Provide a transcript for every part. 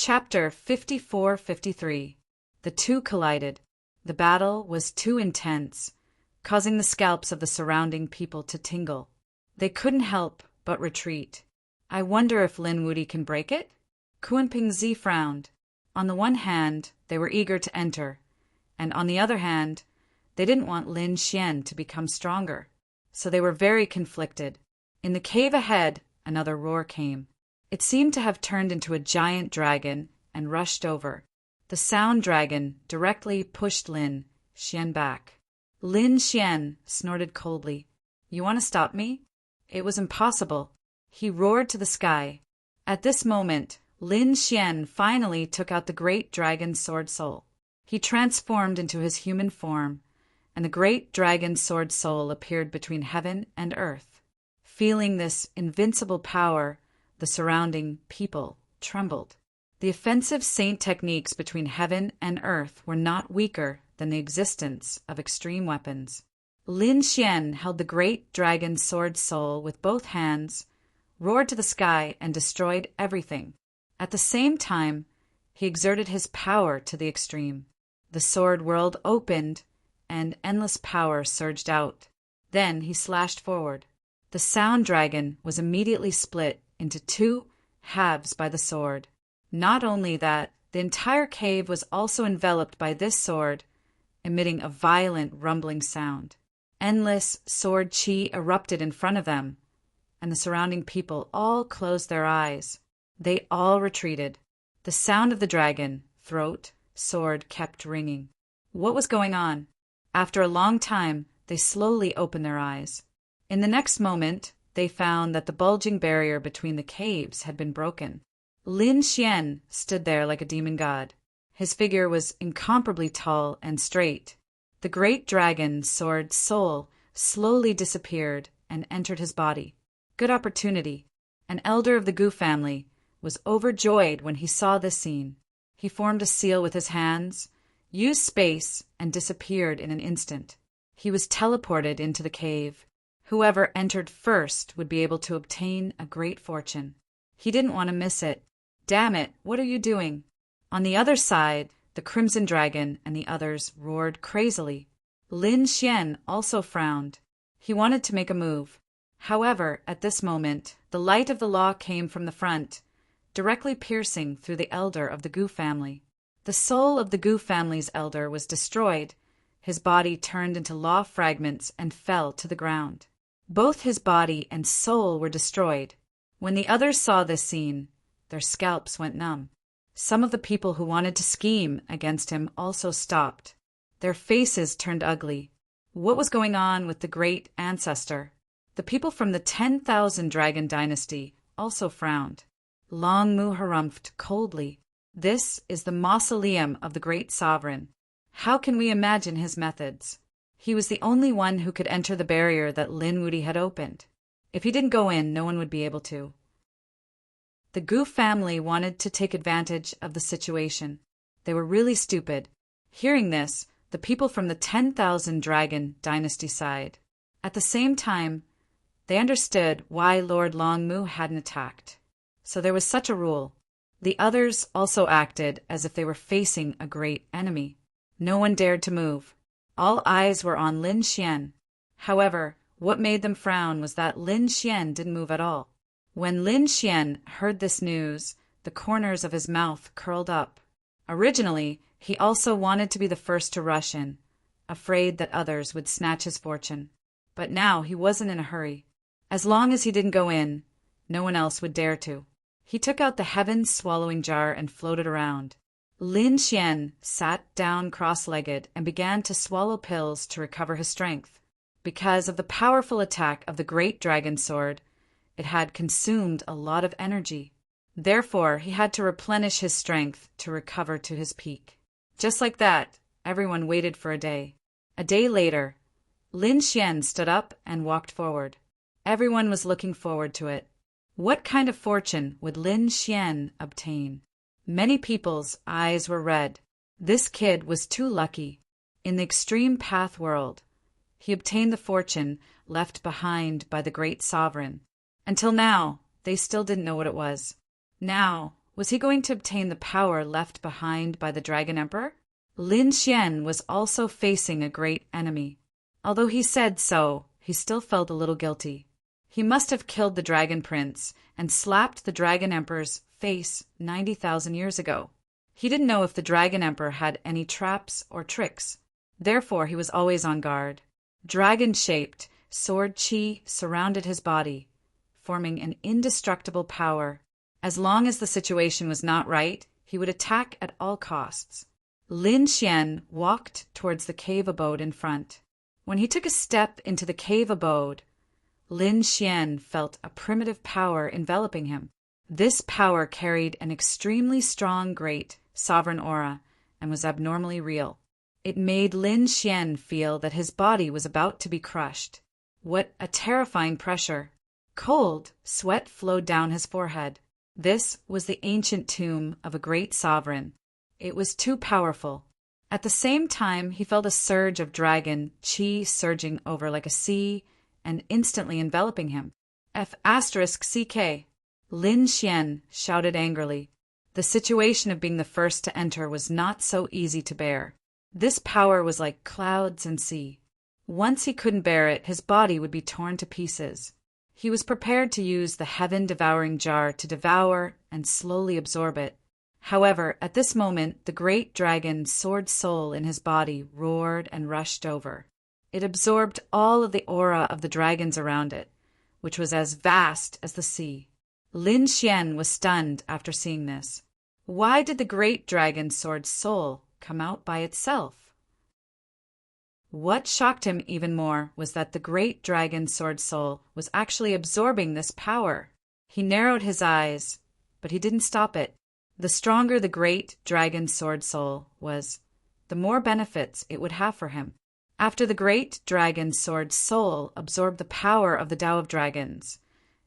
Chapter 54-53. The two collided. The battle was too intense, causing the scalps of the surrounding people to tingle. They couldn't help but retreat. I wonder if Lin Wudy can break it? Kunpingzi frowned. On the one hand, they were eager to enter, and on the other hand, they didn't want Lin Xian to become stronger. So they were very conflicted. In the cave ahead, another roar came. It seemed to have turned into a giant dragon and rushed over. The sound dragon directly pushed Lin Xian back. Lin Xian snorted coldly. "You want to stop me?" It was impossible. He roared to the sky. At this moment, Lin Xian finally took out the great dragon sword soul. He transformed into his human form, and the great dragon sword soul appeared between heaven and earth. Feeling this invincible power, the surrounding people trembled. The offensive saint techniques between heaven and earth were not weaker than the existence of extreme weapons. Lin Xian held the great dragon sword soul with both hands, roared to the sky, and destroyed everything. At the same time, he exerted his power to the extreme. The sword world opened, and endless power surged out. Then he slashed forward. The sound dragon was immediately split into two halves by the sword. Not only that, the entire cave was also enveloped by this sword, emitting a violent rumbling sound. Endless sword chi erupted in front of them, and the surrounding people all closed their eyes. They all retreated. The sound of the dragon, throat, sword kept ringing. What was going on? After a long time, they slowly opened their eyes. In the next moment, they found that the bulging barrier between the caves had been broken. Lin Xian stood there like a demon god. His figure was incomparably tall and straight. The great dragon sword soul slowly disappeared and entered his body. Good opportunity. An elder of the Gu family was overjoyed when he saw this scene. He formed a seal with his hands, used space, and disappeared in an instant. He was teleported into the cave. Whoever entered first would be able to obtain a great fortune. He didn't want to miss it. "Damn it, what are you doing?" On the other side, the Crimson Dragon and the others roared crazily. Lin Xian also frowned. He wanted to make a move. However, at this moment, the light of the law came from the front, directly piercing through the elder of the Gu family. The soul of the Gu family's elder was destroyed. His body turned into law fragments and fell to the ground. Both his body and soul were destroyed. When the others saw this scene, their scalps went numb. Some of the people who wanted to scheme against him also stopped. Their faces turned ugly. What was going on with the great ancestor? The people from the 10,000 Dragon Dynasty also frowned. Long Mu harumphed coldly. "This is the mausoleum of the great sovereign. How can we imagine his methods? He was the only one who could enter the barrier that Lin Wudy had opened. If he didn't go in, no one would be able to." The Gu family wanted to take advantage of the situation. They were really stupid. Hearing this, the people from the 10,000 Dragon Dynasty sighed. At the same time, they understood why Lord Longmu hadn't attacked. So there was such a rule. The others also acted as if they were facing a great enemy. No one dared to move. All eyes were on Lin Xian. However, what made them frown was that Lin Xian didn't move at all. When Lin Xian heard this news, the corners of his mouth curled up. Originally, he also wanted to be the first to rush in, afraid that others would snatch his fortune. But now he wasn't in a hurry. As long as he didn't go in, no one else would dare to. He took out the heaven-swallowing jar and floated around. Lin Xian sat down cross-legged and began to swallow pills to recover his strength. Because of the powerful attack of the great dragon sword, it had consumed a lot of energy. Therefore, he had to replenish his strength to recover to his peak. Just like that, everyone waited for a day. A day later, Lin Xian stood up and walked forward. Everyone was looking forward to it. What kind of fortune would Lin Xian obtain? Many people's eyes were red. This kid was too lucky. In the extreme path world, he obtained the fortune left behind by the great sovereign. Until now, they still didn't know what it was. Now, Was he going to obtain the power left behind by the Dragon Emperor? Lin Xian was also facing a great enemy. Although he said so, he still felt a little guilty. He must have killed the Dragon Prince and slapped the Dragon Emperor's face 90,000 years ago. He didn't know if the Dragon Emperor had any traps or tricks. Therefore, he was always on guard. Dragon-shaped sword qi surrounded his body, forming an indestructible power. As long as the situation was not right, he would attack at all costs. Lin Xian walked towards the cave abode in front. When he took a step into the cave abode, Lin Xian felt a primitive power enveloping him. This power carried an extremely strong, great, sovereign aura and was abnormally real. It made Lin Xian feel that his body was about to be crushed. What a terrifying pressure! Cold sweat flowed down his forehead. This was the ancient tomb of a great sovereign. It was too powerful. At the same time, he felt a surge of dragon qi surging over like a sea and instantly enveloping him. F***CK. Lin Xian shouted angrily. The situation of being the first to enter was not so easy to bear. This power was like clouds and sea. Once he couldn't bear it, his body would be torn to pieces. He was prepared to use the heaven-devouring jar to devour and slowly absorb it. However, at this moment, the great dragon sword soul in his body roared and rushed over. It absorbed all of the aura of the dragons around it, which was as vast as the sea. Lin Xian was stunned after seeing this. Why did the great dragon sword soul come out by itself? What shocked him even more was that the great dragon sword soul was actually absorbing this power. He narrowed his eyes, but he didn't stop it. The stronger the great dragon sword soul was, the more benefits it would have for him. After the great dragon sword soul absorbed the power of the Tao of Dragons,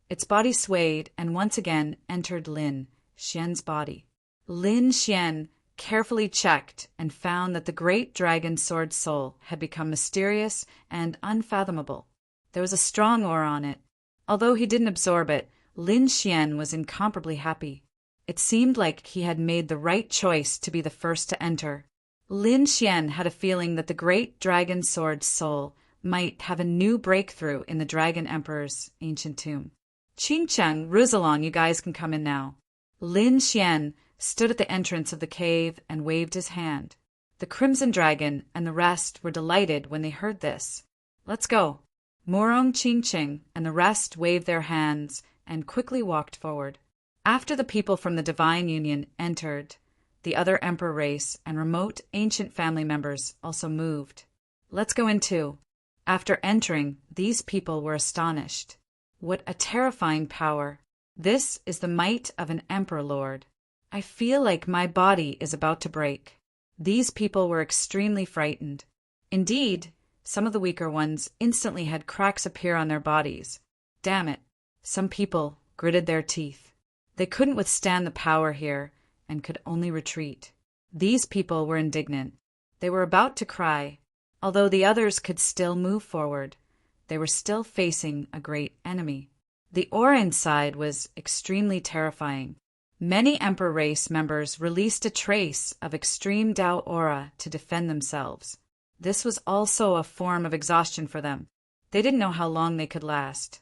its body swayed and once again entered Lin Xian's body. Lin Xian carefully checked and found that the great dragon sword soul had become mysterious and unfathomable. There was a strong aura on it. Although he didn't absorb it, Lin Xian was incomparably happy. It seemed like he had made the right choice to be the first to enter. Lin Xian had a feeling that the great dragon sword soul might have a new breakthrough in the Dragon Emperor's ancient tomb. Qingcheng, Ruzalong, you guys can come in now. Lin Xian stood at the entrance of the cave and waved his hand. The Crimson Dragon and the rest were delighted when they heard this. Let's go. Morong Qingcheng and the rest waved their hands and quickly walked forward. After the people from the Divine Union entered, the other emperor race and remote ancient family members also moved. Let's go in too. After entering, these people were astonished. What a terrifying power. This is the might of an emperor lord. I feel like my body is about to break. These people were extremely frightened. Indeed, some of the weaker ones instantly had cracks appear on their bodies. Damn it. Some people gritted their teeth. They couldn't withstand the power here and could only retreat. These people were indignant. They were about to cry. Although the others could still move forward, they were still facing a great enemy. The aura inside was extremely terrifying. Many Emperor race members released a trace of extreme Tao aura to defend themselves. This was also a form of exhaustion for them. They didn't know how long they could last.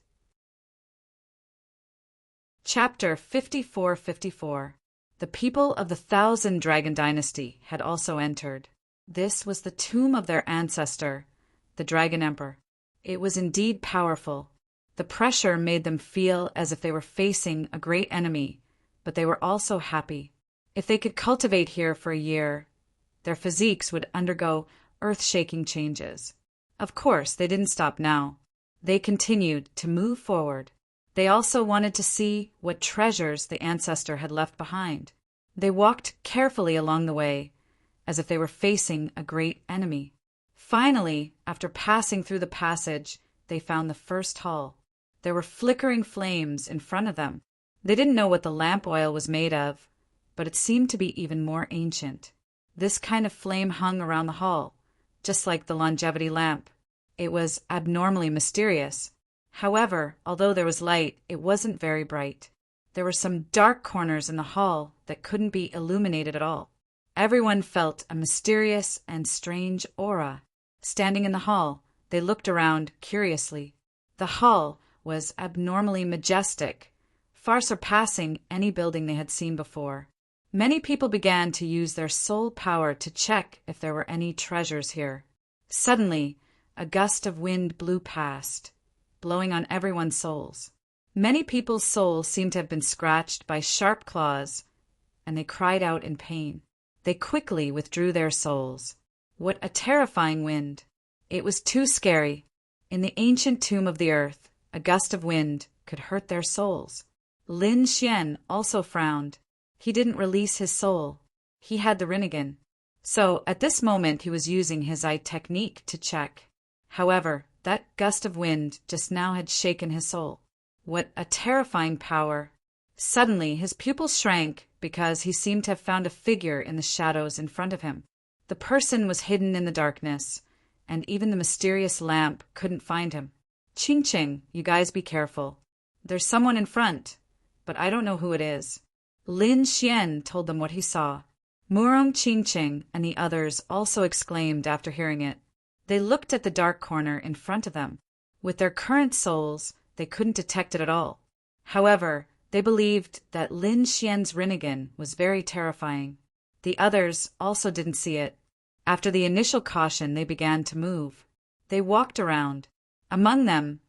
Chapter 5454. The people of the Thousand Dragon Dynasty had also entered. This was the tomb of their ancestor, the Dragon Emperor. It was indeed powerful. The pressure made them feel as if they were facing a great enemy, but they were also happy. If they could cultivate here for a year, their physiques would undergo earth-shaking changes. Of course, they didn't stop now. They continued to move forward. They also wanted to see what treasures the ancestor had left behind. They walked carefully along the way, as if they were facing a great enemy. Finally, after passing through the passage, they found the first hall. There were flickering flames in front of them. They didn't know what the lamp oil was made of, but it seemed to be even more ancient. This kind of flame hung around the hall, just like the longevity lamp. It was abnormally mysterious. However, although there was light, it wasn't very bright. There were some dark corners in the hall that couldn't be illuminated at all. Everyone felt a mysterious and strange aura. Standing in the hall, they looked around curiously. The hall was abnormally majestic, far surpassing any building they had seen before. Many people began to use their soul power to check if there were any treasures here. Suddenly, a gust of wind blew past, blowing on everyone's souls. Many people's souls seemed to have been scratched by sharp claws, and they cried out in pain. They quickly withdrew their souls. What a terrifying wind! It was too scary. In the ancient tomb of the earth, a gust of wind could hurt their souls. Lin Xian also frowned. He didn't release his soul. He had the Rinnegan. So, at this moment, he was using his eye technique to check. However, that gust of wind just now had shaken his soul. What a terrifying power! Suddenly, his pupils shrank because he seemed to have found a figure in the shadows in front of him. The person was hidden in the darkness, and even the mysterious lamp couldn't find him. Ching Ching, you guys be careful. There's someone in front, but I don't know who it is. Lin Xian told them what he saw. Murong, Ching Ching, and the others also exclaimed after hearing it. They looked at the dark corner in front of them. With their current souls, they couldn't detect it at all. However, they believed that Lin Xian's Rinnegan was very terrifying. The others also didn't see it. After the initial caution, they began to move. They walked around. Among them,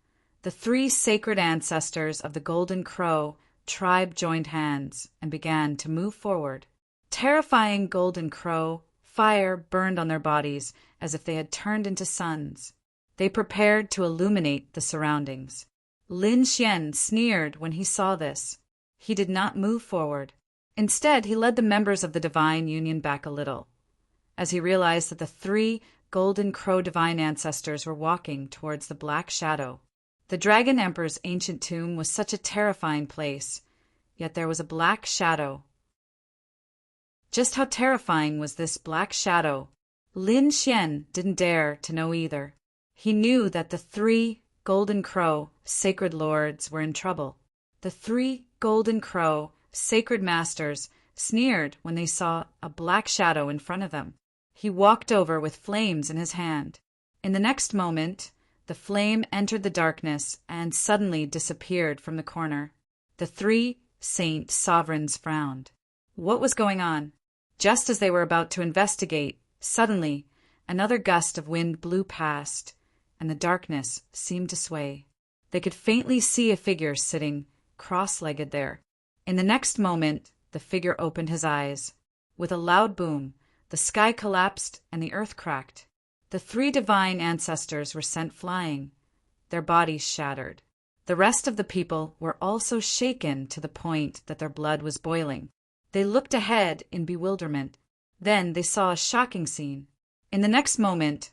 the 3 sacred ancestors of the Golden Crow tribe joined hands and began to move forward. Terrifying Golden Crow, fire burned on their bodies as if they had turned into suns. They prepared to illuminate the surroundings. Lin Xian sneered when he saw this. He did not move forward. Instead, he led the members of the Divine Union back a little, as he realized that the 3 Golden Crow divine ancestors were walking towards the Black Shadow. The Dragon Emperor's ancient tomb was such a terrifying place, yet there was a black shadow. Just how terrifying was this black shadow? Lin Xian didn't dare to know either. He knew that the 3 Golden Crow sacred lords were in trouble. The 3 Golden Crow sacred masters sneered when they saw a black shadow in front of them. He walked over with flames in his hand. In the next moment, the flame entered the darkness and suddenly disappeared from the corner. The 3 Saint Sovereigns frowned. What was going on? Just as they were about to investigate, suddenly, another gust of wind blew past, and the darkness seemed to sway. They could faintly see a figure sitting cross-legged there. In the next moment, the figure opened his eyes. With a loud boom, the sky collapsed and the earth cracked. The 3 divine ancestors were sent flying, their bodies shattered. The rest of the people were also shaken to the point that their blood was boiling. They looked ahead in bewilderment. Then they saw a shocking scene. In the next moment,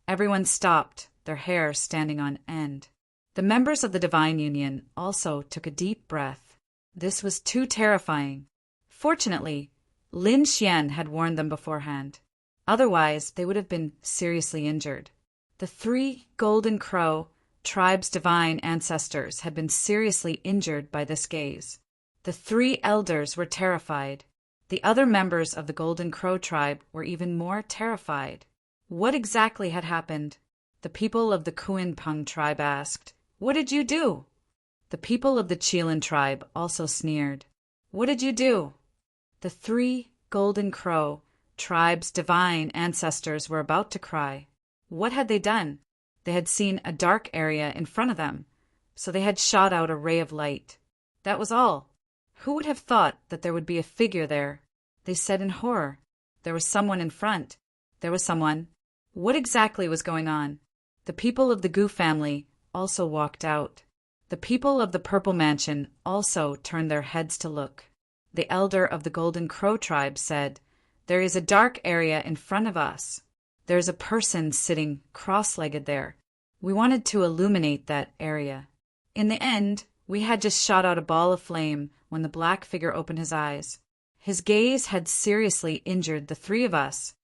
everyone stopped, their hair standing on end. The members of the Divine Union also took a deep breath. This was too terrifying. Fortunately, Lin Xian had warned them beforehand. Otherwise, they would have been seriously injured. The 3 Golden Crow tribe's divine ancestors had been seriously injured by this gaze. The 3 elders were terrified. The other members of the Golden Crow tribe were even more terrified. What exactly had happened? The people of the Kuinpeng tribe asked, "What did you do?" The people of the Qilin tribe also sneered. "What did you do?" The 3 Golden Crow tribe's divine ancestors were about to cry. What had they done? They had seen a dark area in front of them, so they had shot out a ray of light. That was all. Who would have thought that there would be a figure there? They said in horror. There was someone in front. There was someone. What exactly was going on? The people of the Gu family also walked out. The people of the Purple Mansion also turned their heads to look. The elder of the Golden Crow tribe said, "There is a dark area in front of us. There is a person sitting cross-legged there. We wanted to illuminate that area. In the end, we had just shot out a ball of flame when the black figure opened his eyes. His gaze had seriously injured the 3 of us."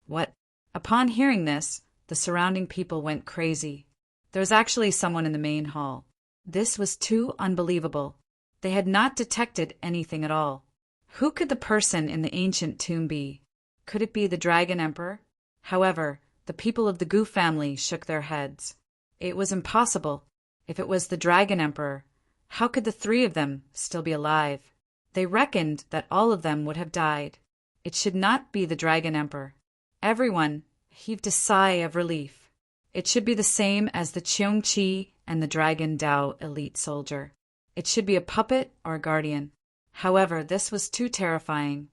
What? Upon hearing this, the surrounding people went crazy. There was actually someone in the main hall. This was too unbelievable. They had not detected anything at all. Who could the person in the ancient tomb be? Could it be the Dragon Emperor? However, the people of the Gu family shook their heads. It was impossible. If it was the Dragon Emperor, how could the three of them still be alive? They reckoned that all of them would have died. It should not be the Dragon Emperor. Everyone heaved a sigh of relief. It should be the same as the Cheongqi and the Dragon Dao elite soldier. It should be a puppet or a guardian. However, this was too terrifying.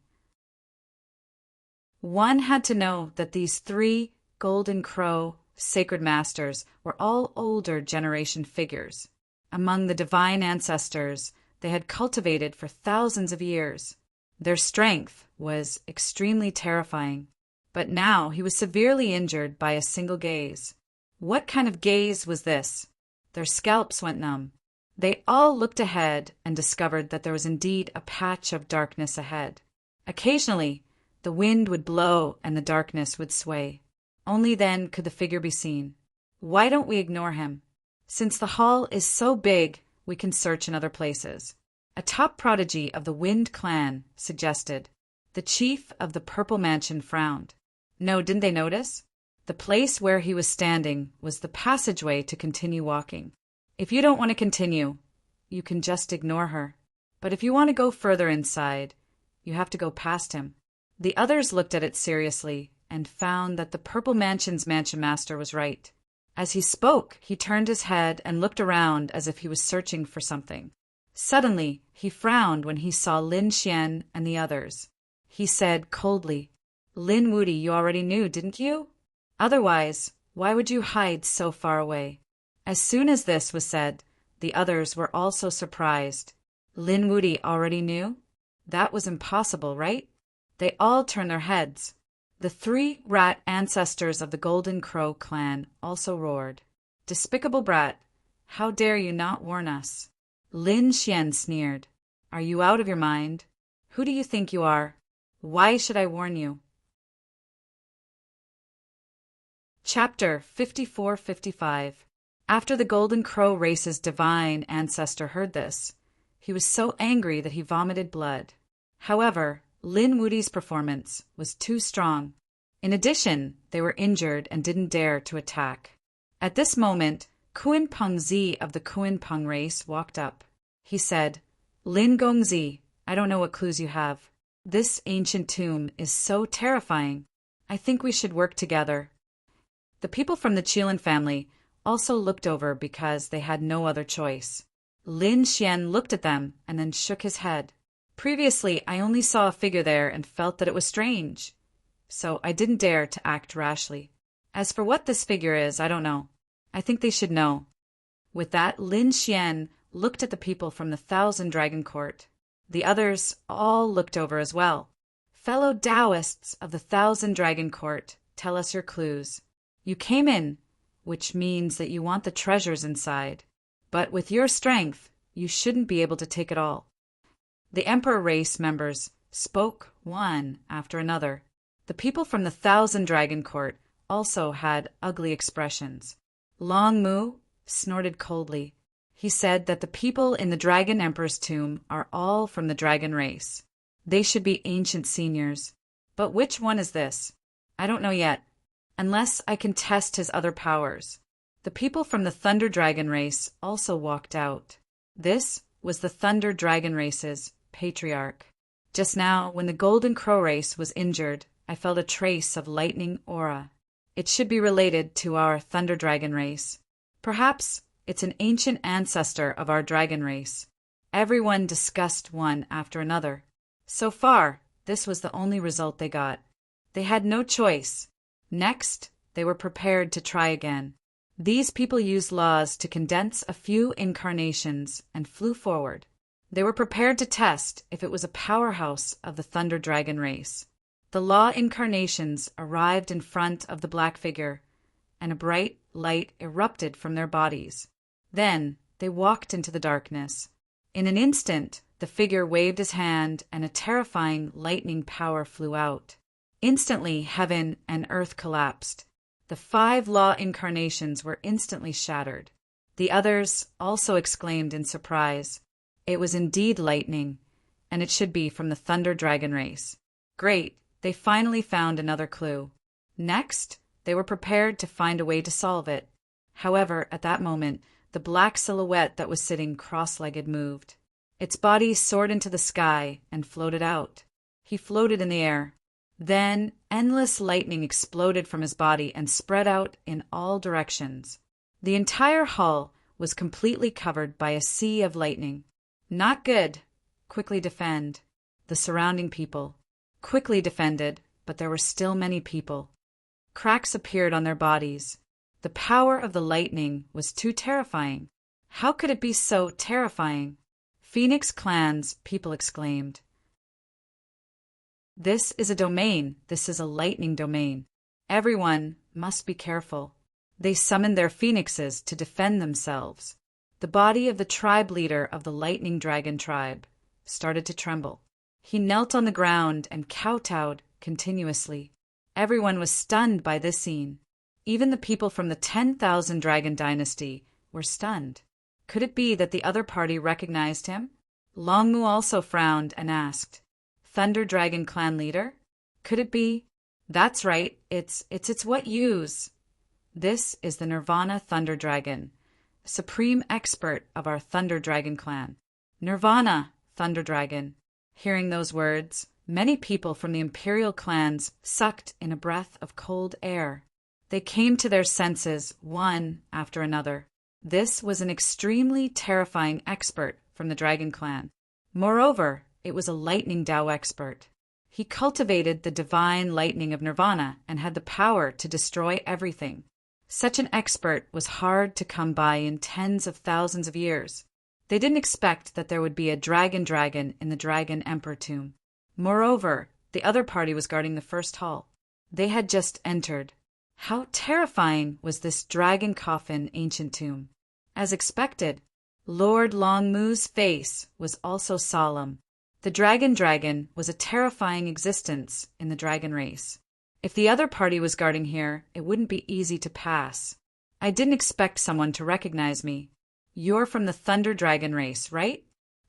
One had to know that these three Golden Crow sacred masters were all older generation figures. Among the divine ancestors they had cultivated for thousands of years. Their strength was extremely terrifying. But now he was severely injured by a single gaze. What kind of gaze was this? Their scalps went numb. They all looked ahead and discovered that there was indeed a patch of darkness ahead. Occasionally, the wind would blow and the darkness would sway. Only then could the figure be seen. Why don't we ignore him? Since the hall is so big, we can search in other places. A top prodigy of the Wind clan suggested. The chief of the Purple Mansion frowned. No, didn't they notice? The place where he was standing was the passageway to continue walking. If you don't want to continue, you can just ignore her. But if you want to go further inside, you have to go past him. The others looked at it seriously and found that the Purple Mansion's Mansion Master was right. As he spoke, he turned his head and looked around as if he was searching for something. Suddenly, he frowned when he saw Lin Xian and the others. He said coldly, "Lin Wuti, you already knew, didn't you? Otherwise, why would you hide so far away?" As soon as this was said, the others were also surprised. Lin Wuti already knew? That was impossible, right? They all turned their heads. The three rat ancestors of the Golden Crow clan also roared. "Despicable brat! How dare you not warn us?" Lin Xian sneered. "Are you out of your mind? Who do you think you are? Why should I warn you?" Chapter 54-55. After the Golden Crow race's divine ancestor heard this, he was so angry that he vomited blood. However, Lin Wuti's performance was too strong. In addition, they were injured and didn't dare to attack. At this moment, Kuan Peng Zi of the Kuan Peng race walked up. He said, "Lin Gongzi, I don't know what clues you have. This ancient tomb is so terrifying. I think we should work together." The people from the Qilin family also looked over because they had no other choice. Lin Xian looked at them and then shook his head. "Previously, I only saw a figure there and felt that it was strange. So I didn't dare to act rashly. As for what this figure is, I don't know. I think they should know." With that, Lin Xian looked at the people from the Thousand Dragon Court. The others all looked over as well. "Fellow Taoists of the Thousand Dragon Court, tell us your clues. You came in, which means that you want the treasures inside. But with your strength, you shouldn't be able to take it all." The Emperor race members spoke one after another. The people from the Thousand Dragon Court also had ugly expressions. Long Mu snorted coldly. He said that the people in the Dragon Emperor's tomb are all from the dragon race. They should be ancient seniors. But which one is this? I don't know yet, unless I can test his other powers. The people from the Thunder Dragon race also walked out. This was the Thunder Dragon race's patriarch. Just now, when the Golden Crow race was injured, I felt a trace of lightning aura. It should be related to our Thunder Dragon race. Perhaps it's an ancient ancestor of our dragon race. Everyone discussed one after another. So far, this was the only result they got. They had no choice. Next, they were prepared to try again. These people used laws to condense a few incarnations and flew forward. They were prepared to test if it was a powerhouse of the Thunder Dragon race. The law incarnations arrived in front of the black figure, and a bright light erupted from their bodies. Then they walked into the darkness. In an instant, the figure waved his hand and a terrifying lightning power flew out. Instantly, heaven and earth collapsed. The 5 law incarnations were instantly shattered. The others also exclaimed in surprise. It was indeed lightning, and it should be from the Thunder Dragon race. Great, they finally found another clue. Next, they were prepared to find a way to solve it. However, at that moment, the black silhouette that was sitting cross-legged moved. Its body soared into the sky and floated out. He floated in the air. Then, endless lightning exploded from his body and spread out in all directions. The entire hall was completely covered by a sea of lightning. Not good. Quickly defend. The surrounding people quickly defended, but there were still many people. Cracks appeared on their bodies. The power of the lightning was too terrifying. How could it be so terrifying? Phoenix Clan's people exclaimed. This is a domain. This is a lightning domain. Everyone must be careful. They summoned their phoenixes to defend themselves. The body of the tribe leader of the lightning dragon tribe started to tremble. He knelt on the ground and kowtowed continuously. Everyone was stunned by this scene. Even the people from the 10,000 Dragon Dynasty were stunned. Could it be that the other party recognized him? Longmu also frowned and asked, Thunder Dragon Clan leader? Could it be? That's right, it's what use. This is the Nirvana Thunder Dragon, supreme expert of our Thunder Dragon Clan. Nirvana, Thunder Dragon. Hearing those words, many people from the imperial clans sucked in a breath of cold air. They came to their senses, one after another. This was an extremely terrifying expert from the Dragon Clan. Moreover, it was a lightning Dao expert. He cultivated the divine lightning of Nirvana and had the power to destroy everything. Such an expert was hard to come by in tens of thousands of years. They didn't expect that there would be a dragon in the Dragon Emperor tomb. Moreover, the other party was guarding the first hall. They had just entered. How terrifying was this dragon coffin ancient tomb? As expected, Lord Longmu's face was also solemn. The dragon was a terrifying existence in the dragon race. If the other party was guarding here, it wouldn't be easy to pass. I didn't expect someone to recognize me. You're from the Thunder Dragon race, right?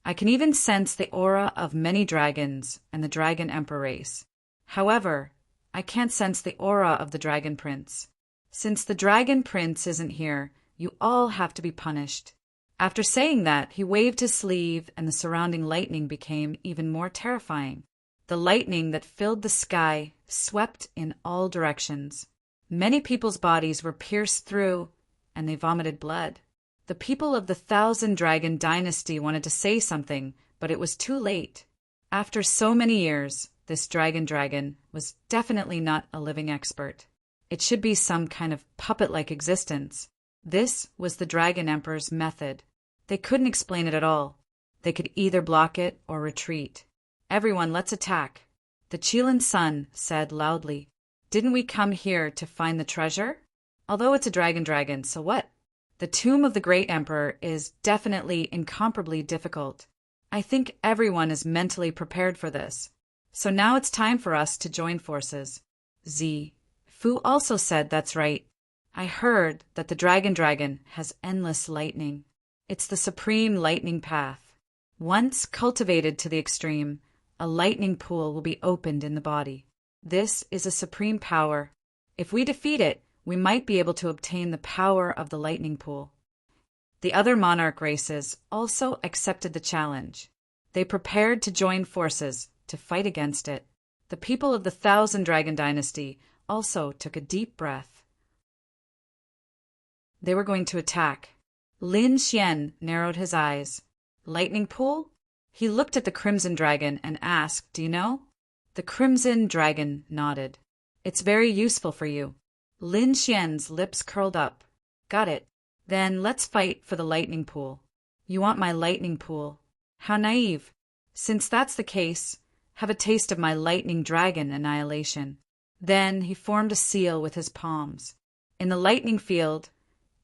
I can even sense the aura of many dragons and the Dragon Emperor race. However, I can't sense the aura of the Dragon Prince. Since the Dragon Prince isn't here, you all have to be punished. After saying that, he waved his sleeve and the surrounding lightning became even more terrifying. The lightning that filled the sky swept in all directions. Many people's bodies were pierced through and they vomited blood. The people of the 1,000 Dragon Dynasty wanted to say something, but it was too late. After so many years, this dragon was definitely not a living expert. It should be some kind of puppet-like existence. This was the Dragon Emperor's method. They couldn't explain it at all. They could either block it or retreat. Everyone, let's attack. The Chilan Sun said loudly. Didn't we come here to find the treasure? Although it's a dragon, so what? The tomb of the great emperor is definitely incomparably difficult. I think everyone is mentally prepared for this. So now it's time for us to join forces. Fu also said that's right. I heard that the dragon has endless lightning. It's the supreme lightning path. Once cultivated to the extreme, a lightning pool will be opened in the body. This is a supreme power. If we defeat it, we might be able to obtain the power of the lightning pool. The other monarch races also accepted the challenge. They prepared to join forces to fight against it. The people of the 1,000 Dragon Dynasty also took a deep breath. They were going to attack. Lin Xian narrowed his eyes. Lightning pool? He looked at the Crimson Dragon and asked, do you know? The Crimson Dragon nodded. It's very useful for you. Lin Xian's lips curled up. Got it. Then let's fight for the lightning pool. You want my lightning pool? How naive. Since that's the case, have a taste of my lightning dragon annihilation. Then he formed a seal with his palms. In the lightning field,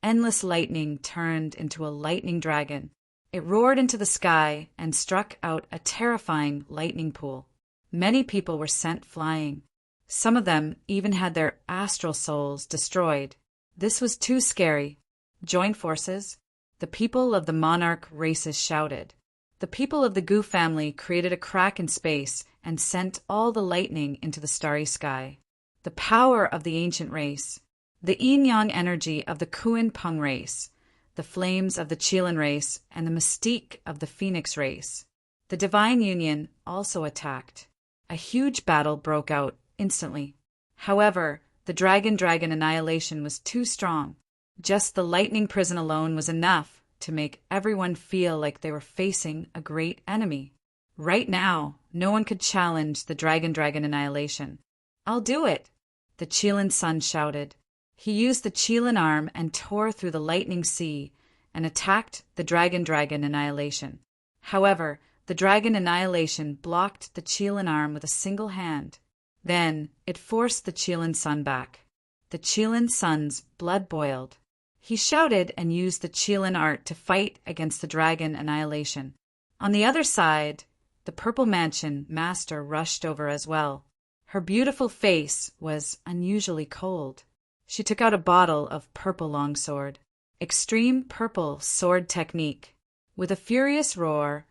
endless lightning turned into a lightning dragon. It roared into the sky and struck out a terrifying lightning pool. Many people were sent flying. Some of them even had their astral souls destroyed. This was too scary. Join forces. The people of the monarch races shouted. The people of the Gu family created a crack in space and sent all the lightning into the starry sky. The power of the ancient race, the yin-yang energy of the Kuan-Peng race, the flames of the Qilin race, and the mystique of the Phoenix race. The divine union also attacked. A huge battle broke out instantly. However, the dragon annihilation was too strong. Just the lightning prison alone was enough to make everyone feel like they were facing a great enemy. Right now, no one could challenge the dragon annihilation. "I'll do it," the Qilin sun shouted. He used the Qilin arm and tore through the lightning sea and attacked the dragon annihilation. However, the dragon annihilation blocked the Qilin arm with a single hand. Then it forced the Qilin sun back. The Qilin sun's blood boiled. He shouted and used the Qilin art to fight against the dragon annihilation. On the other side, the Purple Mansion master rushed over as well. Her beautiful face was unusually cold. She took out a bottle of purple longsword. Extreme purple sword technique. With a furious roar,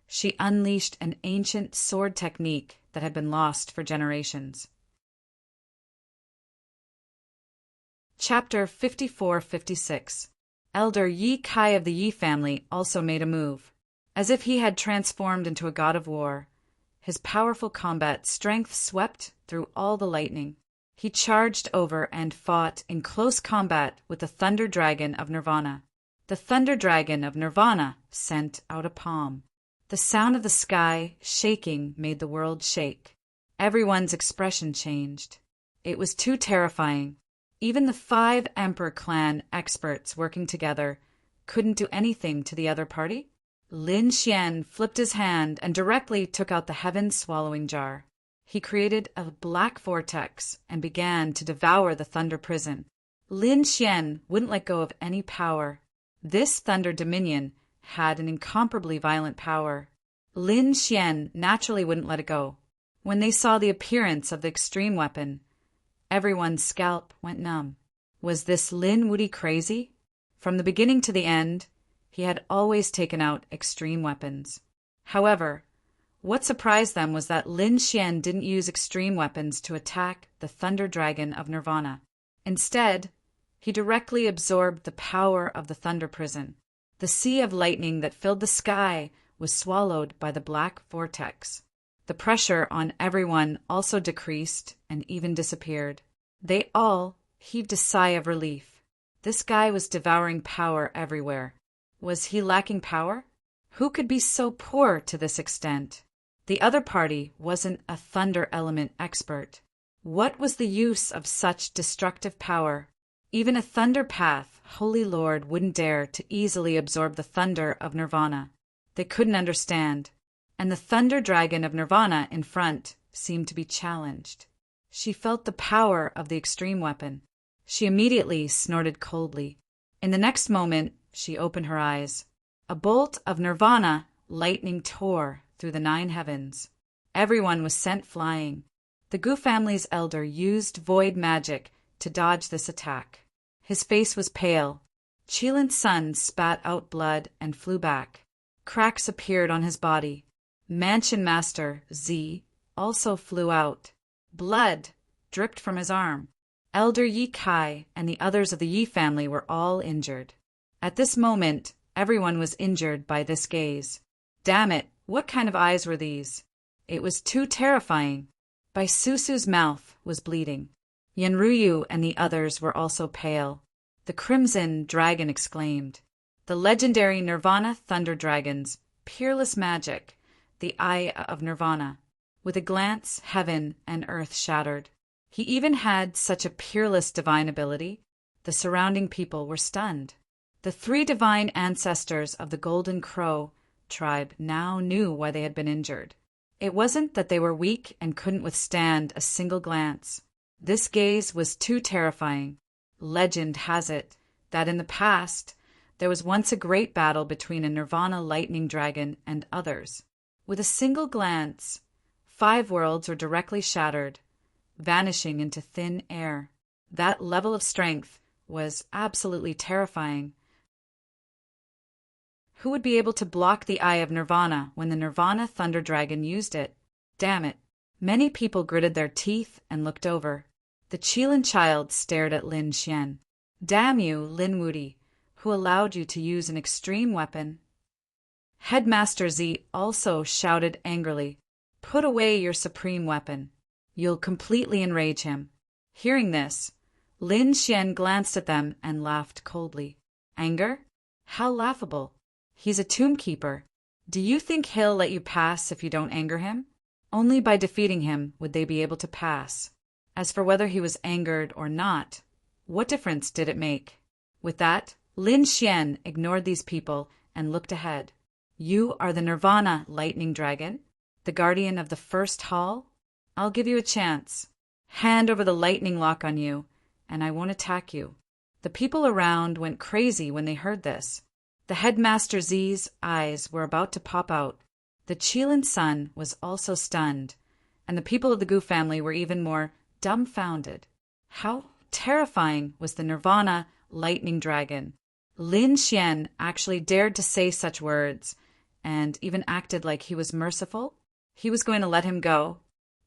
she unleashed an ancient sword technique that had been lost for generations. Chapter 54-56. Elder Yi Kai of the Yi family also made a move. As if he had transformed into a god of war, his powerful combat strength swept through all the lightning. He charged over and fought in close combat with the Thunder Dragon of Nirvana. The Thunder Dragon of Nirvana sent out a palm. The sound of the sky shaking made the world shake. Everyone's expression changed. It was too terrifying. Even the 5 Emperor clan experts working together couldn't do anything to the other party. Lin Xian flipped his hand and directly took out the heaven-swallowing jar. He created a black vortex and began to devour the Thunder Prison. Lin Xian wouldn't let go of any power. This Thunder Dominion had an incomparably violent power. Lin Xian naturally wouldn't let it go. When they saw the appearance of the extreme weapon, everyone's scalp went numb. Was this Lin Wudy crazy? From the beginning to the end, he had always taken out extreme weapons. However, what surprised them was that Lin Xian didn't use extreme weapons to attack the Thunder Dragon of Nirvana. Instead, he directly absorbed the power of the Thunder Prison. The sea of lightning that filled the sky was swallowed by the black vortex. The pressure on everyone also decreased and even disappeared. They all heaved a sigh of relief. This guy was devouring power everywhere. Was he lacking power? Who could be so poor to this extent? The other party wasn't a thunder element expert. What was the use of such destructive power? Even a thunder path, Holy Lord wouldn't dare to easily absorb the thunder of Nirvana. They couldn't understand. And the Thunder Dragon of Nirvana in front seemed to be challenged. She felt the power of the extreme weapon. She immediately snorted coldly. In the next moment, she opened her eyes. A bolt of Nirvana lightning tore through the 9 heavens. Everyone was sent flying. The Gu family's elder used void magic to dodge this attack. His face was pale. Qilin's sun spat out blood and flew back. Cracks appeared on his body. Mansion Master Z also flew out. Blood dripped from his arm. Elder Yi Kai and the others of the Yi family were all injured. At this moment, everyone was injured by this gaze. Damn it, what kind of eyes were these? It was too terrifying. Bai Susu's mouth was bleeding. Yanruyu and the others were also pale. The Crimson Dragon exclaimed. The legendary Nirvana Thunder Dragon's peerless magic, the Eye of Nirvana. With a glance, heaven and earth shattered. He even had such a peerless divine ability. The surrounding people were stunned. The 3 divine ancestors of the Golden Crow tribe now knew why they had been injured. It wasn't that they were weak and couldn't withstand a single glance. This gaze was too terrifying. Legend has it that in the past, there was once a great battle between a Nirvana lightning dragon and others. With a single glance, 5 worlds were directly shattered, vanishing into thin air. That level of strength was absolutely terrifying. Who would be able to block the eye of Nirvana when the Nirvana Thunder Dragon used it? Damn it. Many people gritted their teeth and looked over. The Qilin child stared at Lin Xian. Damn you, Lin Wuti, who allowed you to use an extreme weapon? Headmaster Z also shouted angrily, Put away your supreme weapon. You'll completely enrage him. Hearing this, Lin Xian glanced at them and laughed coldly. Anger? How laughable. He's a tomb keeper. Do you think he'll let you pass if you don't anger him? Only by defeating him would they be able to pass. As for whether he was angered or not, what difference did it make? With that, Lin Xian ignored these people and looked ahead. You are the Nirvana Lightning Dragon? The guardian of the first hall? I'll give you a chance. Hand over the lightning lock on you, and I won't attack you. The people around went crazy when they heard this. The Headmaster Z's eyes were about to pop out. The Qilin son was also stunned, and the people of the Gu family were even more dumbfounded. How terrifying was the Nirvana Lightning Dragon? Lin Xian actually dared to say such words, and even acted like he was merciful. He was going to let him go.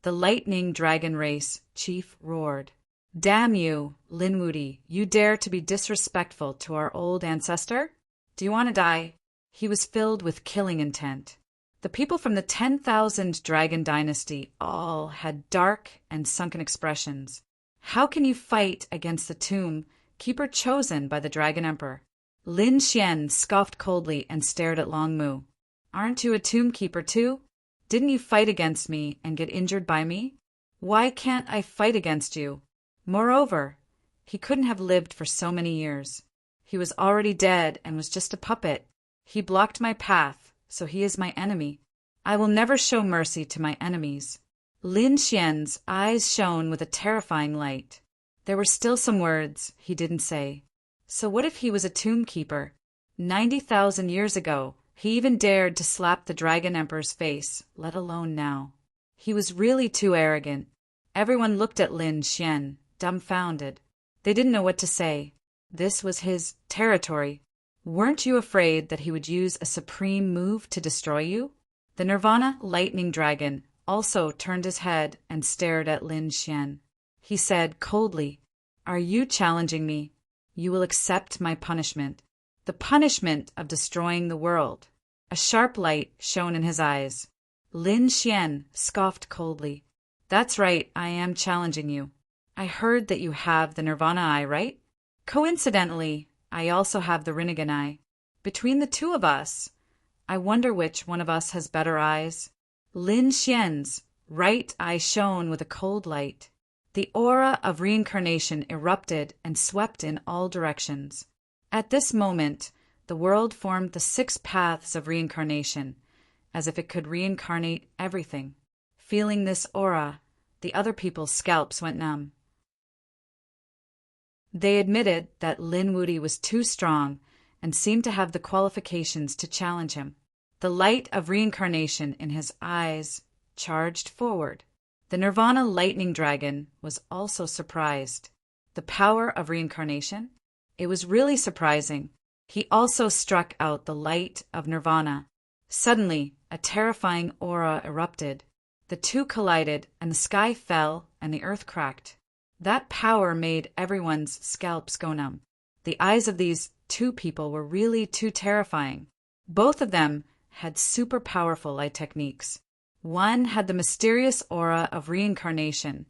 The Lightning Dragon Race chief roared. Damn you, Lin Wuti, you dare to be disrespectful to our old ancestor? Do you want to die? He was filled with killing intent. The people from the 10,000 Dragon Dynasty all had dark and sunken expressions. How can you fight against the tomb keeper chosen by the Dragon Emperor? Lin Xian scoffed coldly and stared at Long Mu. Aren't you a tomb keeper too? Didn't you fight against me and get injured by me? Why can't I fight against you? Moreover, he couldn't have lived for so many years. He was already dead and was just a puppet. He blocked my path, so he is my enemy. I will never show mercy to my enemies. Lin Xian's eyes shone with a terrifying light. There were still some words he didn't say. So what if he was a tomb keeper? 90,000 years ago, he even dared to slap the Dragon Emperor's face, let alone now. He was really too arrogant. Everyone looked at Lin Xian, dumbfounded. They didn't know what to say. This was his territory. Weren't you afraid that he would use a supreme move to destroy you? The Nirvana Lightning Dragon also turned his head and stared at Lin Xian. He said coldly, Are you challenging me? You will accept my punishment. The punishment of destroying the world. A sharp light shone in his eyes. Lin Xian scoffed coldly. That's right, I am challenging you. I heard that you have the Nirvana Eye, right? Coincidentally, I also have the Rinnegan Eye. Between the two of us, I wonder which one of us has better eyes. Lin Xian's right eye shone with a cold light. The aura of reincarnation erupted and swept in all directions. At this moment, the world formed the 6 paths of reincarnation, as if it could reincarnate everything. Feeling this aura, the other people's scalps went numb. They admitted that Lin Wuti was too strong and seemed to have the qualifications to challenge him. The light of reincarnation in his eyes charged forward. The Nirvana Lightning Dragon was also surprised. The power of reincarnation? It was really surprising. He also struck out the light of Nirvana. Suddenly, a terrifying aura erupted. The two collided, and the sky fell, and the earth cracked. That power made everyone's scalps go numb. The eyes of these 2 people were really too terrifying. Both of them had super powerful light techniques. One had the mysterious aura of reincarnation,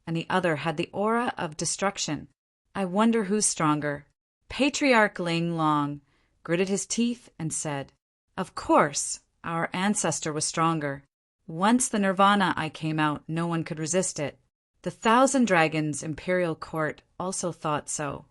and the other had the aura of destruction. I wonder who's stronger. Patriarch Ling Long gritted his teeth and said, Of course, our ancestor was stronger. Once the Nirvana Eye came out, no one could resist it. The 1,000 Dragons Imperial Court also thought so.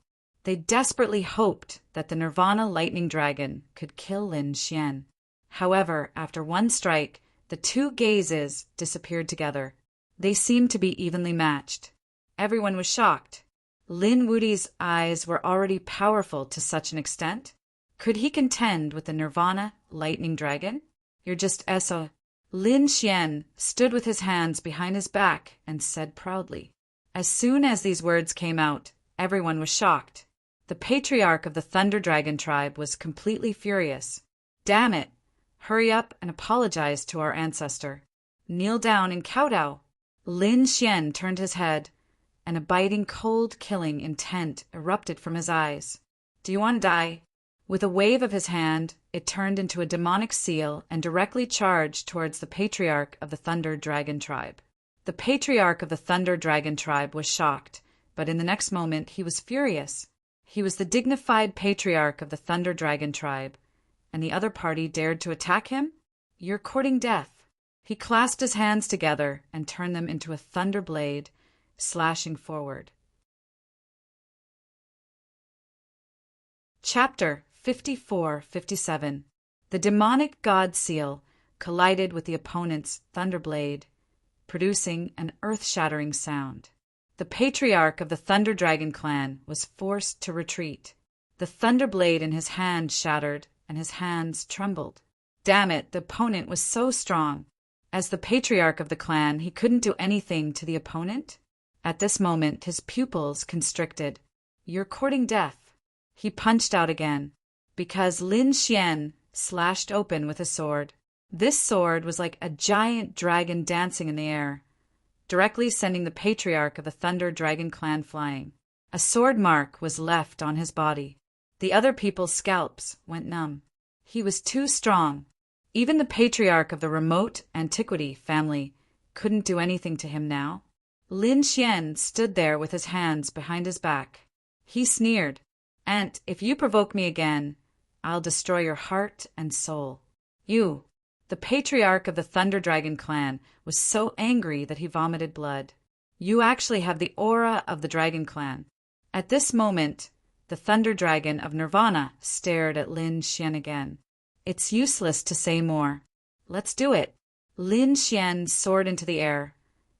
They desperately hoped that the Nirvana Lightning Dragon could kill Lin Xian. However, after one strike, the 2 gazes disappeared together. They seemed to be evenly matched. Everyone was shocked. Lin Wuti's eyes were already powerful to such an extent. Could he contend with the Nirvana Lightning Dragon? You're just eso. Lin Xian stood with his hands behind his back and said proudly. As soon as these words came out, everyone was shocked. The patriarch of the Thunder Dragon tribe was completely furious. Damn it! Hurry up and apologize to our ancestor. Kneel down and kowtow. Lin Xian turned his head, and a biting, cold, killing intent erupted from his eyes. Do you want to die? With a wave of his hand, it turned into a demonic seal and directly charged towards the patriarch of the Thunder Dragon tribe. The patriarch of the Thunder Dragon tribe was shocked, but in the next moment he was furious. He was the dignified patriarch of the Thunder Dragon tribe, and the other party dared to attack him? You're courting death. He clasped his hands together and turned them into a thunder blade, slashing forward. Chapter 54-57. The demonic god seal collided with the opponent's thunderblade, producing an earth-shattering sound. The patriarch of the Thunder Dragon clan was forced to retreat. The thunderblade in his hand shattered, and his hands trembled. Damn it, the opponent was so strong. As the patriarch of the clan, he couldn't do anything to the opponent. At this moment, his pupils constricted. You're courting death. He punched out again, because Lin Xian slashed open with a sword. This sword was like a giant dragon dancing in the air, directly sending the patriarch of the Thunder Dragon clan flying. A sword mark was left on his body. The other people's scalps went numb. He was too strong. Even the patriarch of the remote antiquity family couldn't do anything to him now. Lin Xian stood there with his hands behind his back. He sneered, "Ant, if you provoke me again, I'll destroy your heart and soul." You, the patriarch of the Thunder Dragon clan, was so angry that he vomited blood. You actually have the aura of the Dragon clan. At this moment, the Thunder Dragon of Nirvana stared at Lin Xian again. It's useless to say more. Let's do it. Lin Xian soared into the air,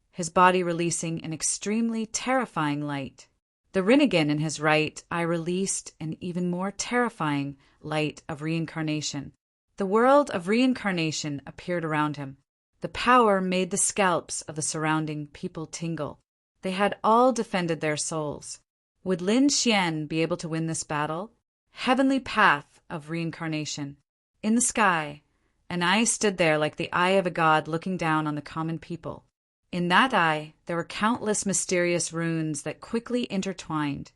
his body releasing an extremely terrifying light. The Rinnegan in his right eye released an even more terrifying light of reincarnation. The world of reincarnation appeared around him. The power made the scalps of the surrounding people tingle. They had all defended their souls. Would Lin Xian be able to win this battle? Heavenly path of reincarnation. In the sky, an eye stood there like the eye of a god looking down on the common people. In that eye, there were countless mysterious runes that quickly intertwined,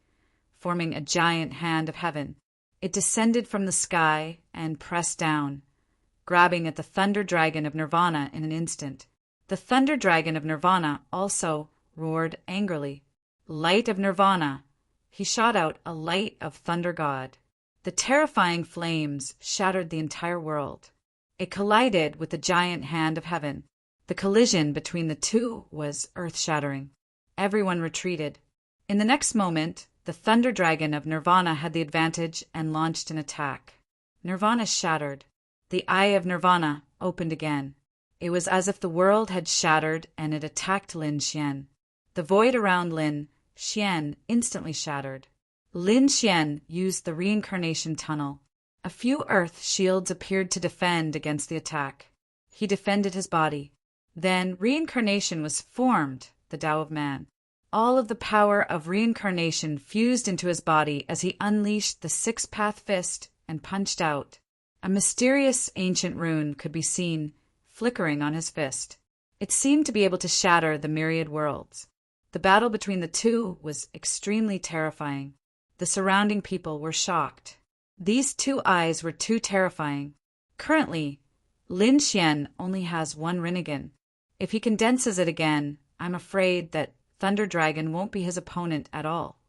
forming a giant hand of heaven. It descended from the sky and pressed down, grabbing at the Thunder Dragon of Nirvana in an instant. The Thunder Dragon of Nirvana also roared angrily. Light of Nirvana! He shot out a light of Thunder God. The terrifying flames shattered the entire world. It collided with the giant hand of heaven. The collision between the two was earth-shattering. Everyone retreated. In the next moment, the Thunder Dragon of Nirvana had the advantage and launched an attack. Nirvana shattered. The eye of Nirvana opened again. It was as if the world had shattered and it attacked Lin Xian. The void around Lin Xian instantly shattered. Lin Xian used the reincarnation tunnel. A few earth shields appeared to defend against the attack. He defended his body. Then reincarnation was formed, the Tao of Man. All of the power of reincarnation fused into his body as he unleashed the six-path fist and punched out. A mysterious ancient rune could be seen flickering on his fist. It seemed to be able to shatter the myriad worlds. The battle between the two was extremely terrifying. The surrounding people were shocked. These two eyes were too terrifying. Currently, Lin Xian only has one Rinnegan. If he condenses it again, I'm afraid that Thunder Dragon won't be his opponent at all.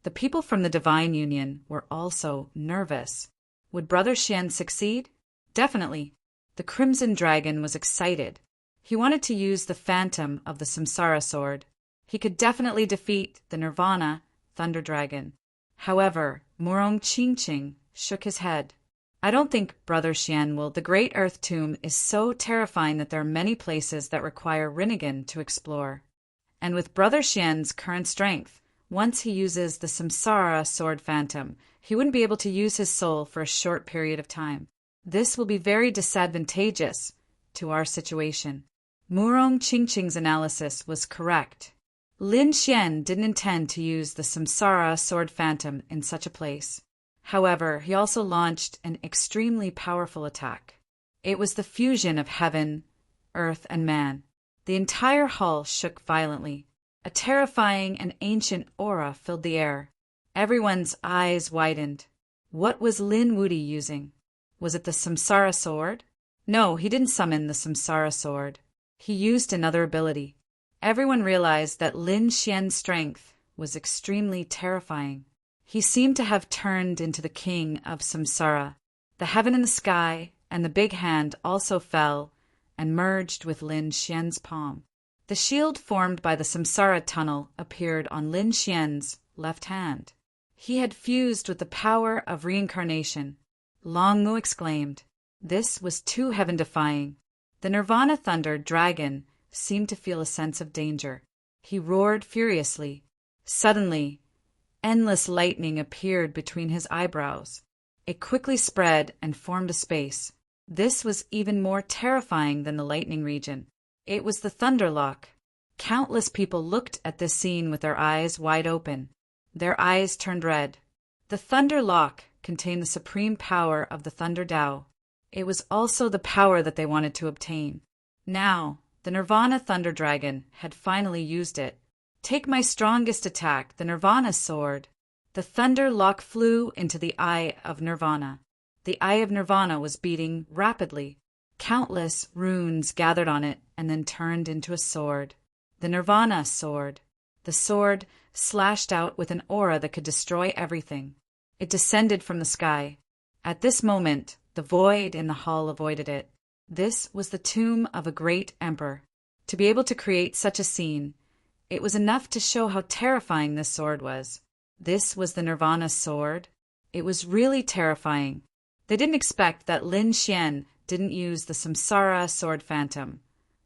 The people from the Divine Union were also nervous. Would Brother Xian succeed? Definitely. The Crimson Dragon was excited. He wanted to use the phantom of the Samsara sword. He could definitely defeat the Nirvana Thunder Dragon. However, Murong Qingqing shook his head. I don't think Brother Xian will. The Great Earth Tomb is so terrifying that there are many places that require Rinnegan to explore. And with Brother Xian's current strength, once he uses the Samsara sword phantom, he wouldn't be able to use his soul for a short period of time. This will be very disadvantageous to our situation. Murong Qingqing's analysis was correct. Lin Xian didn't intend to use the Samsara sword phantom in such a place. However, he also launched an extremely powerful attack. It was the fusion of heaven, earth, and man. The entire hall shook violently. A terrifying and ancient aura filled the air. Everyone's eyes widened. What was Lin Wuti using? Was it the Samsara sword? No, he didn't summon the Samsara sword. He used another ability. Everyone realized that Lin Xian's strength was extremely terrifying. He seemed to have turned into the king of Samsara. The heaven and the sky and the big hand also fell and merged with Lin Xian's palm. The shield formed by the Samsara tunnel appeared on Lin Xian's left hand. He had fused with the power of reincarnation. Long Mu exclaimed. This was too heaven-defying. The Nirvana Thunder Dragon seemed to feel a sense of danger. He roared furiously. Suddenly, endless lightning appeared between his eyebrows. It quickly spread and formed a space. This was even more terrifying than the lightning region. It was the Thunderlock. Countless people looked at this scene with their eyes wide open. Their eyes turned red. The Thunderlock contained the supreme power of the Thunder Tao. It was also the power that they wanted to obtain. Now, the Nirvana Thunder Dragon had finally used it. Take my strongest attack, the Nirvana Sword. The Thunderlock flew into the Eye of Nirvana. The Eye of Nirvana was beating rapidly. Countless runes gathered on it and then turned into a sword. The Nirvana Sword. The sword slashed out with an aura that could destroy everything. It descended from the sky. At this moment, the void in the hall avoided it. This was the tomb of a great emperor. To be able to create such a scene, it was enough to show how terrifying this sword was. This was the Nirvana Sword. It was really terrifying. They didn't expect that Lin Xian didn't use the Samsara Sword Phantom,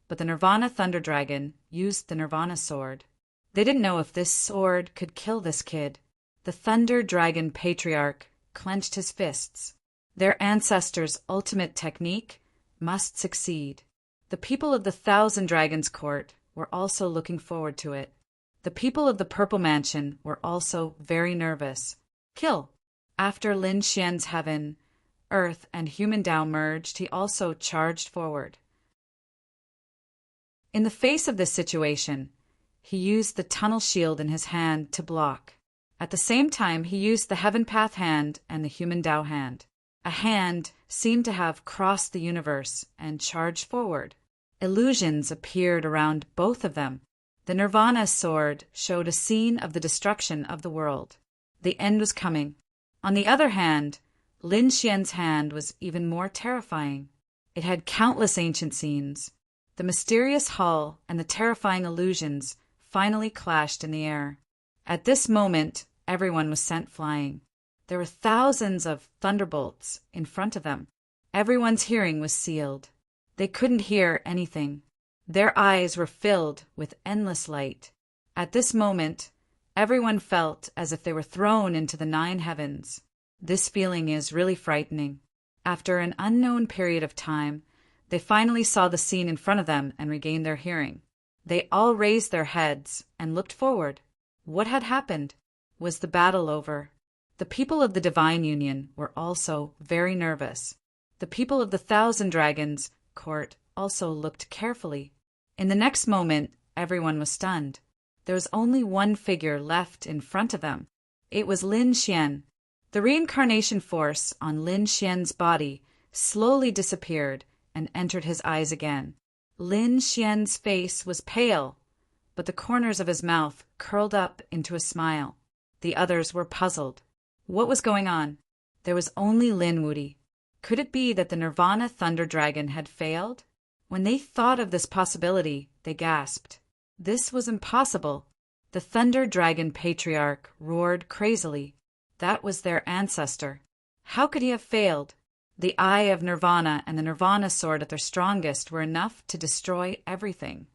but the Nirvana Thunder Dragon used the Nirvana Sword. They didn't know if this sword could kill this kid. The Thunder Dragon Patriarch clenched his fists. Their ancestors' ultimate technique must succeed. The people of the Thousand Dragons Court were also looking forward to it. The people of the Purple Mansion were also very nervous. Kill. After Lin Xian's heaven, earth, and human Tao merged, he also charged forward. In the face of this situation, he used the tunnel shield in his hand to block. At the same time, he used the Heaven Path hand and the Human Tao hand. A hand seemed to have crossed the universe and charged forward. Illusions appeared around both of them. The Nirvana Sword showed a scene of the destruction of the world. The end was coming. On the other hand, Lin Xian's hand was even more terrifying. It had countless ancient scenes. The mysterious hall and the terrifying illusions finally clashed in the air. At this moment, everyone was sent flying. There were thousands of thunderbolts in front of them. Everyone's hearing was sealed. They couldn't hear anything. Their eyes were filled with endless light. At this moment, everyone felt as if they were thrown into the 9 heavens. This feeling is really frightening. After an unknown period of time, they finally saw the scene in front of them and regained their hearing. They all raised their heads and looked forward. What had happened? Was the battle over? The people of the Divine Union were also very nervous. The people of the Thousand Dragons Court also looked carefully. In the next moment, everyone was stunned. There was only one figure left in front of them. It was Lin Xian. The reincarnation force on Lin Xian's body slowly disappeared and entered his eyes again. Lin Xian's face was pale, but the corners of his mouth curled up into a smile. The others were puzzled. What was going on? There was only Lin Wuti. Could it be that the Nirvana Thunder Dragon had failed? When they thought of this possibility, they gasped. This was impossible. The Thunder Dragon Patriarch roared crazily. That was their ancestor. How could he have failed? The Eye of Nirvana and the Nirvana Sword at their strongest were enough to destroy everything.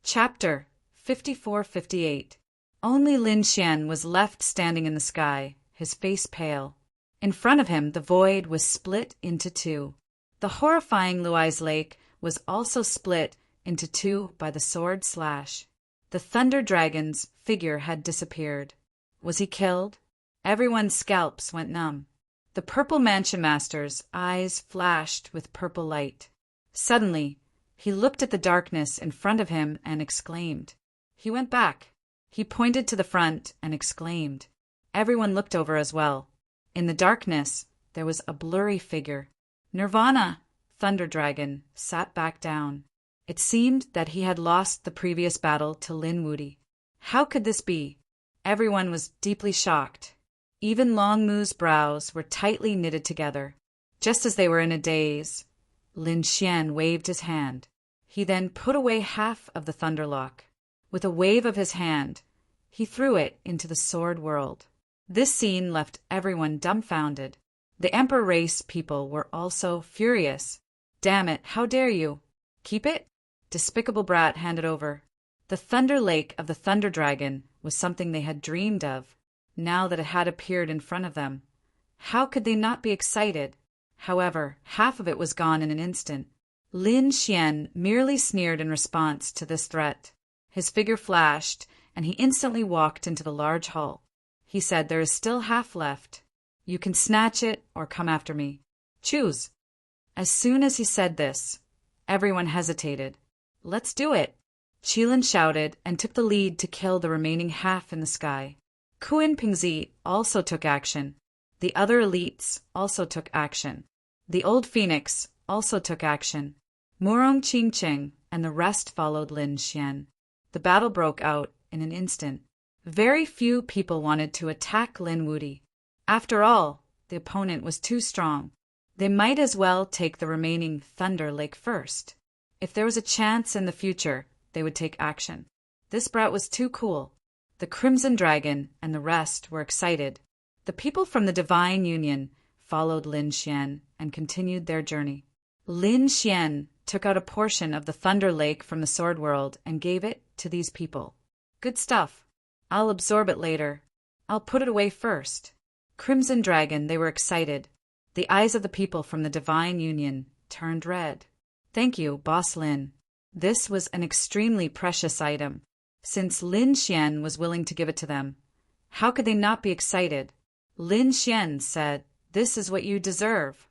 Chapter 54-58. Only Lin Xian was left standing in the sky, his face pale. In front of him, the void was split into 2. The horrifying Luai's Lake was also split into 2 by the sword slash. The Thunder Dragon's figure had disappeared. Was he killed? Everyone's scalps went numb. The Purple Mansion Master's eyes flashed with purple light. Suddenly, he looked at the darkness in front of him and exclaimed. He went back. He pointed to the front and exclaimed. Everyone looked over as well. In the darkness, there was a blurry figure. Nirvana, Thunder Dragon, sat back down. It seemed that he had lost the previous battle to Lin Wudy. How could this be? Everyone was deeply shocked. Even Long Mu's brows were tightly knitted together. Just as they were in a daze, Lin Xian waved his hand. He then put away half of the Thunderlock. With a wave of his hand, he threw it into the sword world. This scene left everyone dumbfounded. The Emperor race people were also furious. Damn it, how dare you? Keep it? Despicable brat handed over. The Thunder Lake of the Thunder Dragon was something they had dreamed of. Now that it had appeared in front of them, how could they not be excited? However, half of it was gone in an instant. Lin Xian merely sneered in response to this threat. His figure flashed, and he instantly walked into the large hall. He said, "There is still half left. You can snatch it or come after me. Choose." As soon as he said this, everyone hesitated. "Let's do it!" Qilin shouted and took the lead to kill the remaining half in the sky. Kuan Pingzi also took action. The other elites also took action. The old phoenix also took action. Murong Qingqing and the rest followed Lin Xian. The battle broke out in an instant. Very few people wanted to attack Lin Wudy. After all, the opponent was too strong. They might as well take the remaining Thunder Lake first. If there was a chance in the future, they would take action. This brat was too cool. The Crimson Dragon and the rest were excited. The people from the Divine Union followed Lin Xian and continued their journey. Lin Xian took out a portion of the Thunder Lake from the Sword World and gave it to these people. "Good stuff. I'll absorb it later. I'll put it away first." Crimson Dragon, they were excited. The eyes of the people from the Divine Union turned red. "Thank you, Boss Lin. This was an extremely precious item. Since Lin Xian was willing to give it to them, how could they not be excited?" Lin Xian said, "This is what you deserve."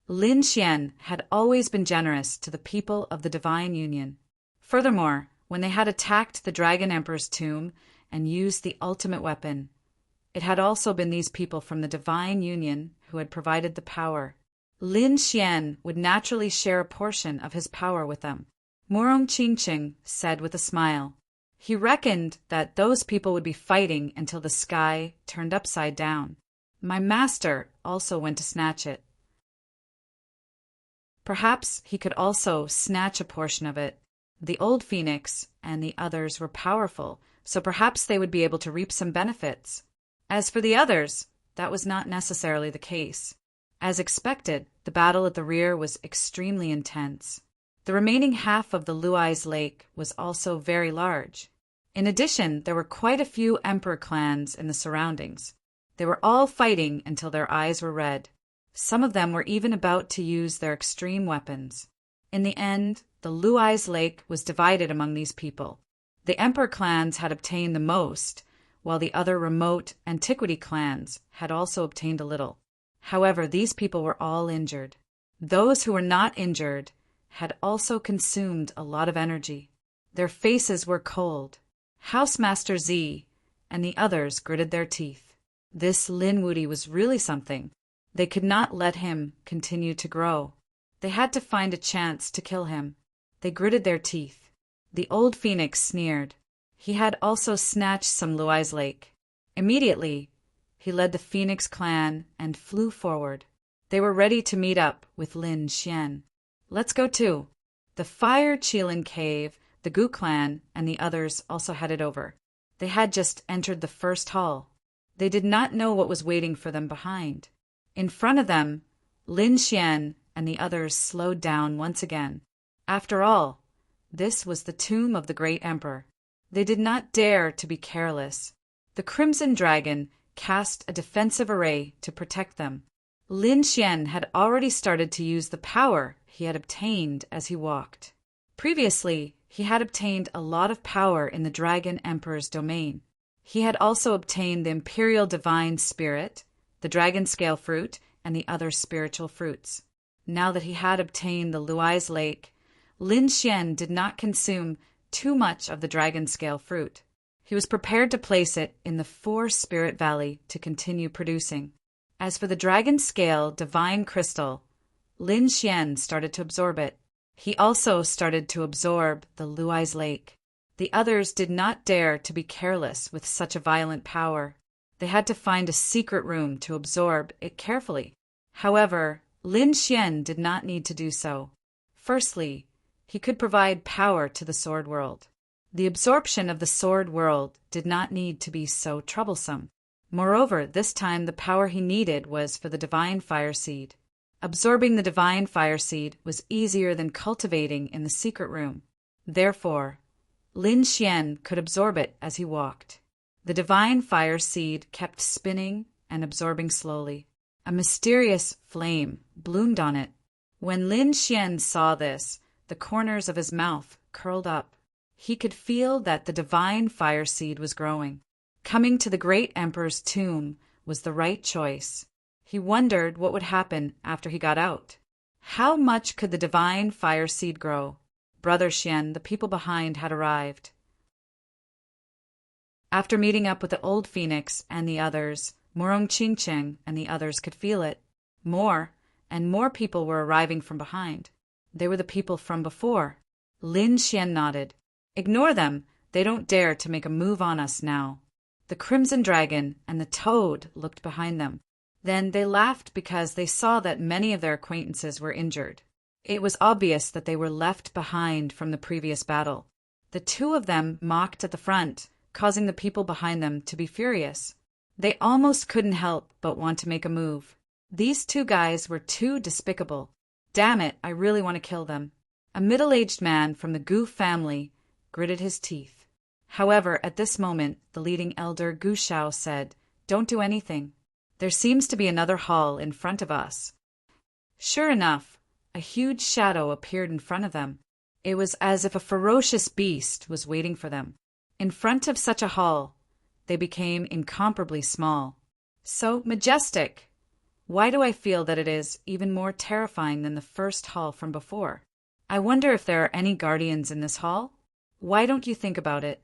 Lin Xian had always been generous to the people of the Divine Union. Furthermore, when they had attacked the Dragon Emperor's tomb and used the ultimate weapon, it had also been these people from the Divine Union who had provided the power. Lin Xian would naturally share a portion of his power with them. Murong Qingqing said with a smile. He reckoned that those people would be fighting until the sky turned upside down. My master also went to snatch it. Perhaps he could also snatch a portion of it. The old phoenix and the others were powerful, so perhaps they would be able to reap some benefits. As for the others, that was not necessarily the case. As expected, the battle at the rear was extremely intense. The remaining half of the Luai's lake was also very large. In addition, there were quite a few emperor clans in the surroundings. They were all fighting until their eyes were red. Some of them were even about to use their extreme weapons. In the end, the Luai's lake was divided among these people. The emperor clans had obtained the most, while the other remote antiquity clans had also obtained a little. However, these people were all injured. Those who were not injured had also consumed a lot of energy. Their faces were cold. Housemaster Z and the others gritted their teeth. This Lin Wudy was really something. They could not let him continue to grow. They had to find a chance to kill him. They gritted their teeth. The old phoenix sneered. He had also snatched some Luai's lake. Immediately, he led the Phoenix clan and flew forward. They were ready to meet up with Lin Xian. "Let's go too." The Fire Qilin Cave, the Gu clan, and the others also headed over. They had just entered the first hall. They did not know what was waiting for them behind. In front of them, Lin Xian and the others slowed down once again. After all, this was the tomb of the great emperor. They did not dare to be careless. The Crimson Dragon cast a defensive array to protect them. Lin Xian had already started to use the power he had obtained as he walked. Previously, he had obtained a lot of power in the Dragon Emperor's domain. He had also obtained the Imperial Divine Spirit, the Dragon Scale Fruit, and the other spiritual fruits. Now that he had obtained the Luai's Lake, Lin Xian did not consume too much of the Dragon Scale Fruit. He was prepared to place it in the Four Spirit Valley to continue producing. As for the Dragon Scale Divine Crystal, Lin Xian started to absorb it. He also started to absorb the Luai's Lake. The others did not dare to be careless with such a violent power. They had to find a secret room to absorb it carefully. However, Lin Xian did not need to do so. Firstly, he could provide power to the sword world. The absorption of the sword world did not need to be so troublesome. Moreover, this time the power he needed was for the Divine Fire Seed. Absorbing the Divine Fire Seed was easier than cultivating in the secret room. Therefore, Lin Xian could absorb it as he walked. The Divine Fire Seed kept spinning and absorbing slowly. A mysterious flame bloomed on it. When Lin Xian saw this, the corners of his mouth curled up. He could feel that the Divine Fire Seed was growing. Coming to the great Emperor's tomb was the right choice. He wondered what would happen after he got out. How much could the Divine Fire Seed grow? Brother Xian, the people behind, had arrived. After meeting up with the old Phoenix and the others, Morong Qingcheng and the others could feel it. More and more people were arriving from behind. They were the people from before. Lin Xian nodded. Ignore them. They don't dare to make a move on us now. The Crimson Dragon and the Toad looked behind them. Then they laughed because they saw that many of their acquaintances were injured. It was obvious that they were left behind from the previous battle. The two of them mocked at the front, causing the people behind them to be furious. They almost couldn't help but want to make a move. These two guys were too despicable. Damn it, I really want to kill them. A middle-aged man from the Gu family gritted his teeth. However, at this moment, the leading elder Gu Shao said, "Don't do anything. There seems to be another hall in front of us." Sure enough, a huge shadow appeared in front of them. It was as if a ferocious beast was waiting for them. In front of such a hall, they became incomparably small. So majestic! Why do I feel that it is even more terrifying than the first hall from before? I wonder if there are any guardians in this hall? Why don't you think about it?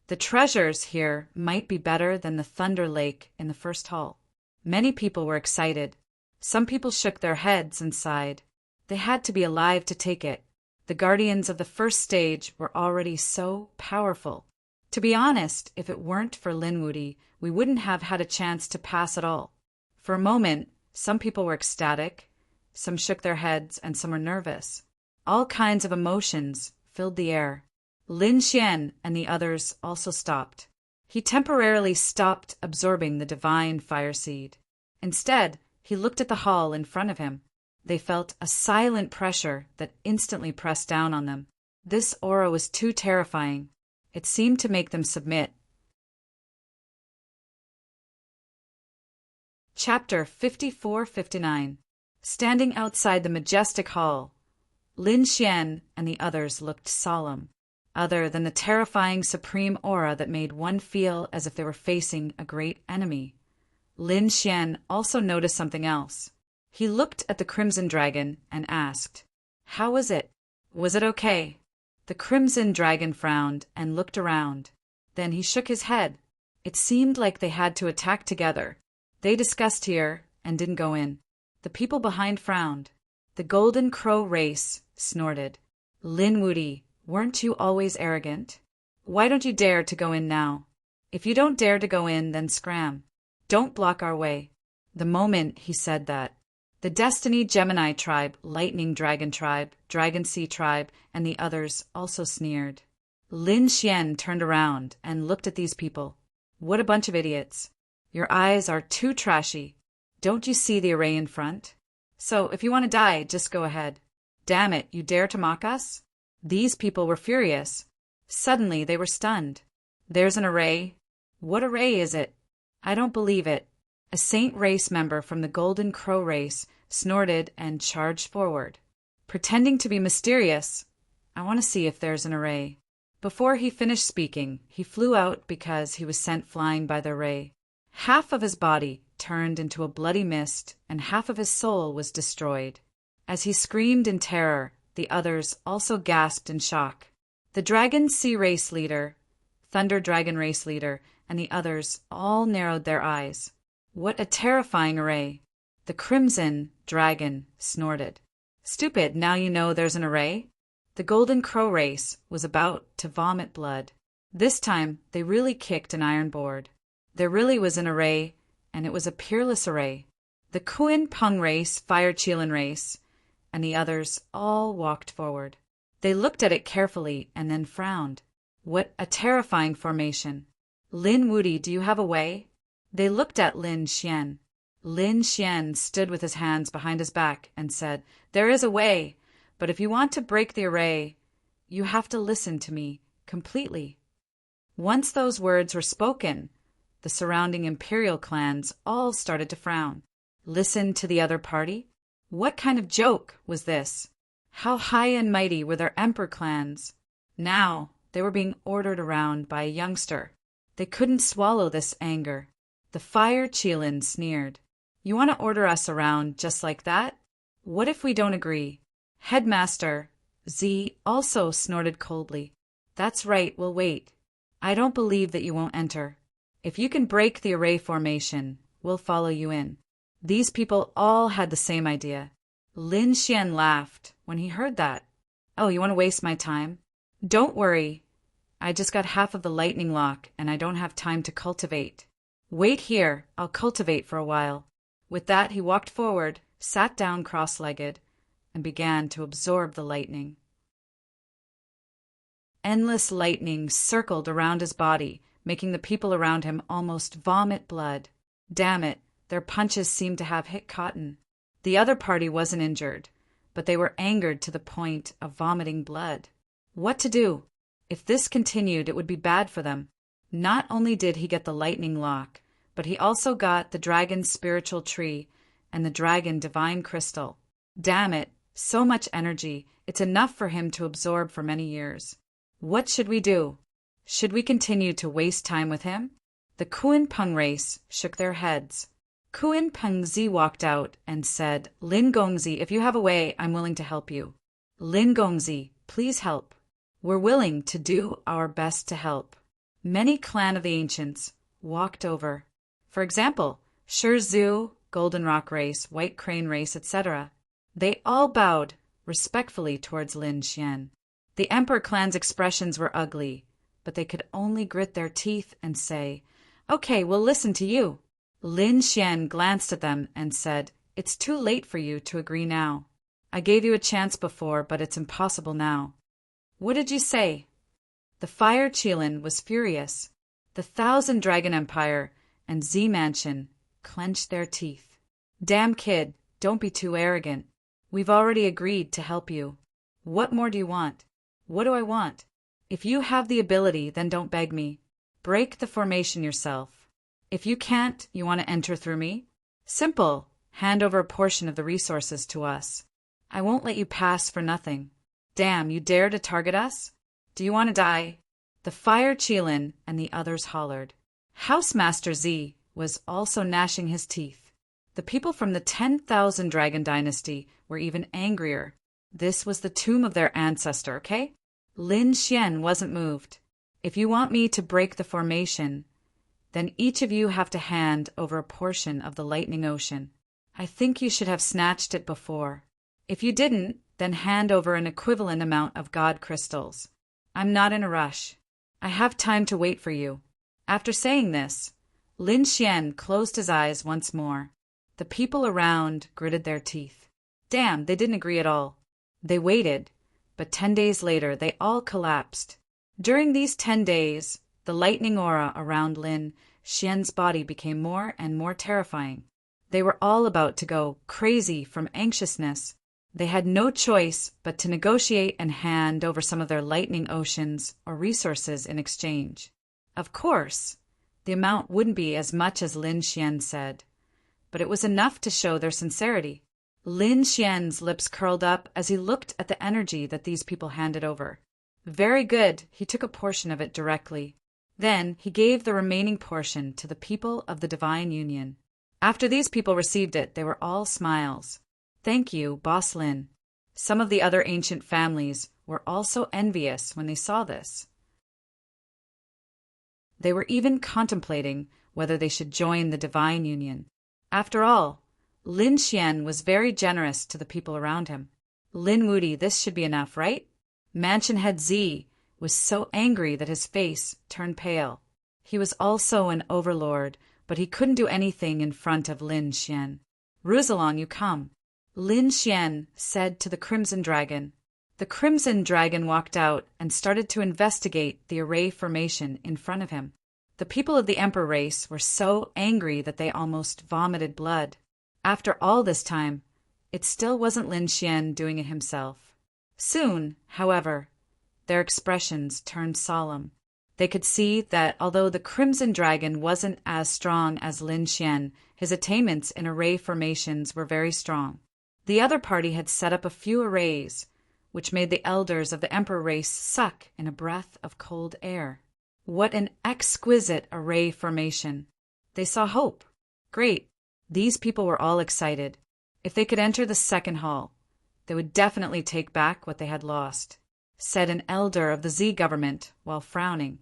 The treasures here might be better than the Thunder Lake in the first hall. Many people were excited. Some people shook their heads and sighed. They had to be alive to take it. The guardians of the first stage were already so powerful. To be honest, if it weren't for Linwoody, we wouldn't have had a chance to pass at all. For a moment, some people were ecstatic, some shook their heads, and some were nervous. All kinds of emotions filled the air. Lin Xian and the others also stopped. He temporarily stopped absorbing the Divine Fire Seed. Instead, he looked at the hall in front of him. They felt a silent pressure that instantly pressed down on them. This aura was too terrifying. It seemed to make them submit. Chapter 54-59. Standing outside the majestic hall, Lin Xian and the others looked solemn. Other than the terrifying supreme aura that made one feel as if they were facing a great enemy, Lin Xian also noticed something else. He looked at the Crimson Dragon and asked, "How was it? Was it okay?" The Crimson Dragon frowned and looked around. Then he shook his head. It seemed like they had to attack together. They discussed here and didn't go in. The people behind frowned. The Golden Crow race snorted. "Linwoody, weren't you always arrogant? Why don't you dare to go in now? If you don't dare to go in, then scram. Don't block our way." The moment he said that, the Destiny Gemini tribe, Lightning Dragon tribe, Dragon Sea tribe, and the others also sneered. Lin Xian turned around and looked at these people. What a bunch of idiots. Your eyes are too trashy. Don't you see the array in front? So if you want to die, just go ahead. Damn it, you dare to mock us? These people were furious. Suddenly they were stunned. There's an array. What array is it? I don't believe it. A Saint race member from the Golden Crow race snorted and charged forward. Pretending to be mysterious, I want to see if there's an array. Before he finished speaking, he flew out because he was sent flying by the array. Half of his body turned into a bloody mist, and half of his soul was destroyed. As he screamed in terror, the others also gasped in shock. The Dragon Sea Race Leader, Thunder Dragon Race Leader, and the others all narrowed their eyes. What a terrifying array! The Crimson Dragon snorted. Stupid, now you know there's an array? The Golden Crow Race was about to vomit blood. This time, they really kicked an iron board. There really was an array, and it was a peerless array. The Kuin Pung Race, Fire Chilin Race, and the others all walked forward. They looked at it carefully and then frowned. What a terrifying formation! Lin Wudi, do you have a way? They looked at Lin Xian. Lin Xian stood with his hands behind his back and said, "There is a way, but if you want to break the array, you have to listen to me completely." Once those words were spoken, the surrounding imperial clans all started to frown. Listen to the other party? What kind of joke was this? How high and mighty were their emperor clans? Now they were being ordered around by a youngster. They couldn't swallow this anger. The Fire Chilin sneered. "You want to order us around just like that? What if we don't agree?" Headmaster Z also snorted coldly. "That's right, we'll wait. I don't believe that you won't enter. If you can break the array formation, we'll follow you in." These people all had the same idea. Lin Xian laughed when he heard that. "Oh, you want to waste my time? Don't worry. I just got half of the lightning lock and I don't have time to cultivate. Wait here, I'll cultivate for a while." With that, he walked forward, sat down cross-legged, and began to absorb the lightning. Endless lightning circled around his body, making the people around him almost vomit blood. Damn it, their punches seemed to have hit cotton. The other party wasn't injured, but they were angered to the point of vomiting blood. What to do? If this continued, it would be bad for them. Not only did he get the lightning lock, but he also got the dragon's spiritual tree and the dragon divine crystal. Damn it, so much energy, it's enough for him to absorb for many years. What should we do? Should we continue to waste time with him? The Kuin Peng race shook their heads. Kuin Pengzi walked out and said, "Lin Gongzi, if you have a way, I'm willing to help you." "Lin Gongzi, please help." "We're willing to do our best to help." Many clan of the ancients walked over. For example, Shizhu, Golden Rock Race, White Crane Race, etc. They all bowed respectfully towards Lin Xian. The Emperor clan's expressions were ugly, but they could only grit their teeth and say, "Okay, we'll listen to you." Lin Xian glanced at them and said, "It's too late for you to agree now. I gave you a chance before, but it's impossible now." "What did you say?" The Fire Chilin was furious. The Thousand Dragon Empire and Z Mansion clenched their teeth. "Damn kid, don't be too arrogant. We've already agreed to help you. What more do you want?" "What do I want? If you have the ability, then don't beg me. Break the formation yourself. If you can't, you want to enter through me? Simple. Hand over a portion of the resources to us. I won't let you pass for nothing. Damn, you dare to target us? Do you want to die?" The Fire Chilin and the others hollered. Housemaster Z was also gnashing his teeth. The people from the 10,000 Dragon Dynasty were even angrier. This was the tomb of their ancestor, okay? Lin Xian wasn't moved. "If you want me to break the formation, then each of you have to hand over a portion of the lightning ocean. I think you should have snatched it before. If you didn't, then hand over an equivalent amount of God crystals. I'm not in a rush. I have time to wait for you." After saying this, Lin Xian closed his eyes once more. The people around gritted their teeth. Damn, they didn't agree at all. They waited, but 10 days later they all collapsed. During these 10 days, the lightning aura around Lin Xian's body became more and more terrifying. They were all about to go crazy from anxiousness. They had no choice but to negotiate and hand over some of their lightning oceans or resources in exchange. Of course, the amount wouldn't be as much as Lin Xian said, but it was enough to show their sincerity. Lin Xian's lips curled up as he looked at the energy that these people handed over. Very good, he took a portion of it directly. Then he gave the remaining portion to the people of the Divine Union. After these people received it, they were all smiles. Thank you, Boss Lin. Some of the other ancient families were also envious when they saw this. They were even contemplating whether they should join the Divine Union. After all, Lin Xian was very generous to the people around him. Lin Wudi, this should be enough, right? Mansion head Z was so angry that his face turned pale. He was also an overlord, but he couldn't do anything in front of Lin Xian. Roussillon, you come. Lin Xian said to the Crimson Dragon. The Crimson Dragon walked out and started to investigate the array formation in front of him. The people of the Emperor race were so angry that they almost vomited blood. After all this time, it still wasn't Lin Xian doing it himself. Soon, however, their expressions turned solemn. They could see that although the Crimson Dragon wasn't as strong as Lin Xian, his attainments in array formations were very strong. The other party had set up a few arrays, which made the elders of the Emperor race suck in a breath of cold air. What an exquisite array formation! They saw hope. Great! These people were all excited. If they could enter the second hall, they would definitely take back what they had lost, said an elder of the Z government while frowning.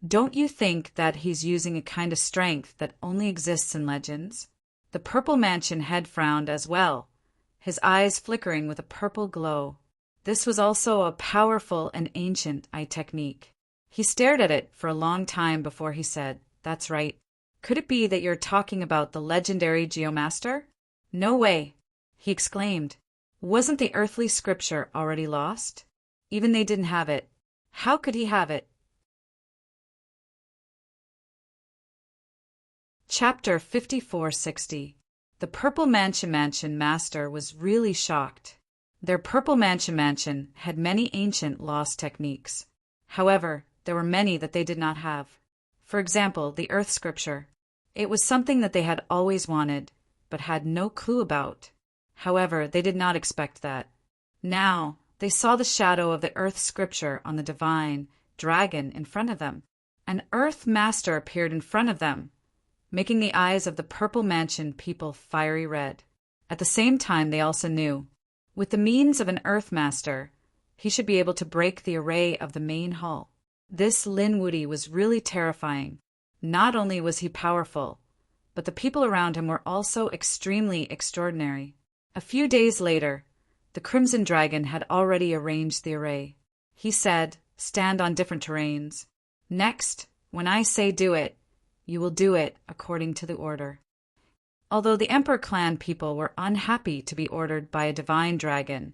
Don't you think that he's using a kind of strength that only exists in legends? The Purple Mansion head frowned as well, his eyes flickering with a purple glow. This was also a powerful and ancient eye technique. He stared at it for a long time before he said, "That's right. Could it be that you're talking about the legendary Geomaster?" "No way," he exclaimed. Wasn't the earthly scripture already lost? Even they didn't have it. How could he have it? Chapter 5460. The Purple Mansion Master was really shocked. Their Purple Mansion had many ancient lost techniques. However, there were many that they did not have. For example, the Earth Scripture. It was something that they had always wanted, but had no clue about. However, they did not expect that. Now, they saw the shadow of the Earth Scripture on the Divine Dragon in front of them. An Earth Master appeared in front of them, making the eyes of the Purple Mansion people fiery red. At the same time, they also knew, with the means of an Earth Master, he should be able to break the array of the main hall. This Lin Wudi was really terrifying. Not only was he powerful, but the people around him were also extremely extraordinary. A few days later, the Crimson Dragon had already arranged the array. He said, "Stand on different terrains. Next, when I say do it, you will do it according to the order." Although the Emperor clan people were unhappy to be ordered by a divine dragon,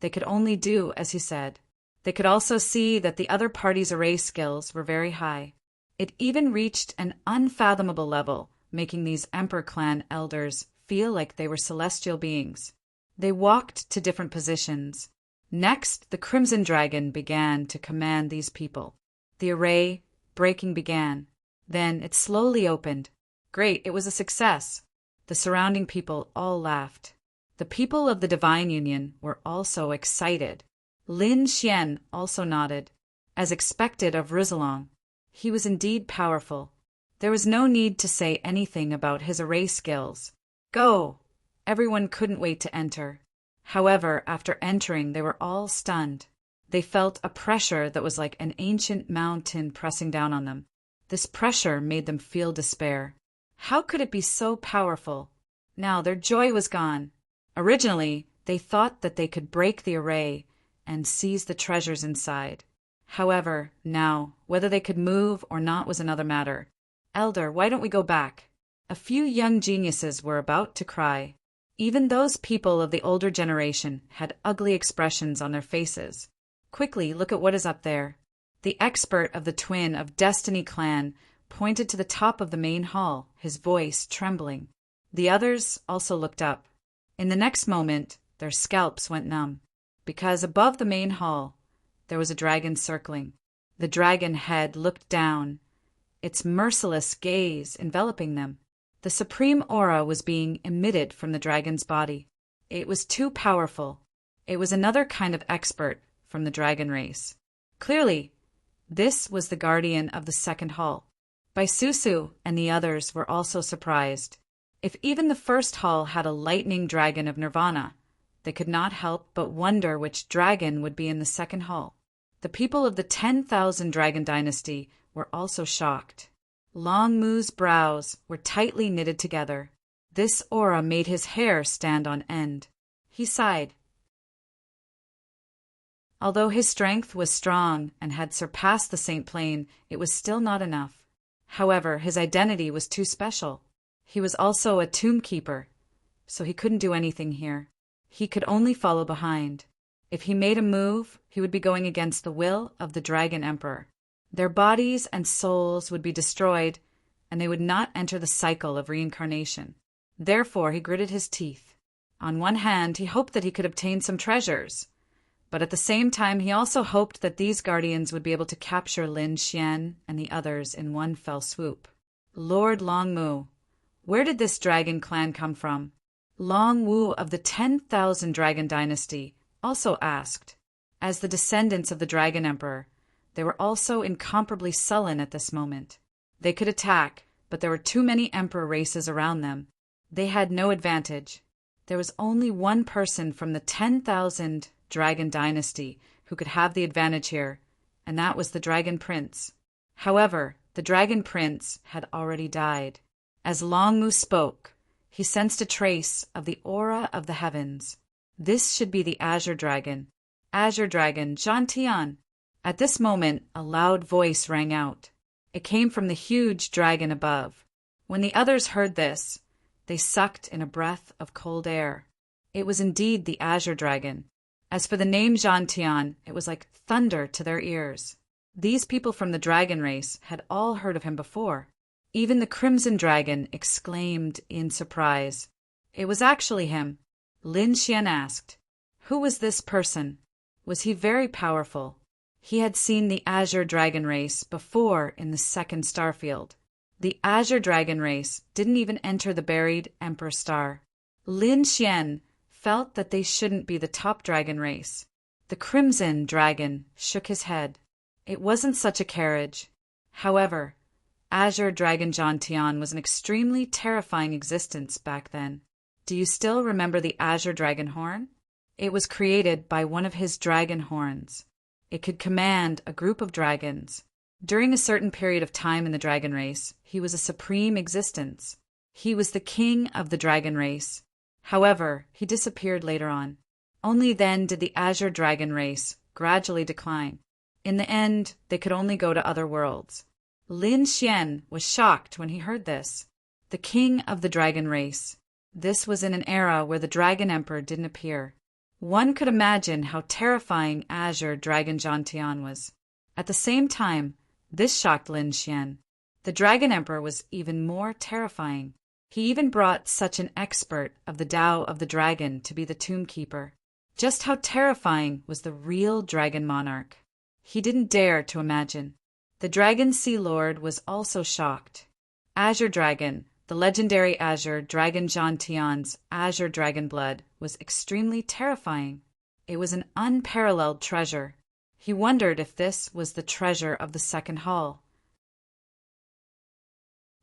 they could only do as he said. They could also see that the other party's array skills were very high. It even reached an unfathomable level, making these Emperor clan elders feel like they were celestial beings. They walked to different positions. Next, the Crimson Dragon began to command these people. The array breaking began. Then it slowly opened. Great, it was a success. The surrounding people all laughed. The people of the Divine Union were also excited. Lin Xian also nodded. As expected of Roussillon, he was indeed powerful. There was no need to say anything about his array skills. Go! Everyone couldn't wait to enter. However, after entering, they were all stunned. They felt a pressure that was like an ancient mountain pressing down on them. This pressure made them feel despair. How could it be so powerful? Now their joy was gone. Originally, they thought that they could break the array and seize the treasures inside. However, now, whether they could move or not was another matter. "Elder, why don't we go back?" A few young geniuses were about to cry. Even those people of the older generation had ugly expressions on their faces. Quickly, look at what is up there. The expert of the twin of Destiny clan pointed to the top of the main hall, his voice trembling. The others also looked up. In the next moment, their scalps went numb, because above the main hall, there was a dragon circling. The dragon head looked down, its merciless gaze enveloping them. The supreme aura was being emitted from the dragon's body. It was too powerful. It was another kind of expert from the dragon race. Clearly, this was the guardian of the second hall. Baisusu and the others were also surprised. If even the first hall had a lightning dragon of Nirvana, they could not help but wonder which dragon would be in the second hall. The people of the 10,000 Dragon Dynasty were also shocked. Long Mu's brows were tightly knitted together. This aura made his hair stand on end. He sighed. Although his strength was strong and had surpassed the Saint Plane, it was still not enough. However, his identity was too special. He was also a tomb keeper, so he couldn't do anything here. He could only follow behind. If he made a move, he would be going against the will of the Dragon Emperor. Their bodies and souls would be destroyed, and they would not enter the cycle of reincarnation. Therefore, he gritted his teeth. On one hand, he hoped that he could obtain some treasures, but at the same time, he also hoped that these guardians would be able to capture Lin Xian and the others in one fell swoop. Lord Long Mu, where did this dragon clan come from? Long Wu of the 10,000 Dragon Dynasty also asked. As the descendants of the Dragon Emperor, they were also incomparably sullen at this moment. They could attack, but there were too many emperor races around them. They had no advantage. There was only one person from the 10,000 Dragon Dynasty who could have the advantage here, and that was the Dragon Prince. However, the Dragon Prince had already died. As Long Mu spoke, he sensed a trace of the aura of the heavens. This should be the Azure Dragon. Azure Dragon Zhantian. At this moment, a loud voice rang out. It came from the huge dragon above. When the others heard this, they sucked in a breath of cold air. It was indeed the Azure Dragon. As for the name Zhantian, it was like thunder to their ears. These people from the dragon race had all heard of him before. Even the Crimson Dragon exclaimed in surprise. It was actually him. Lin Xian asked, "Who was this person? Was he very powerful?" He had seen the Azure Dragon race before in the second starfield. The Azure Dragon race didn't even enter the buried Emperor Star. Lin Xian felt that they shouldn't be the top dragon race. The Crimson Dragon shook his head. It wasn't such a carriage. However, Azure Dragon Zhantian was an extremely terrifying existence back then. Do you still remember the Azure Dragon Horn? It was created by one of his dragon horns. It could command a group of dragons. During a certain period of time in the dragon race, he was a supreme existence. He was the king of the dragon race. However, he disappeared later on. Only then did the Azure Dragon race gradually decline. In the end, they could only go to other worlds. Lin Xian was shocked when he heard this. The king of the dragon race. This was in an era where the Dragon Emperor didn't appear. One could imagine how terrifying Azure Dragon Zhantian was. At the same time, this shocked Lin Xian. The Dragon Emperor was even more terrifying. He even brought such an expert of the Tao of the Dragon to be the tomb keeper. Just how terrifying was the real Dragon Monarch? He didn't dare to imagine. The Dragon Sea Lord was also shocked. Azure Dragon, the legendary Azure Dragon Zhantian's Azure Dragon blood, was extremely terrifying. It was an unparalleled treasure. He wondered if this was the treasure of the second hall.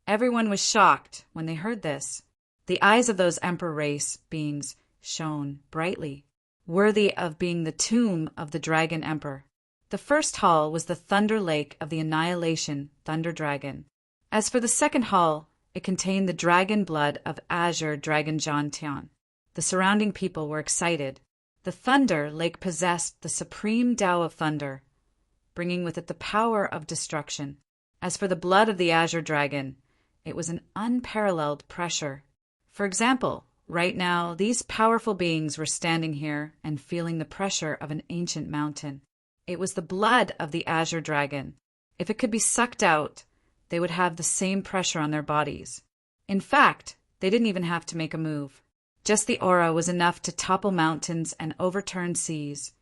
Everyone was shocked when they heard this. The eyes of those Emperor race beings shone brightly, worthy of being the tomb of the Dragon Emperor. The first hall was the Thunder Lake of the Annihilation Thunder Dragon. As for the second hall, it contained the dragon blood of Azure Dragon Zhantian. The surrounding people were excited. The Thunder Lake possessed the supreme Tao of thunder, bringing with it the power of destruction. As for the blood of the Azure Dragon, it was an unparalleled pressure. For example, right now, these powerful beings were standing here and feeling the pressure of an ancient mountain. It was the blood of the Azure Dragon. If it could be sucked out, they would have the same pressure on their bodies. In fact, they didn't even have to make a move. Just the aura was enough to topple mountains and overturn seas,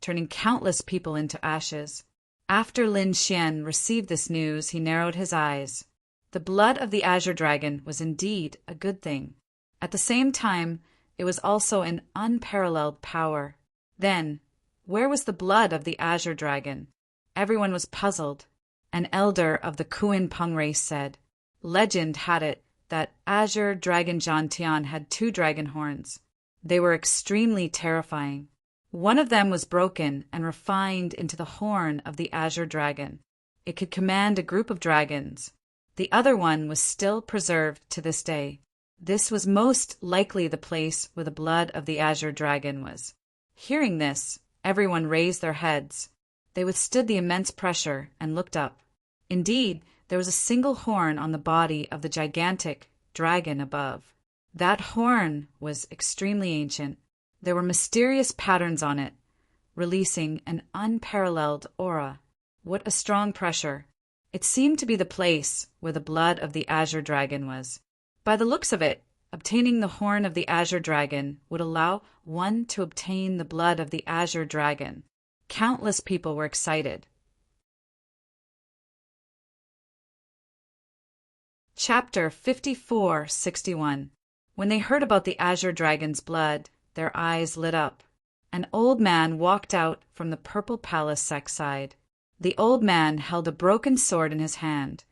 turning countless people into ashes. After Lin Xian received this news, he narrowed his eyes. The blood of the Azure Dragon was indeed a good thing. At the same time, It was also an unparalleled power. Then, where was the blood of the azure dragon? Everyone was puzzled. An elder of the Kuin-Pung race said, "Legend had it that azure dragon Tian had 2 dragon horns. They were extremely terrifying. One of them was broken and refined into the horn of the azure dragon. It could command a group of dragons. The other one was still preserved to this day. This was most likely the place where the blood of the azure dragon was." Hearing this, everyone raised their heads. They withstood the immense pressure and looked up. Indeed, there was a single horn on the body of the gigantic dragon above. That horn was extremely ancient. There were mysterious patterns on it, releasing an unparalleled aura. What a strong pressure! It seemed to be the place where the blood of the azure dragon was. By the looks of it, obtaining the horn of the azure dragon would allow one to obtain the blood of the azure dragon. Countless people were excited. Chapter 54:61. When they heard about the azure dragon's blood, their eyes lit up. An old man walked out from the purple palace side. The old man held a broken sword in his hand,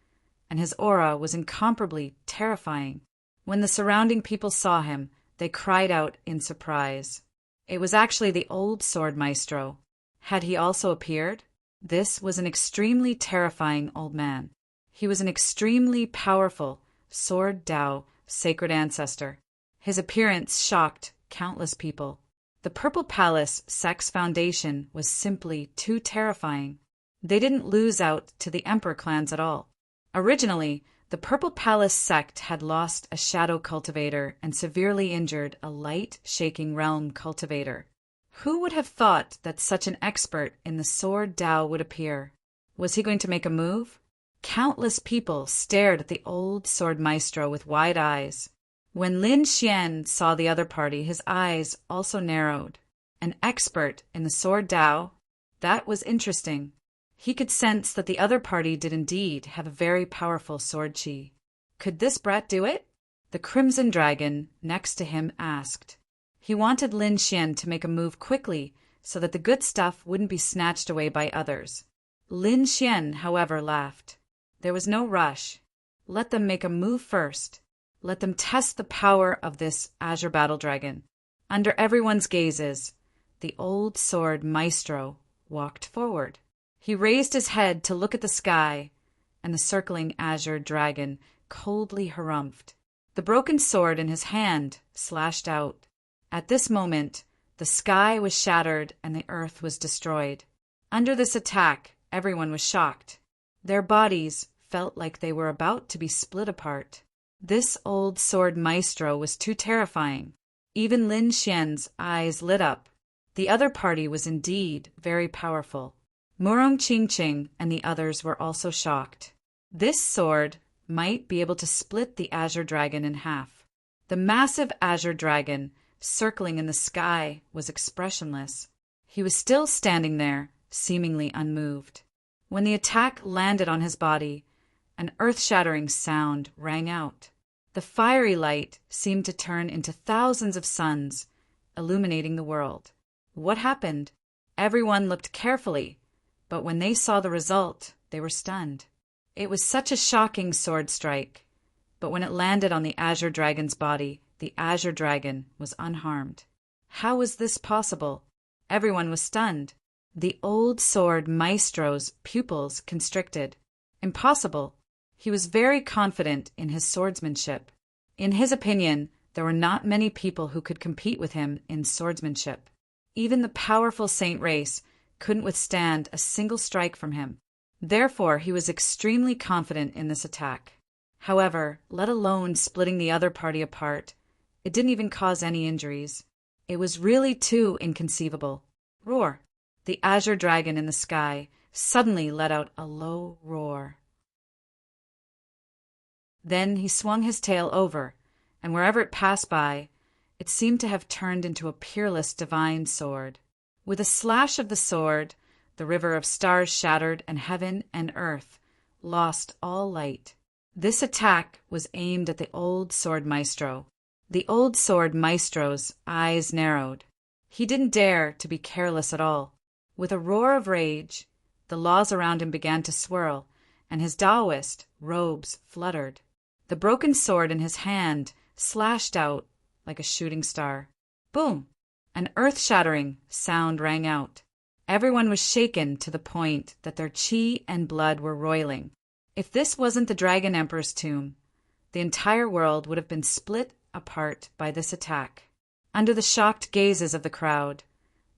and his aura was incomparably terrifying. When the surrounding people saw him, they cried out in surprise. It was actually the old sword maestro. Had he also appeared? This was an extremely terrifying old man. He was an extremely powerful sword Dao sacred ancestor. His appearance shocked countless people. The Purple Palace Sex Foundation was simply too terrifying. They didn't lose out to the Emperor clans at all. Originally, the Purple Palace sect had lost a shadow cultivator and severely injured a light-shaking realm cultivator. Who would have thought that such an expert in the sword Dao would appear? Was he going to make a move? Countless people stared at the old sword maestro with wide eyes. When Lin Xian saw the other party, his eyes also narrowed. An expert in the sword Dao? That was interesting. He could sense that the other party did indeed have a very powerful sword chi. Could this brat do it? The Crimson Dragon next to him asked. He wanted Lin Xian to make a move quickly so that the good stuff wouldn't be snatched away by others. Lin Xian, however, laughed. There was no rush. Let them make a move first. Let them test the power of this azure battle dragon. Under everyone's gazes, the old sword maestro walked forward. He raised his head to look at the sky, and the circling azure dragon coldly harumphed. The broken sword in his hand slashed out. At this moment, the sky was shattered and the earth was destroyed. Under this attack, everyone was shocked. Their bodies felt like they were about to be split apart. This old sword maestro was too terrifying. Even Lin Xian's eyes lit up. The other party was indeed very powerful. Murong Qingqing and the others were also shocked. This sword might be able to split the azure dragon in half. The massive azure dragon, circling in the sky, was expressionless. He was still standing there, seemingly unmoved. When the attack landed on his body, an earth-shattering sound rang out. The fiery light seemed to turn into thousands of suns, illuminating the world. What happened? Everyone looked carefully, but when they saw the result, they were stunned. It was such a shocking sword strike, but when it landed on the azure dragon's body, the azure dragon was unharmed. How was this possible? Everyone was stunned. The old sword maestro's pupils constricted. Impossible. He was very confident in his swordsmanship. In his opinion, there were not many people who could compete with him in swordsmanship. Even the powerful saint race couldn't withstand a single strike from him. Therefore, he was extremely confident in this attack. However, let alone splitting the other party apart, it didn't even cause any injuries. It was really too inconceivable. Roar! The azure dragon in the sky suddenly let out a low roar. Then he swung his tail over, and wherever it passed by, it seemed to have turned into a peerless divine sword. With a slash of the sword, the river of stars shattered, and heaven and earth lost all light. This attack was aimed at the old sword maestro. The old sword maestro's eyes narrowed. He didn't dare to be careless at all. With a roar of rage, the laws around him began to swirl, and his Taoist robes fluttered. The broken sword in his hand slashed out like a shooting star. Boom! An earth-shattering sound rang out. Everyone was shaken to the point that their chi and blood were roiling. If this wasn't the Dragon Emperor's tomb, the entire world would have been split apart by this attack. Under the shocked gazes of the crowd,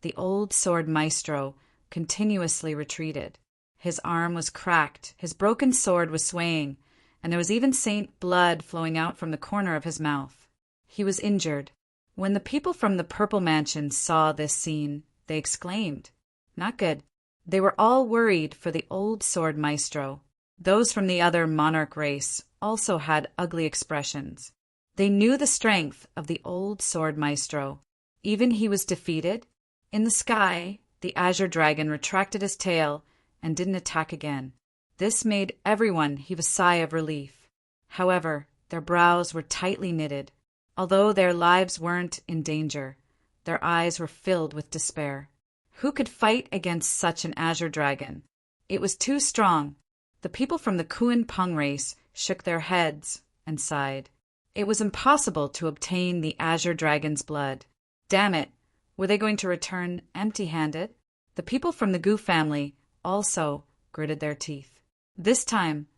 the old sword maestro continuously retreated. His arm was cracked, his broken sword was swaying, and there was even faint blood flowing out from the corner of his mouth. He was injured. When the people from the Purple Mansion saw this scene, they exclaimed, "Not good." They were all worried for the old sword maestro. Those from the other monarch race also had ugly expressions. They knew the strength of the old sword maestro. Even he was defeated. In the sky, the azure dragon retracted his tail and didn't attack again. This made everyone heave a sigh of relief. However, their brows were tightly knitted. Although their lives weren't in danger, their eyes were filled with despair. Who could fight against such an azure dragon? It was too strong. The people from the Kuan Pung race shook their heads and sighed. It was impossible to obtain the azure dragon's blood. Damn it, were they going to return empty-handed? The people from the Gu family also gritted their teeth. This time,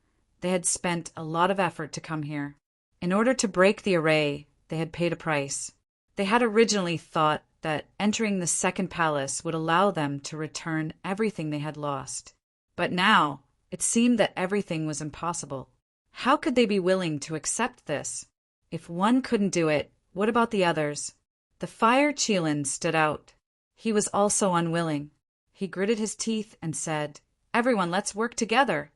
they had spent a lot of effort to come here. In order to break the array, they had paid a price. They had originally thought that entering the second palace would allow them to return everything they had lost. But now, it seemed that everything was impossible. How could they be willing to accept this? If one couldn't do it, what about the others? The Fire Qilin stood out. He was also unwilling. He gritted his teeth and said, "Everyone, let's work together."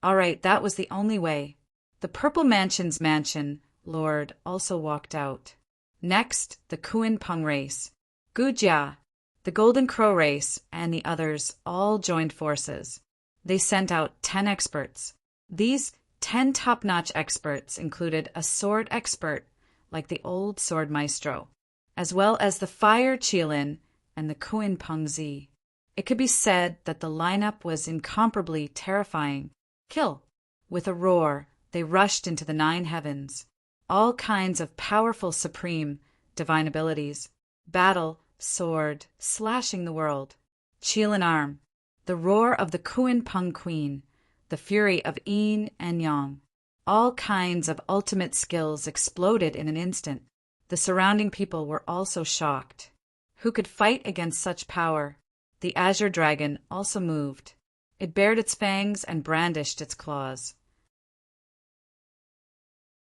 All right, that was the only way. The Purple Mansion's mansion lord also walked out. Next, the Kuan Pung race. Gujia, the Golden Crow race, and the others all joined forces. They sent out 10 experts. These 10 top-notch experts included a sword expert like the old sword maestro, as well as the Fire Qilin and the Kuan Pung Zi. It could be said that the lineup was incomparably terrifying. Kill! With a roar, they rushed into the 9 heavens. All kinds of powerful supreme divine abilities. Battle, sword, slashing the world. Qilin arm. The roar of the Kuan Pung Queen. The fury of yin and yang. All kinds of ultimate skills exploded in an instant. The surrounding people were also shocked. Who could fight against such power? The azure dragon also moved. It bared its fangs and brandished its claws.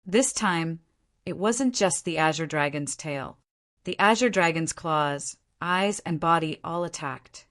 This time, it wasn't just the azure dragon's tail. The azure dragon's claws, eyes, and body all attacked.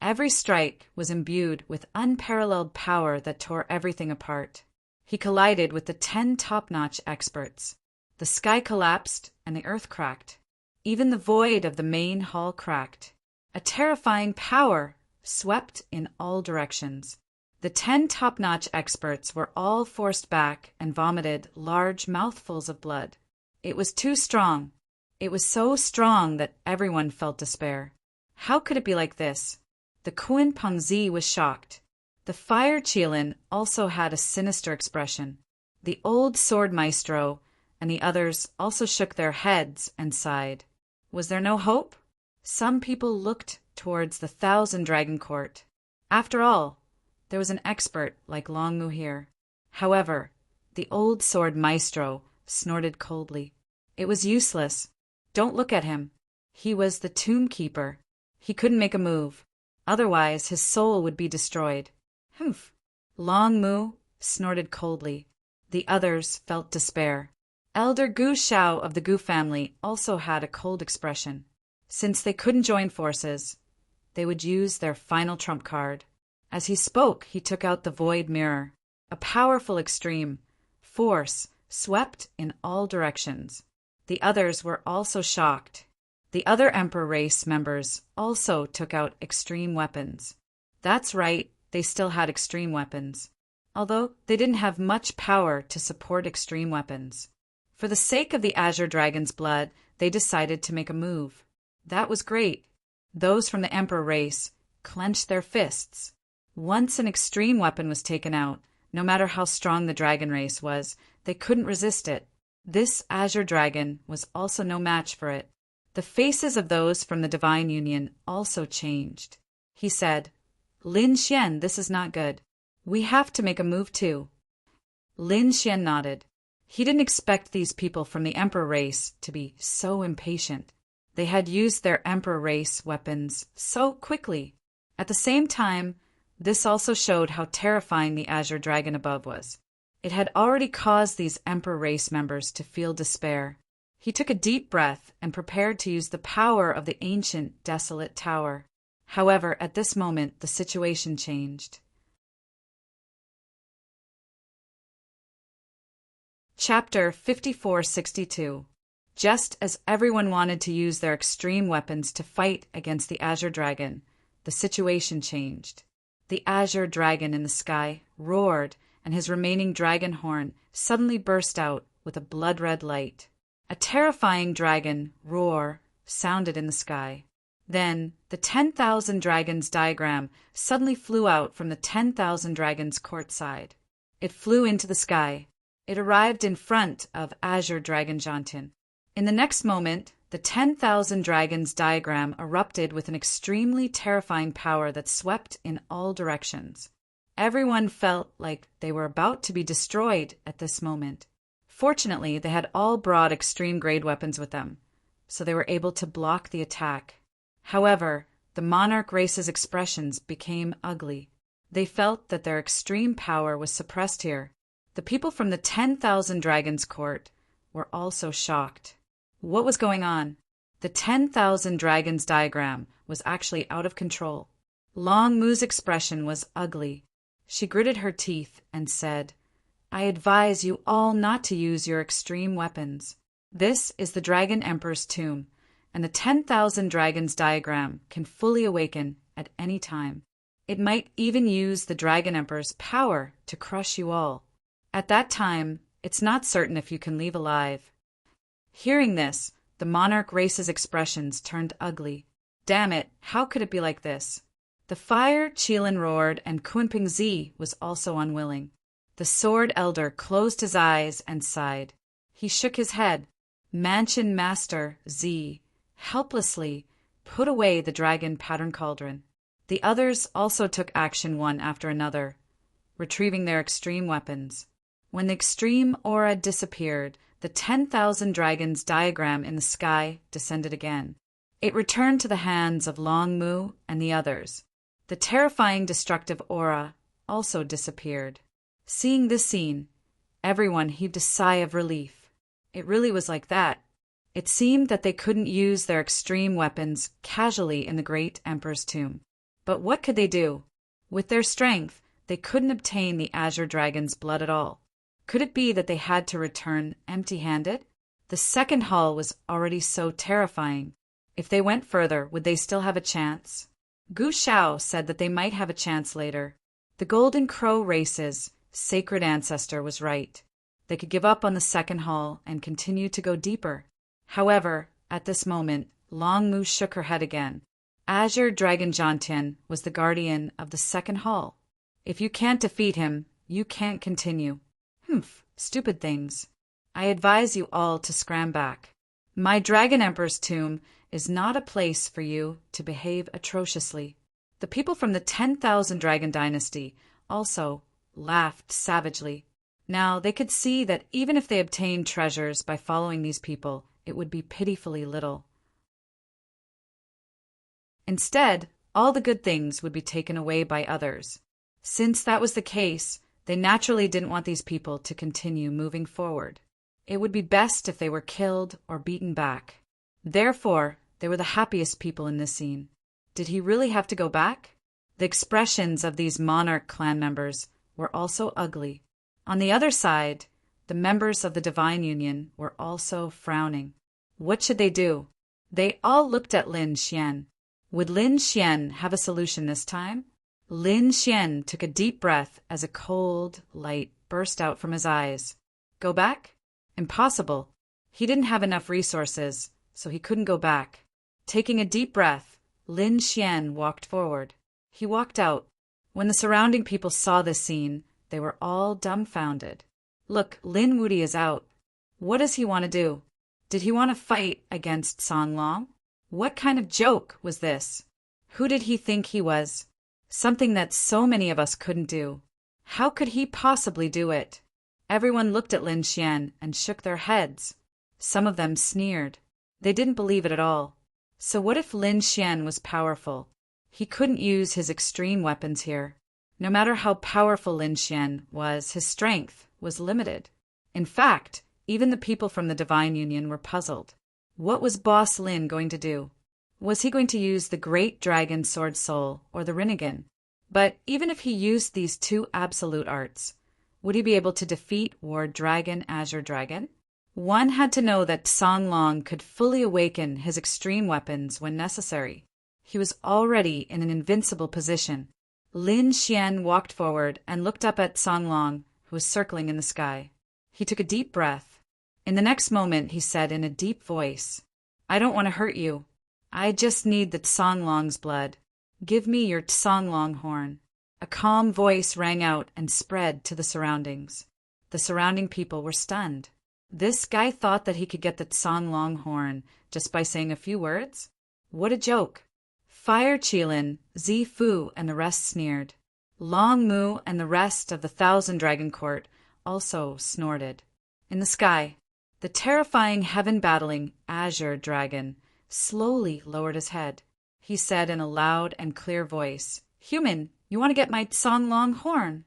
Every strike was imbued with unparalleled power that tore everything apart. He collided with the 10 top-notch experts. The sky collapsed and the earth cracked. Even the void of the main hall cracked. A terrifying power swept in all directions. The 10 top-notch experts were all forced back and vomited large mouthfuls of blood. It was too strong. It was so strong that everyone felt despair. How could it be like this? The Kuan Pung Zi was shocked. The Fire Qilin also had a sinister expression. The old sword maestro and the others also shook their heads and sighed. Was there no hope? Some people looked towards the 1,000 Dragon Court. After all, there was an expert like Long Mu here. However, the old sword maestro snorted coldly. It was useless. Don't look at him. He was the tomb keeper. He couldn't make a move. Otherwise, his soul would be destroyed. Humph! Long Mu snorted coldly. The others felt despair. Elder Gu Shao of the Gu family also had a cold expression. Since they couldn't join forces, they would use their final trump card. As he spoke, he took out the Void Mirror. A powerful extreme force swept in all directions. The others were also shocked. The other Emperor race members also took out extreme weapons. That's right, they still had extreme weapons, although they didn't have much power to support extreme weapons. For the sake of the Azure Dragon's blood, they decided to make a move. That was great. Those from the Emperor race clenched their fists. Once an extreme weapon was taken out, no matter how strong the dragon race was, they couldn't resist it. This Azure Dragon was also no match for it. The faces of those from the Divine Union also changed. He said, "Lin Xian, this is not good. We have to make a move too." Lin Xian nodded. He didn't expect these people from the Emperor race to be so impatient. They had used their Emperor race weapons so quickly. At the same time, this also showed how terrifying the Azure Dragon above was. It had already caused these Emperor race members to feel despair. He took a deep breath and prepared to use the power of the ancient, desolate tower. However, at this moment, the situation changed. Chapter 5462. Just as everyone wanted to use their extreme weapons to fight against the Azure Dragon, the situation changed. The Azure Dragon in the sky roared, and his remaining dragon horn suddenly burst out with a blood-red light. A terrifying dragon roar sounded in the sky. Then, the 10,000 dragons diagram suddenly flew out from the 10,000 dragons courtside. It flew into the sky. It arrived in front of Azure Dragon Jantian. In the next moment, the 10,000 dragons diagram erupted with an extremely terrifying power that swept in all directions. Everyone felt like they were about to be destroyed at this moment. Fortunately, they had all brought extreme-grade weapons with them, so they were able to block the attack. However, the monarch race's expressions became ugly. They felt that their extreme power was suppressed here. The people from the 10,000 dragons court were also shocked. What was going on? The 10,000 dragons diagram was actually out of control. Long Mu's expression was ugly. She gritted her teeth and said, "I advise you all not to use your extreme weapons. This is the Dragon Emperor's tomb, and the 10,000 dragons diagram can fully awaken at any time. It might even use the Dragon Emperor's power to crush you all. At that time, it's not certain if you can leave alive." Hearing this, the monarch race's expressions turned ugly. Damn it, how could it be like this? The fire Qilin roared, and Kunping Zi was also unwilling. The sword elder closed his eyes and sighed. He shook his head. Mansion Master Zi helplessly put away the dragon pattern cauldron. The others also took action one after another, retrieving their extreme weapons. When the extreme aura disappeared, the 10,000 dragons diagram in the sky descended again. It returned to the hands of Long Mu and the others. The terrifying destructive aura also disappeared. Seeing this scene, everyone heaved a sigh of relief. It really was like that. It seemed that they couldn't use their extreme weapons casually in the great Emperor's tomb. But what could they do? With their strength, they couldn't obtain the Azure Dragon's blood at all. Could it be that they had to return empty-handed? The second hall was already so terrifying. If they went further, would they still have a chance? Gu Shao said that they might have a chance later. The Golden Crow race's sacred ancestor was right. They could give up on the second hall and continue to go deeper. However, at this moment, Long Mu shook her head again. Azure Dragon Jantian was the guardian of the second hall. If you can't defeat him, you can't continue. Stupid things. I advise you all to scram back. My Dragon Emperor's tomb is not a place for you to behave atrociously. The people from the 10,000 Dragon Dynasty also laughed savagely. Now they could see that even if they obtained treasures by following these people, it would be pitifully little. Instead, all the good things would be taken away by others. Since that was the case, they naturally didn't want these people to continue moving forward. It would be best if they were killed or beaten back. Therefore, they were the happiest people in this scene. Did he really have to go back? The expressions of these monarch clan members were also ugly. On the other side, the members of the Divine Union were also frowning. What should they do? They all looked at Lin Xian. Would Lin Xian have a solution this time? Lin Xian took a deep breath as a cold light burst out from his eyes. Go back? Impossible. He didn't have enough resources, so he couldn't go back. Taking a deep breath, Lin Xian walked forward. He walked out. When the surrounding people saw this scene, they were all dumbfounded. Look, Lin Wuti is out. What does he want to do? Did he want to fight against Song Long? What kind of joke was this? Who did he think he was? Something that so many of us couldn't do. How could he possibly do it? Everyone looked at Lin Xian and shook their heads. Some of them sneered. They didn't believe it at all. So what if Lin Xian was powerful? He couldn't use his extreme weapons here. No matter how powerful Lin Xian was, his strength was limited. In fact, even the people from the Divine Union were puzzled. What was Boss Lin going to do? Was he going to use the Great Dragon Sword Soul or the Rinnegan? But even if he used these two absolute arts, would he be able to defeat War Dragon Azure Dragon? One had to know that Song Long could fully awaken his extreme weapons when necessary. He was already in an invincible position. Lin Xian walked forward and looked up at Song Long, who was circling in the sky. He took a deep breath. In the next moment, he said in a deep voice, "I don't want to hurt you. I just need the Song Long's blood. Give me your Song Long horn." A calm voice rang out and spread to the surroundings. The surrounding people were stunned. This guy thought that he could get the Song Long horn just by saying a few words? What a joke! Fire Qilin, Zi Fu, and the rest sneered. Long Mu and the rest of the Thousand Dragon Court also snorted. In the sky, the terrifying heaven-battling Azure Dragon slowly lowered his head. He said in a loud and clear voice, "Human, you want to get my Song Long horn?"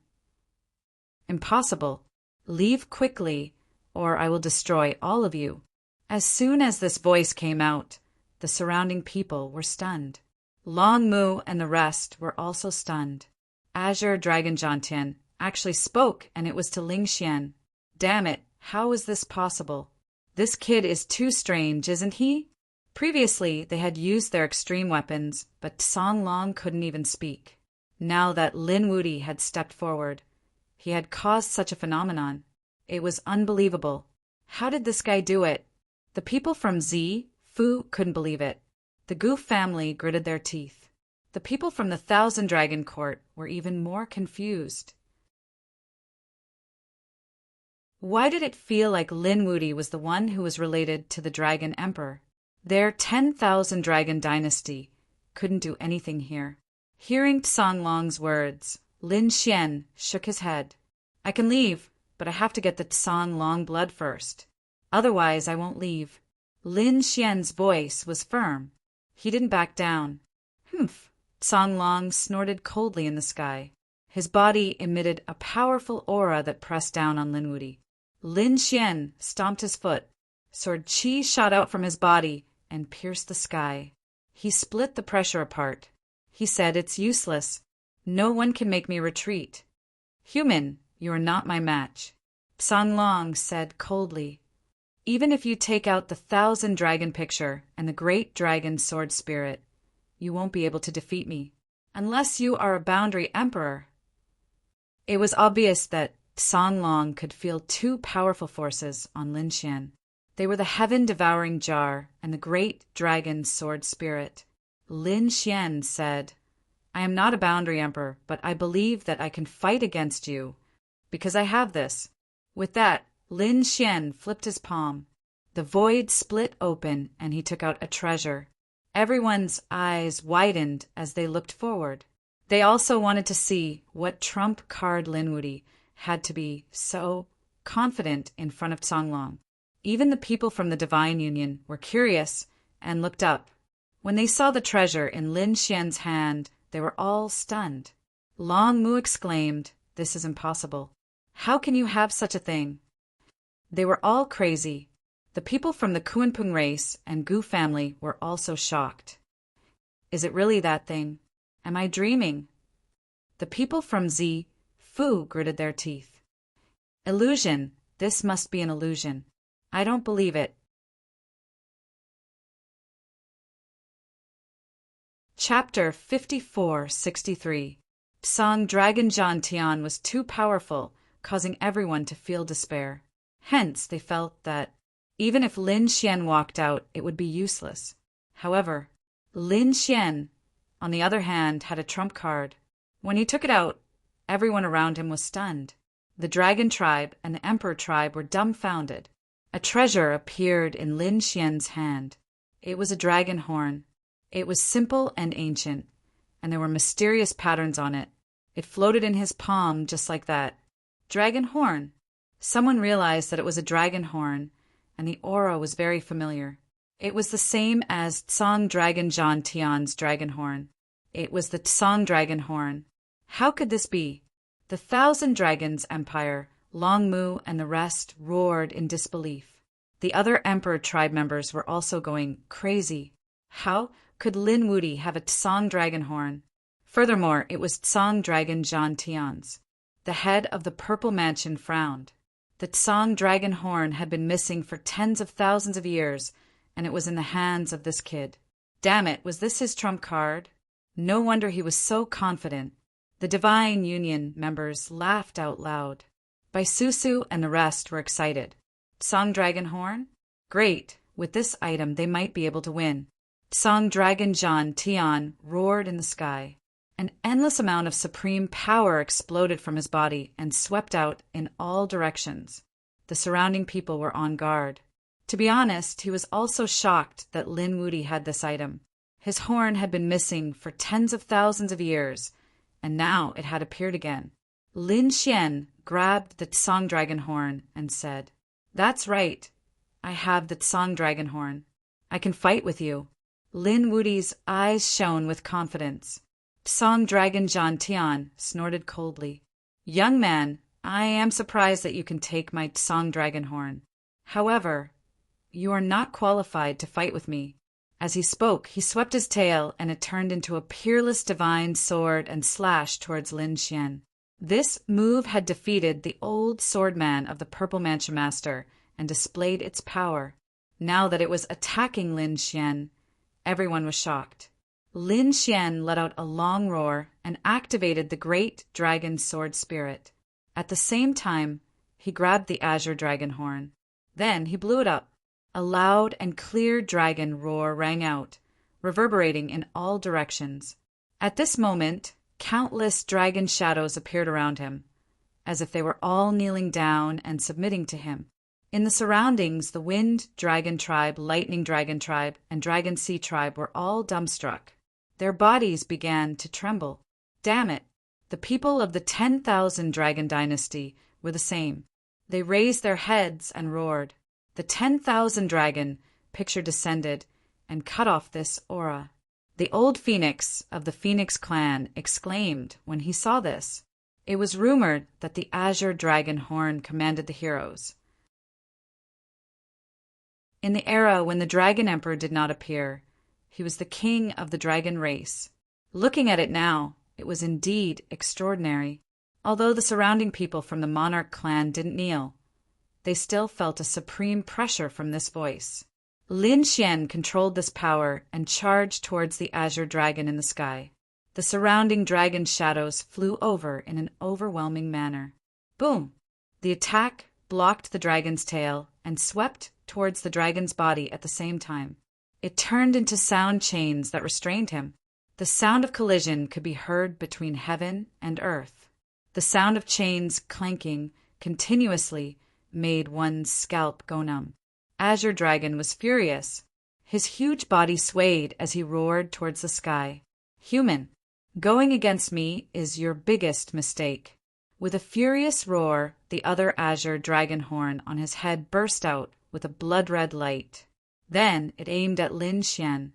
"Impossible. Leave quickly, or I will destroy all of you." As soon as this voice came out, the surrounding people were stunned. Long Mu and the rest were also stunned. Azure Dragon Jiantian actually spoke, and it was to Ling Xian. Damn it, how is this possible? This kid is too strange, isn't he? Previously, they had used their extreme weapons, but Song Long couldn't even speak. Now that Lin Wuti had stepped forward, he had caused such a phenomenon. It was unbelievable. How did this guy do it? The people from Zi Fu couldn't believe it. The Gu family gritted their teeth. The people from the Thousand Dragon Court were even more confused. Why did it feel like Lin Wuti was the one who was related to the Dragon Emperor? Their 10,000 Dragon dynasty couldn't do anything here. Hearing Song Long's words, Lin Xian shook his head. "I can leave, but I have to get the Song Long blood first. Otherwise, I won't leave." Lin Xian's voice was firm. He didn't back down. "Humph." Song Long snorted coldly in the sky. His body emitted a powerful aura that pressed down on Lin Wuti. Lin Xian stomped his foot. Sword Qi shot out from his body and pierced the sky. He split the pressure apart. He said, "It's useless. No one can make me retreat. Human, you are not my match." Song Long said coldly, "Even if you take out the 1,000 Dragon picture and the Great Dragon Sword Spirit, you won't be able to defeat me, unless you are a Boundary Emperor." It was obvious that Song Long could feel two powerful forces on Lin Xian. They were the heaven-devouring jar and the Great Dragon Sword Spirit. Lin Xian said, "I am not a Boundary Emperor, but I believe that I can fight against you, because I have this." With that, Lin Xian flipped his palm. The void split open and he took out a treasure. Everyone's eyes widened as they looked forward. They also wanted to see what trump card Lin Wuti had to be so confident in front of Song Long. Even the people from the Divine Union were curious and looked up. When they saw the treasure in Lin Xian's hand, they were all stunned. Long Mu exclaimed, "This is impossible. How can you have such a thing?" They were all crazy. The people from the Kunpeng race and Gu family were also shocked. Is it really that thing? Am I dreaming? The people from Zi Fu gritted their teeth. Illusion. This must be an illusion. I don't believe it. Chapter 5463. Song Dragon Jiantian was too powerful, causing everyone to feel despair. Hence, they felt that even if Lin Xian walked out, it would be useless. However, Lin Xian, on the other hand, had a trump card. When he took it out, everyone around him was stunned. The dragon tribe and the emperor tribe were dumbfounded. A treasure appeared in Lin Xian's hand. It was a dragon horn. It was simple and ancient, and there were mysterious patterns on it. It floated in his palm just like that. Dragon horn. Someone realized that it was a dragon horn, and the aura was very familiar. It was the same as Tsang Dragon Zhan Tian's dragon horn. It was the Tsang dragon horn. How could this be? The Thousand Dragons Empire, Long Mu and the rest roared in disbelief. The other emperor tribe members were also going crazy. How could Lin Wudi have a Tsang dragon horn? Furthermore, it was Tsang Dragon Zhan Tian's. The head of the Purple Mansion frowned. The Tsang dragon horn had been missing for tens of thousands of years, and it was in the hands of this kid. Damn it, was this his trump card? No wonder he was so confident. The Divine Union members laughed out loud. Bai Susu and the rest were excited. Tsang dragon horn? Great, with this item they might be able to win. Tsang Dragon Zhan Tian roared in the sky. An endless amount of supreme power exploded from his body and swept out in all directions. The surrounding people were on guard. To be honest, he was also shocked that Lin Wudi had this item. His horn had been missing for tens of thousands of years, and now it had appeared again. Lin Xian grabbed the Tsang dragon horn and said, "That's right. I have the Tsang dragon horn. I can fight with you." Lin Wudi's eyes shone with confidence. Tsang Dragon Zhan Tian snorted coldly. "Young man, I am surprised that you can take my Tsang dragon horn. However, you are not qualified to fight with me." As he spoke, he swept his tail, and it turned into a peerless divine sword and slashed towards Lin Xian. This move had defeated the old swordman of the Purple Mansion Master and displayed its power. Now that it was attacking Lin Xian, everyone was shocked. Lin Xian let out a long roar and activated the great dragon sword spirit. At the same time, he grabbed the azure dragon horn. Then he blew it up. A loud and clear dragon roar rang out, reverberating in all directions. At this moment, countless dragon shadows appeared around him, as if they were all kneeling down and submitting to him. In the surroundings, the Wind Dragon Tribe, Lightning Dragon Tribe, and Dragon Sea Tribe were all dumbstruck. Their bodies began to tremble. Damn it! The people of the 10,000 Dragon Dynasty were the same. They raised their heads and roared. The 10,000 dragon picture descended and cut off this aura. The old phoenix of the Phoenix clan exclaimed when he saw this. It was rumored that the azure dragon horn commanded the heroes. In the era when the Dragon Emperor did not appear, he was the king of the dragon race. Looking at it now, it was indeed extraordinary. Although the surrounding people from the monarch clan didn't kneel, they still felt a supreme pressure from this voice. Lin Xian controlled this power and charged towards the azure dragon in the sky. The surrounding dragon shadows flew over in an overwhelming manner. Boom! The attack blocked the dragon's tail and swept towards the dragon's body at the same time. It turned into sound chains that restrained him. The sound of collision could be heard between heaven and earth. The sound of chains clanking continuously made one's scalp go numb. Azure Dragon was furious. His huge body swayed as he roared towards the sky. "Human, going against me is your biggest mistake." With a furious roar, the other azure dragon horn on his head burst out with a blood-red light. Then it aimed at Lin Xian.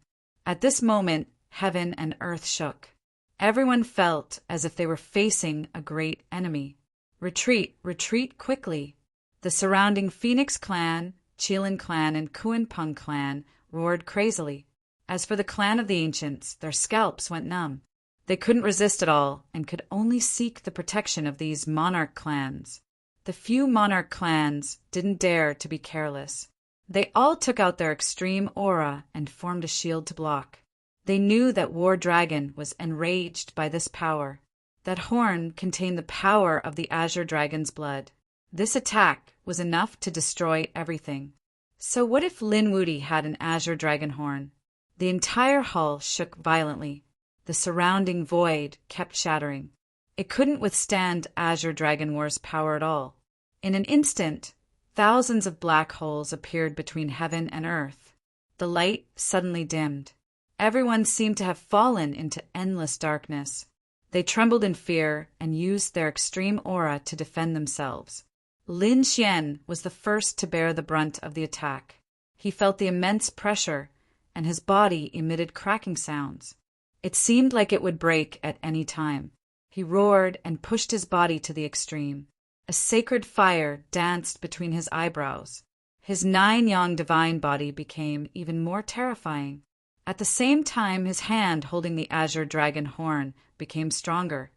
At this moment, heaven and earth shook. Everyone felt as if they were facing a great enemy. "Retreat, retreat quickly." The surrounding Phoenix clan, Qilin clan, and Kuan-Peng clan roared crazily. As for the clan of the ancients, their scalps went numb. They couldn't resist at all and could only seek the protection of these monarch clans. The few monarch clans didn't dare to be careless. They all took out their extreme aura and formed a shield to block. They knew that War Dragon was enraged by this power. That horn contained the power of the Azure Dragon's blood. This attack was enough to destroy everything. So what if Lin Wuti had an azure dragon horn? The entire hall shook violently. The surrounding void kept shattering. It couldn't withstand Azure Dragon War's power at all. In an instant, thousands of black holes appeared between heaven and earth. The light suddenly dimmed. Everyone seemed to have fallen into endless darkness. They trembled in fear and used their extreme aura to defend themselves. Lin Xian was the first to bear the brunt of the attack. He felt the immense pressure, and his body emitted cracking sounds. It seemed like it would break at any time. He roared and pushed his body to the extreme. A sacred fire danced between his eyebrows. His 9-yang divine body became even more terrifying. At the same time, his hand holding the azure dragon horn became stronger.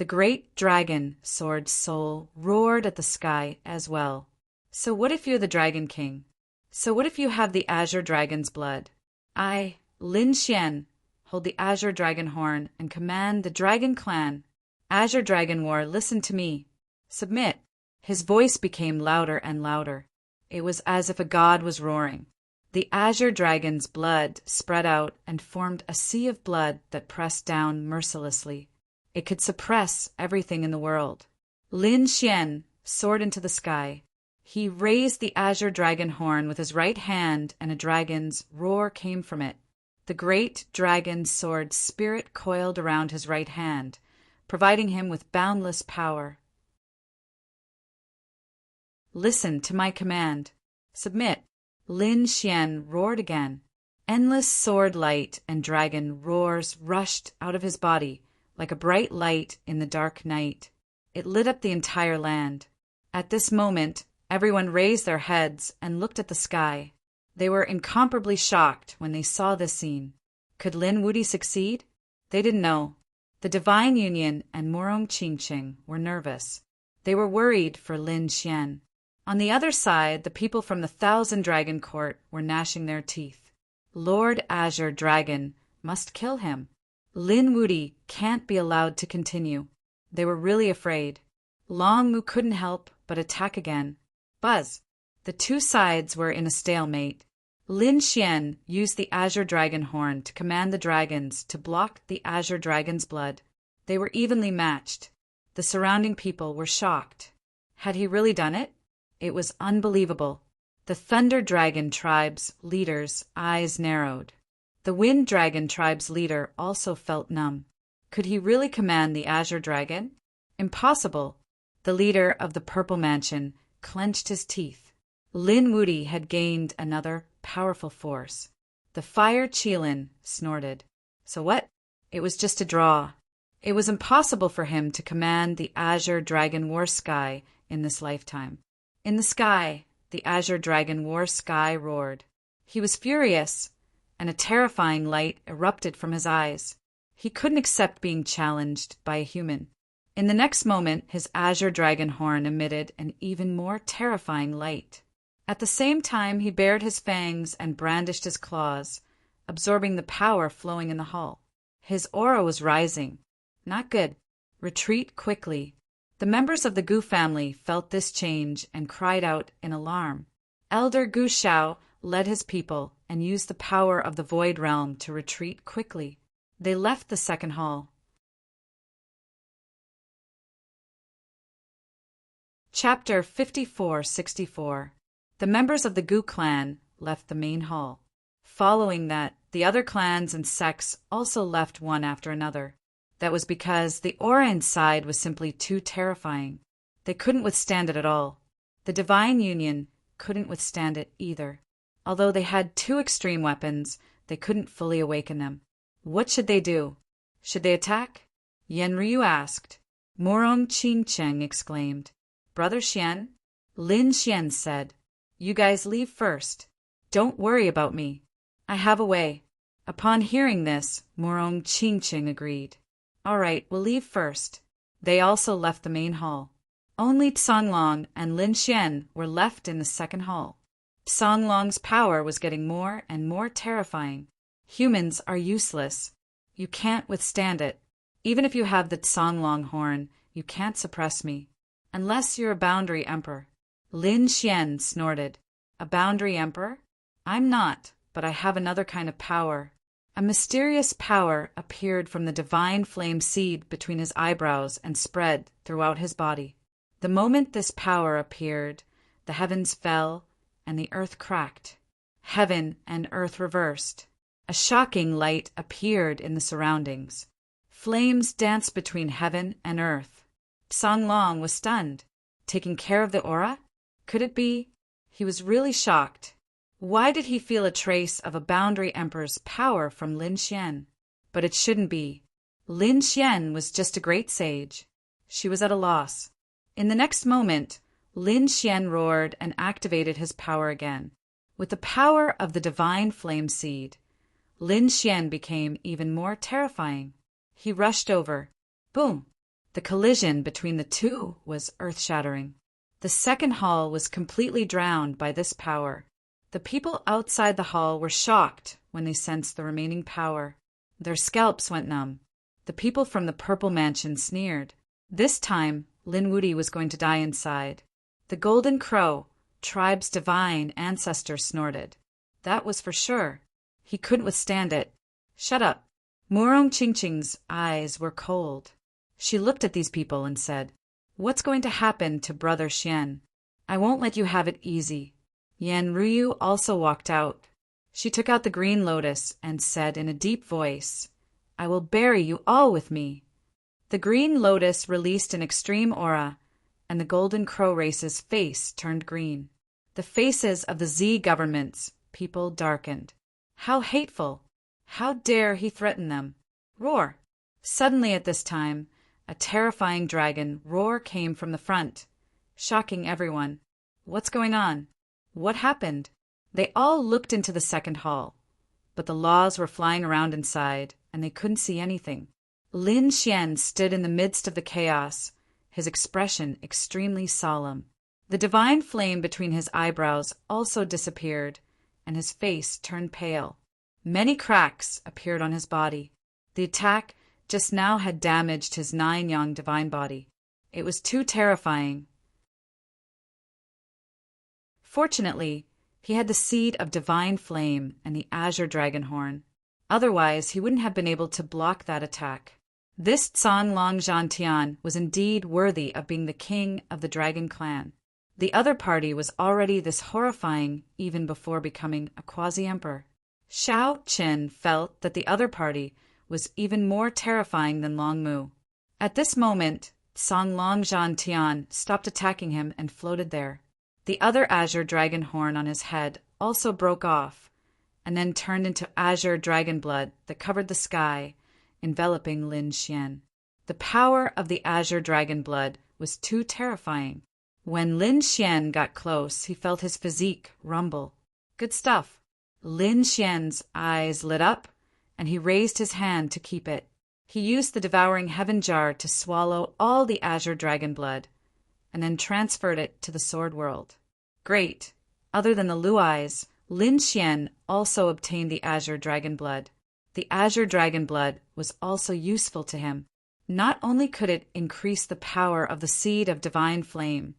The great dragon sword soul roared at the sky as well. So what if you're the Dragon King? So what if you have the azure dragon's blood? I, Lin Xian, hold the azure dragon horn and command the dragon clan. Azure Dragon War, listen to me. Submit. His voice became louder and louder. It was as if a god was roaring. The azure dragon's blood spread out and formed a sea of blood that pressed down mercilessly. It could suppress everything in the world. Lin Xian soared into the sky. He raised the azure dragon horn with his right hand, and a dragon's roar came from it. The great dragon sword spirit coiled around his right hand, providing him with boundless power. Listen to my command. Submit. Lin Xian roared again. Endless sword light and dragon roars rushed out of his body like a bright light in the dark night. It lit up the entire land. At this moment, everyone raised their heads and looked at the sky. They were incomparably shocked when they saw this scene. Could Lin Wuti succeed? They didn't know. The Divine Union and Morong Qingqing were nervous. They were worried for Lin Xian. On the other side, the people from the Thousand Dragon Court were gnashing their teeth. Lord Azure Dragon must kill him. Lin Wuti can't be allowed to continue. They were really afraid. Long Mu couldn't help but attack again. Buzz! The two sides were in a stalemate. Lin Xian used the Azure Dragon Horn to command the dragons to block the Azure Dragon's blood. They were evenly matched. The surrounding people were shocked. Had he really done it? It was unbelievable. The Thunder Dragon tribe's leader's eyes narrowed. The Wind Dragon tribe's leader also felt numb. Could he really command the Azure Dragon? Impossible. The leader of the Purple Mansion clenched his teeth. Lin Wuti had gained another powerful force. The Fire Qilin snorted. So what? It was just a draw. It was impossible for him to command the Azure Dragon War Sky in this lifetime. In the sky, the Azure Dragon War Sky roared. He was furious, and a terrifying light erupted from his eyes. He couldn't accept being challenged by a human. In the next moment, his Azure Dragon Horn emitted an even more terrifying light. At the same time, he bared his fangs and brandished his claws, absorbing the power flowing in the hall. His aura was rising. Not good. Retreat quickly. The members of the Gu family felt this change and cried out in alarm. Elder Gu Shao led his people and used the power of the Void Realm to retreat quickly. They left the second hall. Chapter 54-64. The members of the Gu clan left the main hall. Following that, the other clans and sects also left one after another. That was because the aura inside was simply too terrifying. They couldn't withstand it at all. The Divine Union couldn't withstand it either. Although they had two extreme weapons, they couldn't fully awaken them. What should they do? Should they attack? Yen Ryu asked. Morong Qingqing exclaimed. Brother Xian? Lin Xian said. You guys leave first. Don't worry about me. I have a way. Upon hearing this, Morong Qingqing agreed. All right, we'll leave first. They also left the main hall. Only Songlong and Lin Xian were left in the second hall. Songlong's power was getting more and more terrifying. Humans are useless. You can't withstand it. Even if you have the Songlong horn, you can't suppress me. Unless you're a boundary emperor. Lin Xian snorted. A boundary emperor? I'm not, but I have another kind of power. A mysterious power appeared from the divine flame seed between his eyebrows and spread throughout his body. The moment this power appeared, the heavens fell and the earth cracked. Heaven and earth reversed. A shocking light appeared in the surroundings. Flames danced between heaven and earth. Song Long was stunned. Taking care of the aura? Could it be? He was really shocked. Why did he feel a trace of a boundary emperor's power from Lin Xian? But it shouldn't be. Lin Xian was just a great sage. She was at a loss. In the next moment, Lin Xian roared and activated his power again. With the power of the divine flame seed, Lin Xian became even more terrifying. He rushed over. Boom! The collision between the two was earth-shattering. The second hall was completely drowned by this power. The people outside the hall were shocked when they sensed the remaining power. Their scalps went numb. The people from the Purple Mansion sneered. This time, Lin Wuti was going to die inside. The Golden Crow, tribe's divine ancestor, snorted. That was for sure. He couldn't withstand it. Shut up. Murong Qingqing's eyes were cold. She looked at these people and said, What's going to happen to Brother Xian? I won't let you have it easy. Yan Ruyu also walked out. She took out the green lotus and said in a deep voice, I will bury you all with me. The green lotus released an extreme aura, and the Golden Crow race's face turned green. The faces of the Z government's people darkened. How hateful! How dare he threaten them? Roar! Suddenly at this time, a terrifying dragon roar came from the front, shocking everyone. What's going on? What happened? They all looked into the second hall, but the laws were flying around inside, and they couldn't see anything. Lin Xian stood in the midst of the chaos, his expression extremely solemn. The divine flame between his eyebrows also disappeared, and his face turned pale. Many cracks appeared on his body. The attack just now had damaged his 9-yang divine body. It was too terrifying. Fortunately, he had the seed of divine flame and the azure dragon horn. Otherwise, he wouldn't have been able to block that attack. This Zhan Long Zhantian was indeed worthy of being the king of the dragon clan. The other party was already this horrifying even before becoming a quasi-emperor. Xiao Qin felt that the other party was even more terrifying than Long Mu. At this moment, Zhan Long Zhantian stopped attacking him and floated there. The other azure dragon horn on his head also broke off, and then turned into azure dragon blood that covered the sky, enveloping Lin Xian. The power of the azure dragon blood was too terrifying. When Lin Xian got close, he felt his physique rumble. Good stuff. Lin Xian's eyes lit up, and he raised his hand to keep it. He used the devouring heaven jar to swallow all the azure dragon blood, and then transferred it to the sword world. Great! Other than the Luais, Lin Xian also obtained the azure dragon blood. The azure dragon blood was also useful to him. Not only could it increase the power of the seed of divine flame,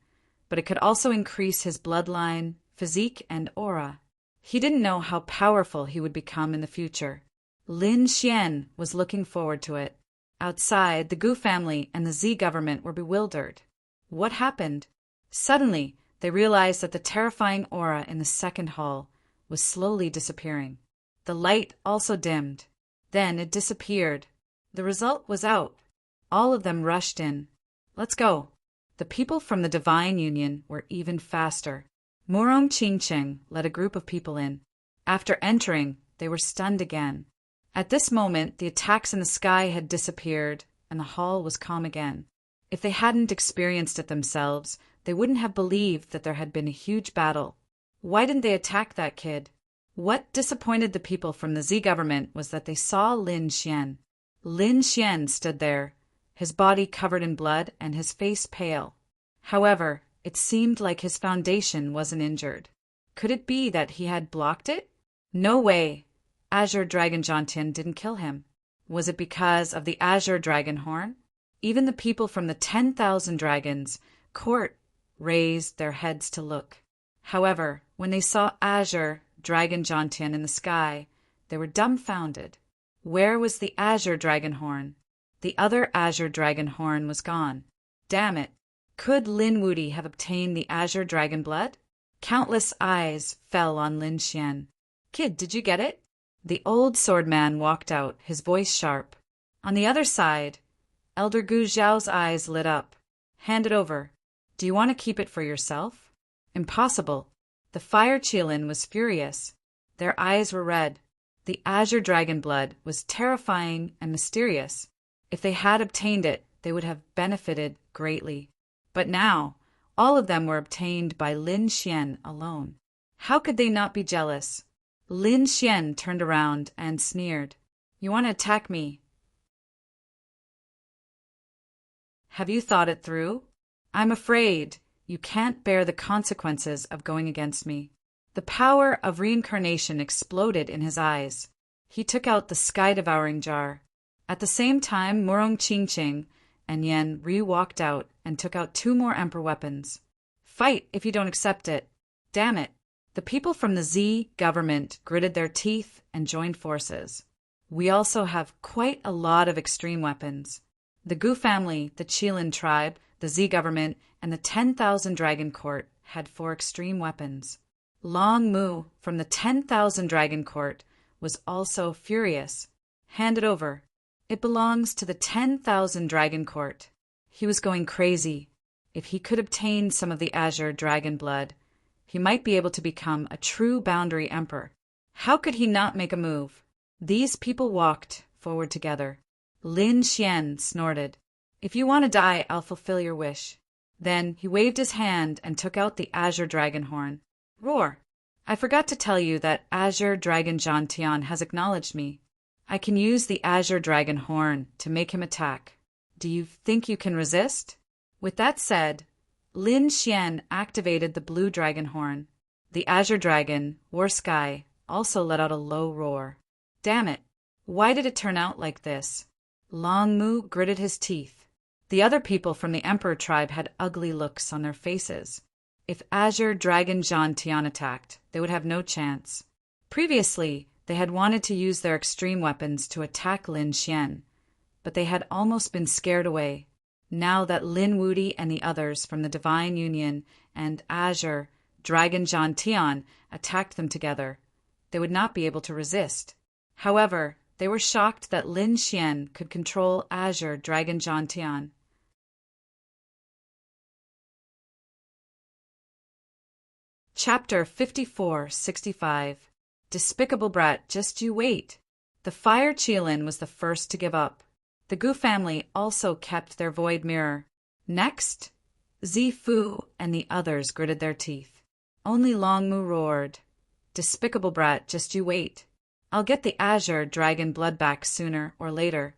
but it could also increase his bloodline, physique, and aura. He didn't know how powerful he would become in the future. Lin Xian was looking forward to it. Outside, the Gu family and the Z government were bewildered. What happened? Suddenly, they realized that the terrifying aura in the second hall was slowly disappearing. The light also dimmed. Then it disappeared. The result was out. All of them rushed in. Let's go. The people from the Divine Union were even faster. Murong Qingqing led a group of people in. After entering, they were stunned again. At this moment, the attacks in the sky had disappeared, and the hall was calm again. If they hadn't experienced it themselves, they wouldn't have believed that there had been a huge battle. Why didn't they attack that kid? What disappointed the people from the Z government was that they saw Lin Xian. Lin Xian stood there, his body covered in blood and his face pale. However, it seemed like his foundation wasn't injured. Could it be that he had blocked it? No way. Azure Dragon Zhantian didn't kill him. Was it because of the Azure Dragon Horn? Even the people from the 10,000 dragons court raised their heads to look. However, when they saw Azure Dragon Jantian in the sky, they were dumbfounded. Where was the Azure Dragon horn? The other Azure Dragon horn was gone. Damn it! Could Lin Wudy have obtained the Azure Dragon blood? Countless eyes fell on Lin Xian. Kid, did you get it? The old swordman walked out, his voice sharp. On the other side, Elder Gu Zhao's eyes lit up. Hand it over. Do you want to keep it for yourself? Impossible. The fire Qilin was furious. Their eyes were red. The Azure Dragon blood was terrifying and mysterious. If they had obtained it, they would have benefited greatly. But now, all of them were obtained by Lin Xian alone. How could they not be jealous? Lin Xian turned around and sneered. You want to attack me? Have you thought it through? I'm afraid you can't bear the consequences of going against me. The power of reincarnation exploded in his eyes. He took out the sky-devouring jar. At the same time, Murong Qingqing and Yan Ri walked out and took out 2 more emperor weapons. Fight if you don't accept it. Damn it. The people from the Z government gritted their teeth and joined forces. We also have quite a lot of extreme weapons. The Gu family, the Qilin tribe, the Z government, and the 10,000 Dragon Court had 4 extreme weapons. Long Mu from the 10,000 Dragon Court was also furious. Hand it over. It belongs to the 10,000 Dragon Court. He was going crazy. If he could obtain some of the Azure Dragon blood, he might be able to become a true boundary emperor. How could he not make a move? These people walked forward together. Lin Xian snorted. If you want to die, I'll fulfill your wish. Then he waved his hand and took out the Azure Dragon horn. Roar! I forgot to tell you that Azure Dragon Jantian has acknowledged me. I can use the Azure Dragon horn to make him attack. Do you think you can resist? With that said, Lin Xian activated the blue dragon horn. The Azure Dragon, War Sky, also let out a low roar. Damn it! Why did it turn out like this? Long Mu gritted his teeth. The other people from the Emperor tribe had ugly looks on their faces. If Azure Dragon Jantian attacked, they would have no chance. Previously, they had wanted to use their extreme weapons to attack Lin Xian, but they had almost been scared away. Now that Lin Wudy and the others from the Divine Union and Azure Dragon Jantian attacked them together, they would not be able to resist. However, they were shocked that Lin Xian could control Azure Dragon Jantian. Chapter 54-65. Despicable brat, just you wait. The fire Qilin was the first to give up. The Gu family also kept their void mirror. Next, Zifu and the others gritted their teeth. Only Long Mu roared. Despicable brat, just you wait. I'll get the Azure Dragon blood back sooner or later.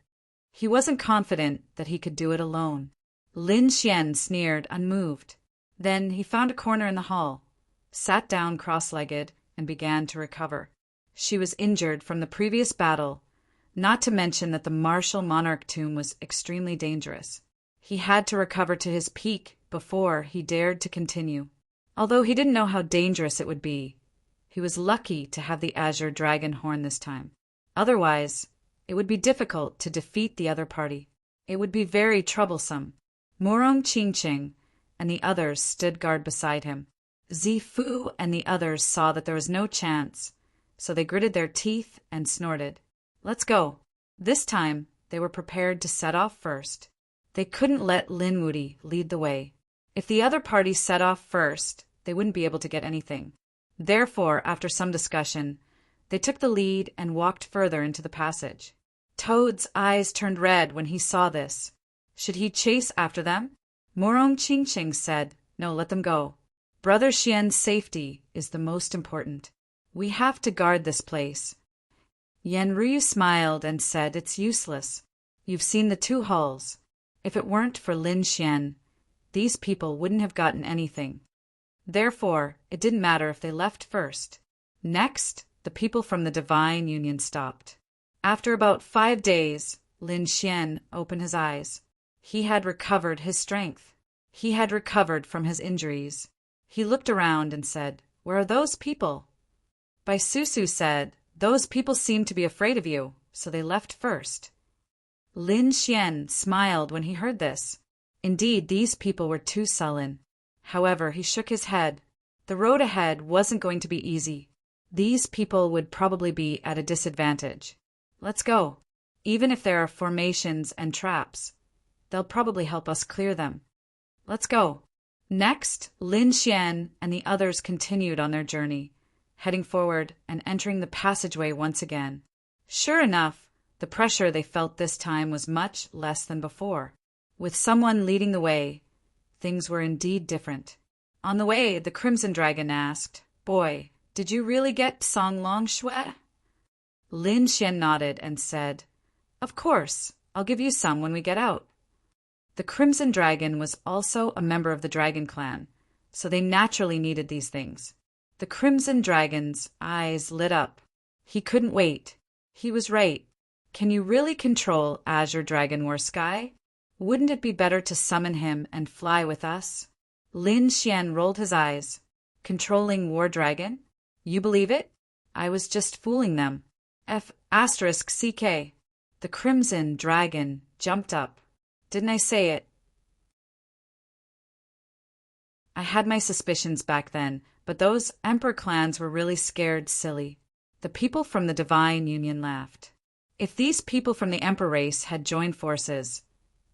He wasn't confident that he could do it alone. Lin Xian sneered, unmoved. Then he found a corner in the hall, sat down cross-legged, and began to recover. She was injured from the previous battle, not to mention that the martial monarch tomb was extremely dangerous. He had to recover to his peak before he dared to continue. Although he didn't know how dangerous it would be, he was lucky to have the Azure Dragon horn this time. Otherwise, it would be difficult to defeat the other party. It would be very troublesome. Murong Qingqing and the others stood guard beside him. Zifu and the others saw that there was no chance, so they gritted their teeth and snorted. Let's go. This time, they were prepared to set off first. They couldn't let Lin Wudy lead the way. If the other party set off first, they wouldn't be able to get anything. Therefore, after some discussion, they took the lead and walked further into the passage. Toad's eyes turned red when he saw this. Should he chase after them? Murong Qingqing said, No, let them go. Brother Xian's safety is the most important. We have to guard this place. Yan Ryu smiled and said, It's useless. You've seen the 2 halls. If it weren't for Lin Xian, these people wouldn't have gotten anything. Therefore, it didn't matter if they left first. Next, the people from the Divine Union stopped. After about 5 days, Lin Xian opened his eyes. He had recovered his strength. He had recovered from his injuries. He looked around and said, "Where are those people?" Susu said, "Those people seem to be afraid of you, so they left first." Lin Xian smiled when he heard this. Indeed, these people were too sullen. However, he shook his head. The road ahead wasn't going to be easy. These people would probably be at a disadvantage. Let's go. Even if there are formations and traps, they'll probably help us clear them. Let's go. Next, Lin Xian and the others continued on their journey, heading forward and entering the passageway once again. Sure enough, the pressure they felt this time was much less than before. With someone leading the way, things were indeed different. On the way, the Crimson Dragon asked, "Boy, did you really get Song Long Shui?" Lin Xian nodded and said, "Of course, I'll give you some when we get out." The Crimson Dragon was also a member of the Dragon Clan, so they naturally needed these things. The Crimson Dragon's eyes lit up. He couldn't wait. He was right. Can you really control Azure Dragon War Sky? Wouldn't it be better to summon him and fly with us? Lin Xian rolled his eyes. Controlling War Dragon? You believe it? I was just fooling them. *CK. The Crimson Dragon jumped up. Didn't I say it? I had my suspicions back then, but those Emperor clans were really scared silly. The people from the Divine Union laughed. If these people from the Emperor race had joined forces,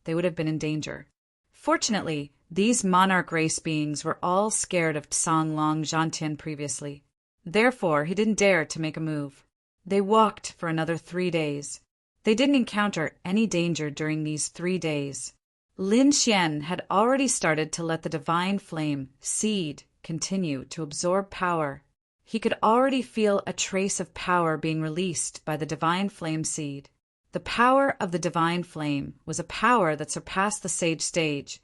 they would have been in danger. Fortunately, these monarch race beings were all scared of Song Long Zhantian previously. Therefore, he didn't dare to make a move. They walked for another 3 days. They didn't encounter any danger during these 3 days. Lin Xian had already started to let the divine flame seed continue to absorb power. He could already feel a trace of power being released by the divine flame seed. The power of the divine flame was a power that surpassed the sage stage,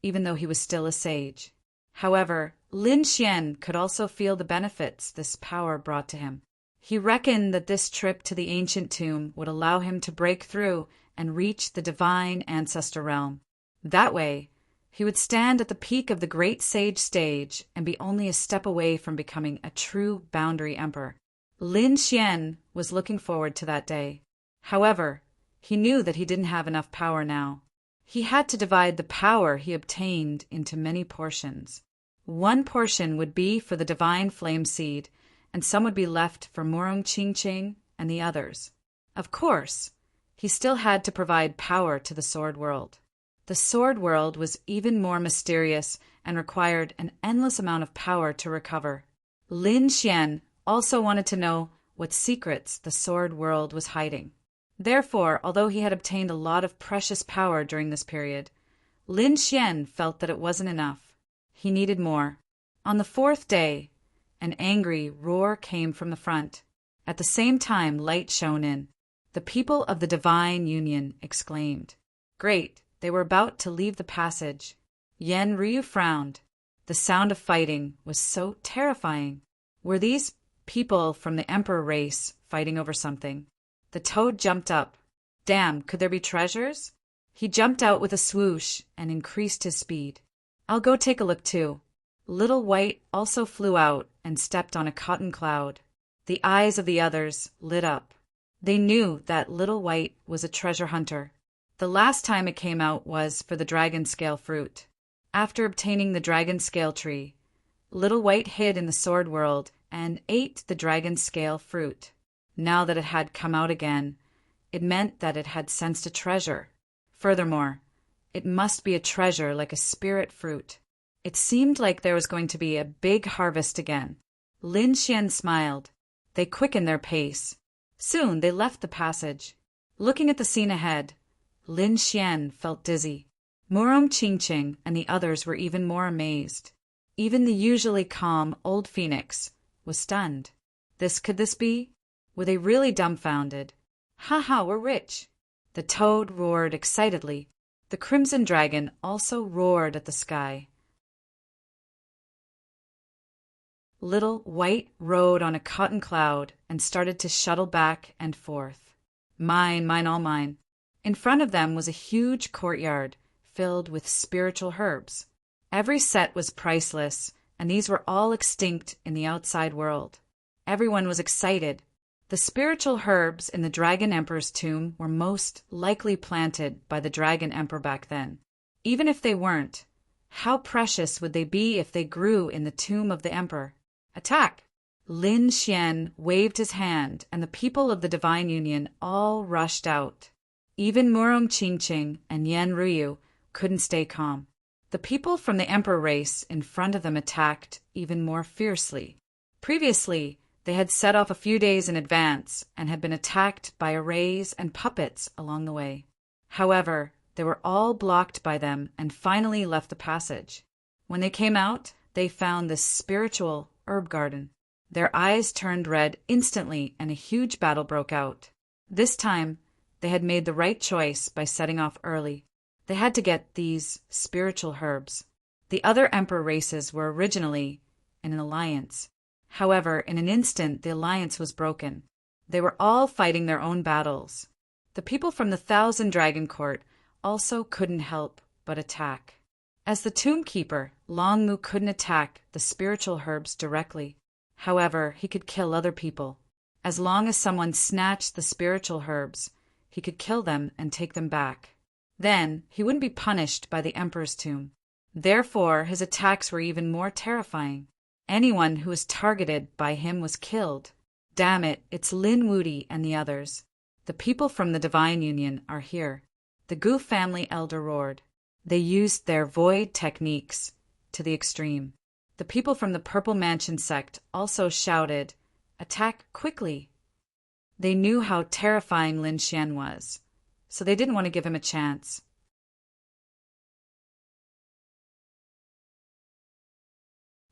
even though he was still a sage. However, Lin Xian could also feel the benefits this power brought to him. He reckoned that this trip to the ancient tomb would allow him to break through and reach the divine ancestor realm. That way, he would stand at the peak of the great sage stage and be only a step away from becoming a true boundary emperor. Lin Xian was looking forward to that day. However, he knew that he didn't have enough power now. He had to divide the power he obtained into many portions. One portion would be for the divine flame seed, and some would be left for Murong Qingqing and the others. Of course, he still had to provide power to the sword world. The sword world was even more mysterious and required an endless amount of power to recover. Lin Xian also wanted to know what secrets the sword world was hiding. Therefore, although he had obtained a lot of precious power during this period, Lin Xian felt that it wasn't enough. He needed more. On the 4th day, an angry roar came from the front. At the same time, light shone in. The people of the Divine Union exclaimed. Great, they were about to leave the passage. Yen Ryu frowned. The sound of fighting was so terrifying. Were these people from the Emperor race fighting over something? The toad jumped up. Damn, could there be treasures? He jumped out with a swoosh and increased his speed. I'll go take a look too. Little White also flew out and stepped on a cotton cloud. The eyes of the others lit up. They knew that Little White was a treasure hunter. The last time it came out was for the dragon scale fruit. After obtaining the dragon scale tree, Little White hid in the sword world and ate the dragon scale fruit. Now that it had come out again, it meant that it had sensed a treasure. Furthermore, it must be a treasure like a spirit fruit. It seemed like there was going to be a big harvest again. Lin Xian smiled. They quickened their pace. Soon they left the passage. Looking at the scene ahead, Lin Xian felt dizzy. Murong Qingqing and the others were even more amazed. Even the usually calm old phoenix was stunned. Could this be? Were they really dumbfounded? Ha, we're rich. The toad roared excitedly. The crimson dragon also roared at the sky. Little White rode on a cotton cloud and started to shuttle back and forth. Mine, all mine. In front of them was a huge courtyard filled with spiritual herbs. Every set was priceless, and these were all extinct in the outside world. Everyone was excited. The spiritual herbs in the Dragon Emperor's tomb were most likely planted by the Dragon Emperor back then. Even if they weren't, how precious would they be if they grew in the tomb of the Emperor? Attack! Lin Xian waved his hand, and the people of the Divine Union all rushed out. Even Murong Qingqing and Yan Ruyu couldn't stay calm. The people from the Emperor race in front of them attacked even more fiercely. Previously, they had set off a few days in advance and had been attacked by arrays and puppets along the way. However, they were all blocked by them and finally left the passage. When they came out, they found this spiritual herb garden. Their eyes turned red instantly and a huge battle broke out. This time, they had made the right choice by setting off early. They had to get these spiritual herbs. The other Emperor races were originally in an alliance. However, in an instant, the alliance was broken. They were all fighting their own battles. The people from the Thousand Dragon Court also couldn't help but attack. As the Tomb Keeper, Long Mu couldn't attack the spiritual herbs directly. However, he could kill other people. As long as someone snatched the spiritual herbs, he could kill them and take them back. Then, he wouldn't be punished by the Emperor's tomb. Therefore, his attacks were even more terrifying. Anyone who was targeted by him was killed. Damn it, it's Lin Wudi and the others. The people from the Divine Union are here. The Gu family elder roared. They used their void techniques to the extreme. The people from the Purple Mansion sect also shouted, "Attack quickly!" They knew how terrifying Lin Xian was, so they didn't want to give him a chance.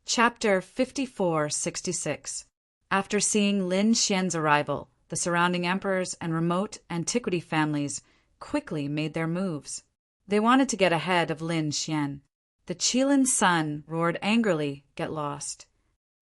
Chapter 5466. After seeing Lin Xian's arrival, the surrounding emperors and remote antiquity families quickly made their moves. They wanted to get ahead of Lin Xian. The Qilin sun roared angrily, "Get lost."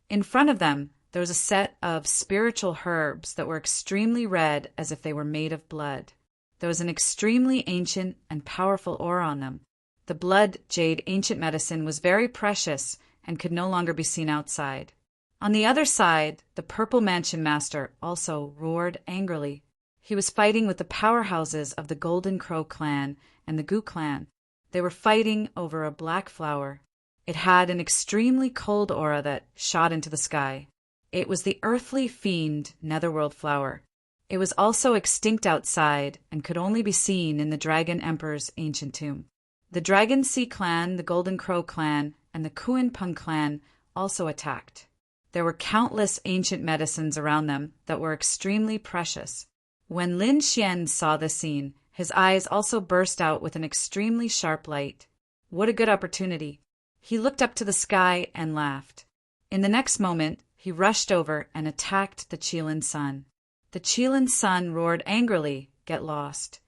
In front of them, there was a set of spiritual herbs that were extremely red as if they were made of blood. There was an extremely ancient and powerful aura on them. The blood jade ancient medicine was very precious and could no longer be seen outside. On the other side, the Purple Mansion Master also roared angrily. He was fighting with the powerhouses of the Golden Crow clan and the Gu clan. They were fighting over a black flower. It had an extremely cold aura that shot into the sky. It was the earthly fiend Netherworld flower. It was also extinct outside and could only be seen in the Dragon Emperor's ancient tomb. The Dragon Sea clan, the Golden Crow clan, and the Kuan Peng clan also attacked. There were countless ancient medicines around them that were extremely precious. When Lin Xian saw this scene, his eyes also burst out with an extremely sharp light. What a good opportunity. He looked up to the sky and laughed. In the next moment, he rushed over and attacked the Qilin sun. The Qilin sun roared angrily, "Get lost."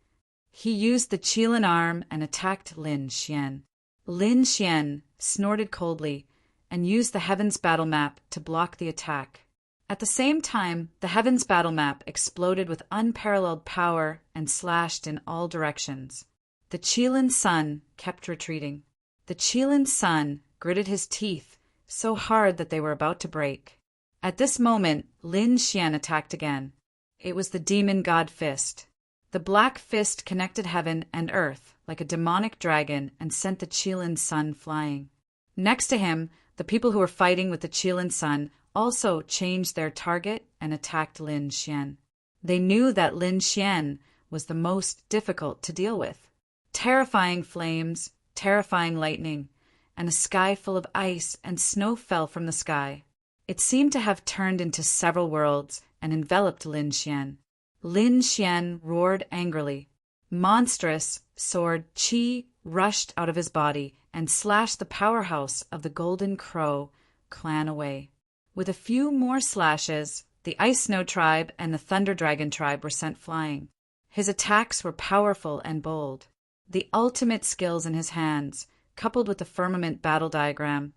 He used the Qilin arm and attacked Lin Xian. Lin Xian snorted coldly and used the Heavens battle map to block the attack. At the same time, the Heavens battle map exploded with unparalleled power and slashed in all directions. The Qilin sun kept retreating. The Qilin sun gritted his teeth so hard that they were about to break. At this moment, Lin Xian attacked again. It was the demon god fist. The black fist connected heaven and earth like a demonic dragon and sent the Qilin sun flying. Next to him, the people who were fighting with the Qilin sun also changed their target and attacked Lin Xian. They knew that Lin Xian was the most difficult to deal with. Terrifying flames, terrifying lightning, and a sky full of ice and snow fell from the sky. It seemed to have turned into several worlds and enveloped Lin Xian. Lin Xian roared angrily. Monstrous sword qi rushed out of his body and slashed the powerhouse of the Golden Crow clan away. With a few more slashes, the Ice Snow tribe and the Thunder Dragon tribe were sent flying. His attacks were powerful and bold. The ultimate skills in his hands, coupled with the firmament battle diagram,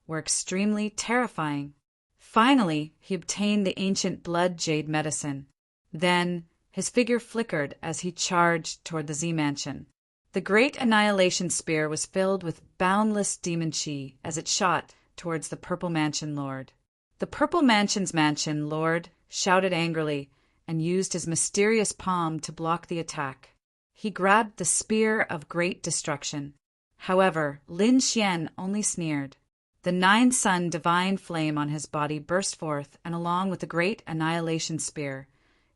were extremely terrifying. Finally, he obtained the ancient blood jade medicine. Then, his figure flickered as he charged toward the Z Mansion. The great annihilation spear was filled with boundless demon chi as it shot towards the Purple Mansion Lord. The Purple Mansion's Mansion Lord shouted angrily and used his mysterious palm to block the attack. He grabbed the spear of great destruction. However, Lin Xian only sneered. The nine-sun divine flame on his body burst forth, and along with the great annihilation spear,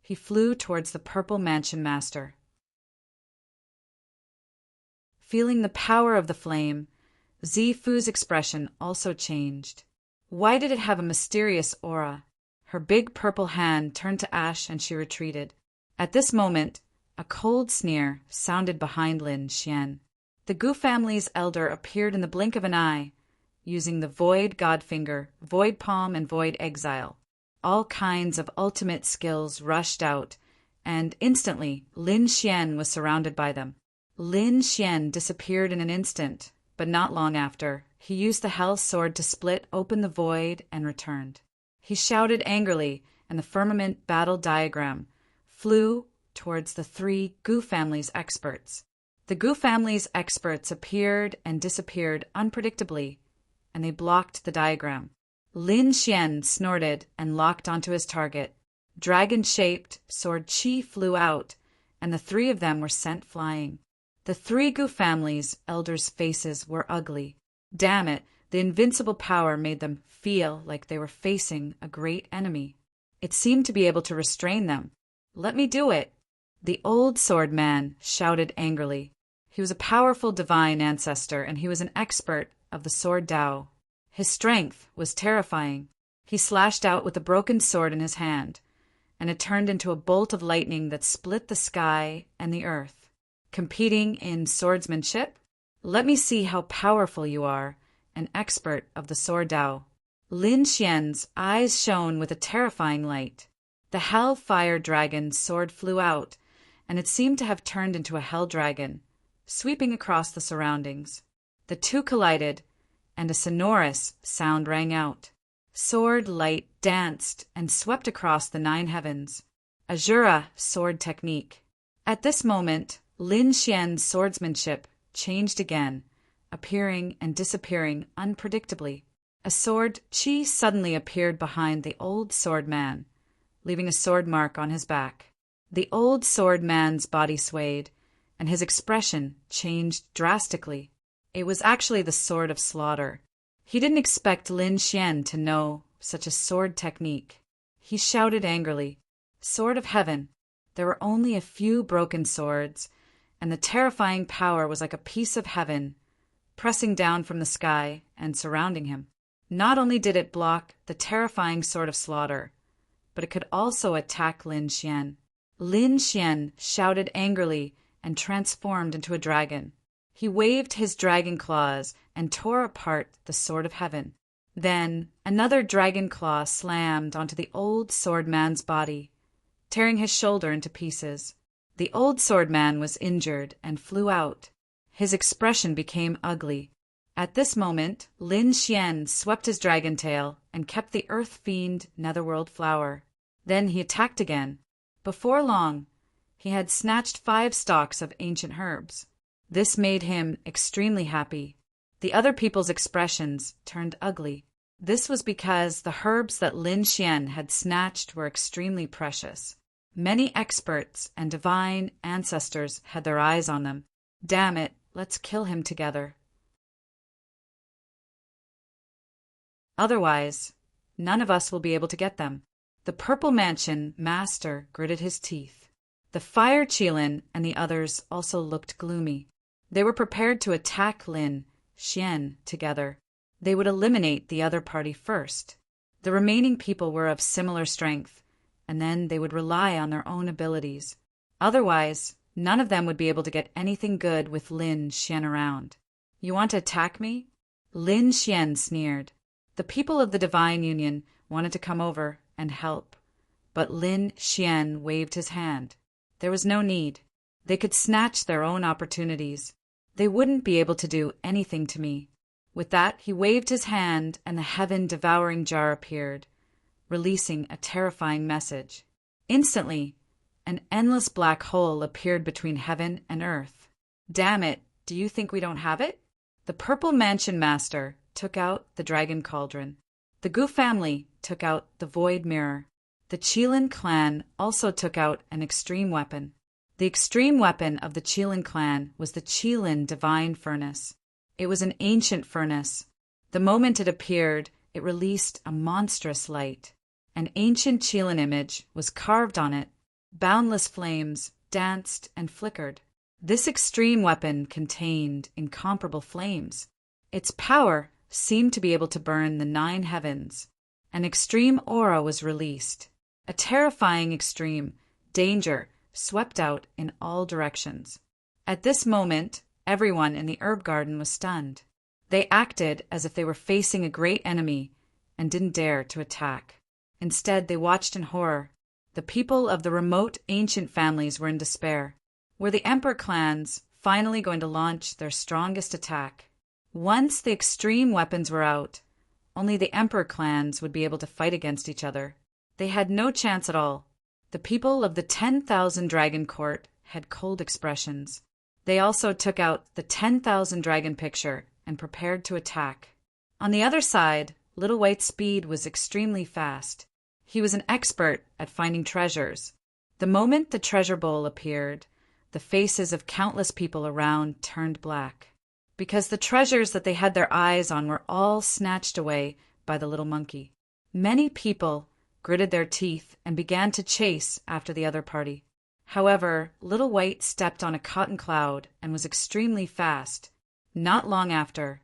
he flew towards the Purple Mansion Master. Feeling the power of the flame, Zifu's expression also changed. Why did it have a mysterious aura? Her big purple hand turned to ash and she retreated. At this moment, a cold sneer sounded behind Lin Xian. The Gu family's elder appeared in the blink of an eye, using the Void Godfinger, Void Palm, and Void Exile. All kinds of ultimate skills rushed out, and instantly Lin Xian was surrounded by them. Lin Xian disappeared in an instant, but not long after. He used the Hell Sword to split open the void and returned. He shouted angrily, and the firmament battle diagram flew towards the three Gu family's experts. The Gu family's experts appeared and disappeared unpredictably, and they blocked the diagram. Lin Xian snorted and locked onto his target. Dragon-shaped sword chi flew out, and the three of them were sent flying. The three Gu family's elders' faces were ugly. Damn it, the invincible power made them feel like they were facing a great enemy. It seemed to be able to restrain them. "Let me do it!" The old sword man shouted angrily. He was a powerful divine ancestor, and he was an expert of the sword Dao. His strength was terrifying. He slashed out with a broken sword in his hand, and it turned into a bolt of lightning that split the sky and the earth. Competing in swordsmanship? Let me see how powerful you are, an expert of the sword Dao. Lin Xian's eyes shone with a terrifying light. The Hellfire Dragon's sword flew out, and it seemed to have turned into a hell dragon, sweeping across the surroundings. The two collided, and a sonorous sound rang out. Sword light danced and swept across the nine heavens. Azura sword technique. At this moment, Lin Xian's swordsmanship changed again, appearing and disappearing unpredictably. A sword chi suddenly appeared behind the old sword man, leaving a sword mark on his back. The old sword man's body swayed, and his expression changed drastically. It was actually the sword of slaughter. He didn't expect Lin Xian to know such a sword technique. He shouted angrily, "Sword of Heaven!" There were only a few broken swords, and the terrifying power was like a piece of heaven, pressing down from the sky and surrounding him. Not only did it block the terrifying sword of slaughter, but it could also attack Lin Xian. Lin Xian shouted angrily and transformed into a dragon. He waved his dragon claws and tore apart the sword of heaven. Then another dragon claw slammed onto the old sword man's body, tearing his shoulder into pieces. The old sword man was injured and flew out. His expression became ugly. At this moment, Lin Xian swept his dragon tail and kept the earth fiend netherworld flower. Then he attacked again. Before long, he had snatched 5 stalks of ancient herbs. This made him extremely happy. The other people's expressions turned ugly. This was because the herbs that Lin Xian had snatched were extremely precious. Many experts and divine ancestors had their eyes on them. Damn it, let's kill him together. Otherwise, none of us will be able to get them. The Purple Mansion master gritted his teeth. The Fire Qilin and the others also looked gloomy. They were prepared to attack Lin Xian together. They would eliminate the other party first. The remaining people were of similar strength, and then they would rely on their own abilities. Otherwise, none of them would be able to get anything good with Lin Xian around. "You want to attack me?" Lin Xian sneered. The people of the Divine Union wanted to come over and help, but Lin Xian waved his hand. There was no need. They could snatch their own opportunities. They wouldn't be able to do anything to me. With that, he waved his hand, and the heaven-devouring jar appeared, releasing a terrifying message. Instantly, an endless black hole appeared between heaven and earth. Damn it, do you think we don't have it? The Purple Mansion Master took out the Dragon Cauldron. The Gu family took out the Void Mirror. The Qilin clan also took out an extreme weapon. The extreme weapon of the Qilin clan was the Qilin Divine Furnace. It was an ancient furnace. The moment it appeared, it released a monstrous light. An ancient Qilin image was carved on it. Boundless flames danced and flickered. This extreme weapon contained incomparable flames. Its power seemed to be able to burn the 9 heavens. An extreme aura was released. A terrifying extreme danger swept out in all directions. At this moment, everyone in the herb garden was stunned. They acted as if they were facing a great enemy and didn't dare to attack. Instead, they watched in horror. The people of the remote ancient families were in despair. Were the Emperor clans finally going to launch their strongest attack? Once the extreme weapons were out, only the Emperor clans would be able to fight against each other. They had no chance at all. The people of the 10,000 Dragon Court had cold expressions. They also took out the 10,000 Dragon picture and prepared to attack. On the other side, Little White's speed was extremely fast. He was an expert at finding treasures. The moment the treasure bowl appeared, the faces of countless people around turned black, because the treasures that they had their eyes on were all snatched away by the little monkey. Many people gritted their teeth and began to chase after the other party. However, Little White stepped on a cotton cloud and was extremely fast. Not long after,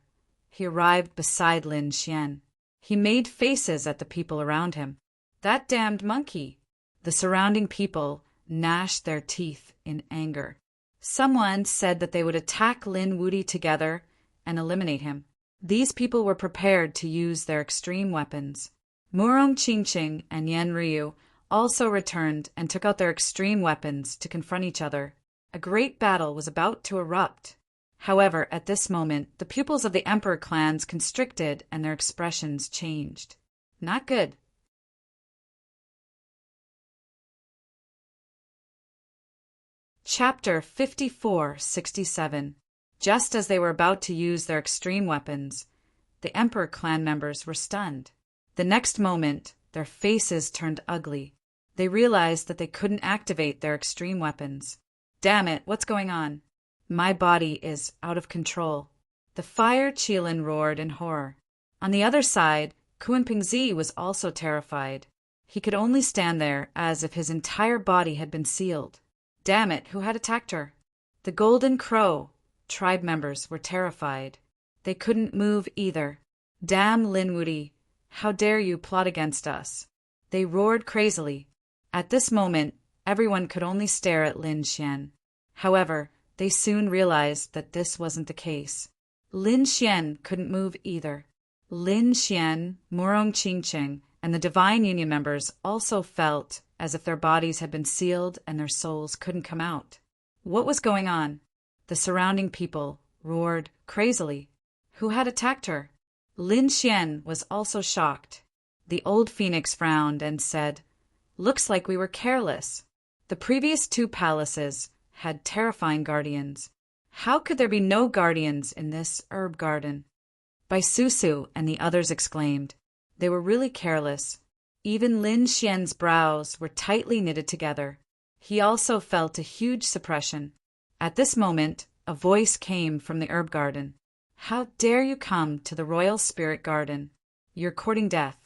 he arrived beside Lin Xian. He made faces at the people around him. That damned monkey! The surrounding people gnashed their teeth in anger. Someone said that they would attack Lin Wuti together and eliminate him. These people were prepared to use their extreme weapons. Murong Qingqing and Yan Ryu also returned and took out their extreme weapons to confront each other. A great battle was about to erupt. However, at this moment, the pupils of the Emperor clans constricted and their expressions changed. Not good. Chapter 5467. Just as they were about to use their extreme weapons, the Emperor clan members were stunned. The next moment, their faces turned ugly. They realized that they couldn't activate their extreme weapons. Damn it, what's going on? My body is out of control. The Fire Qilin roared in horror. On the other side, Kuan Pingzi was also terrified. He could only stand there as if his entire body had been sealed. Damn it, who had attacked her? The Golden Crow tribe members were terrified. They couldn't move either. Damn Lin Wuti, how dare you plot against us? They roared crazily. At this moment, everyone could only stare at Lin Xian. However, they soon realized that this wasn't the case. Lin Xian couldn't move either. Lin Xian, Murong Qingqing, and the Divine Union members also felt as if their bodies had been sealed and their souls couldn't come out. What was going on? The surrounding people roared crazily. Who had attacked her? Lin Xian was also shocked. The old phoenix frowned and said, "Looks like we were careless. The previous 2 palaces had terrifying guardians. How could there be no guardians in this herb garden?" Bai Susu and the others exclaimed. They were really careless. Even Lin Xian's brows were tightly knitted together. He also felt a huge suppression. At this moment, a voice came from the herb garden. "How dare you come to the royal spirit garden? You're courting death."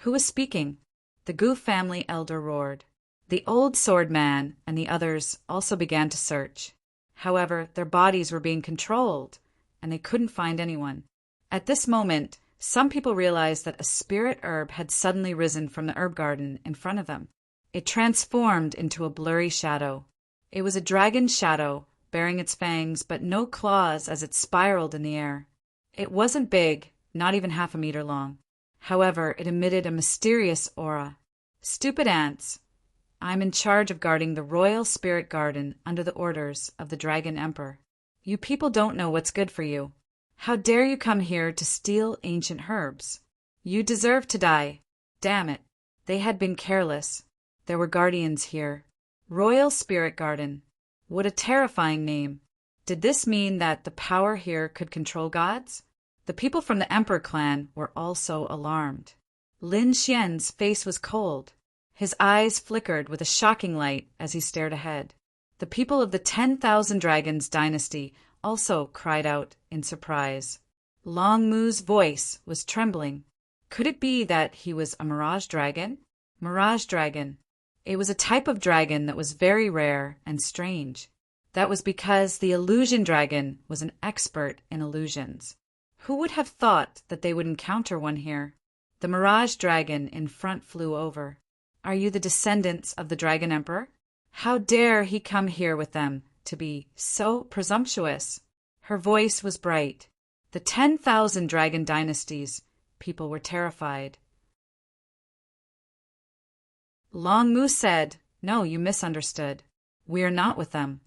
Who was speaking? The Gu family elder roared. The old sword man and the others also began to search. However, their bodies were being controlled, and they couldn't find anyone. At this moment, some people realized that a spirit herb had suddenly risen from the herb garden in front of them. It transformed into a blurry shadow. It was a dragon's shadow, bearing its fangs but no claws as it spiraled in the air. It wasn't big, not even half a meter long. However, it emitted a mysterious aura. "Stupid ants. I'm in charge of guarding the royal spirit garden under the orders of the Dragon Emperor. You people don't know what's good for you. How dare you come here to steal ancient herbs? You deserve to die." Damn it. They had been careless. There were guardians here. Royal Spirit Garden. What a terrifying name. Did this mean that the power here could control gods? The people from the Emperor clan were also alarmed. Lin Xian's face was cold. His eyes flickered with a shocking light as he stared ahead. The people of the 10,000 Dragons dynasty also cried out in surprise. Long Mu's voice was trembling. Could it be that he was a mirage dragon? Mirage dragon. It was a type of dragon that was very rare and strange. That was because the illusion dragon was an expert in illusions. Who would have thought that they would encounter one here? The mirage dragon in front flew over. Are you the descendants of the Dragon Emperor? How dare he come here with them, to be so presumptuous? Her voice was bright. The 10,000 Dragon dynasties, people were terrified. Long Mu said, "No, you misunderstood. We are not with them.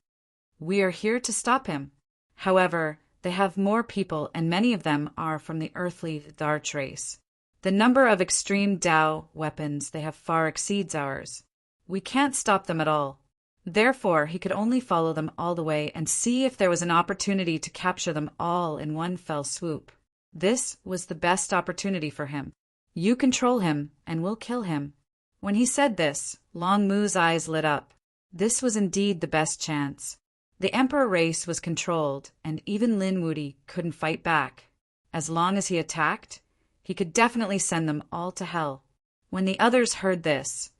We are here to stop him. However, they have more people and many of them are from the earthly Dharch race. The number of extreme Dao weapons they have far exceeds ours. We can't stop them at all." Therefore, he could only follow them all the way and see if there was an opportunity to capture them all in one fell swoop. This was the best opportunity for him. You control him, and we'll kill him. When he said this, Long Mu's eyes lit up. This was indeed the best chance. The Emperor race was controlled, and even Lin Wudi couldn't fight back. As long as he attacked, he could definitely send them all to hell. When the others heard this,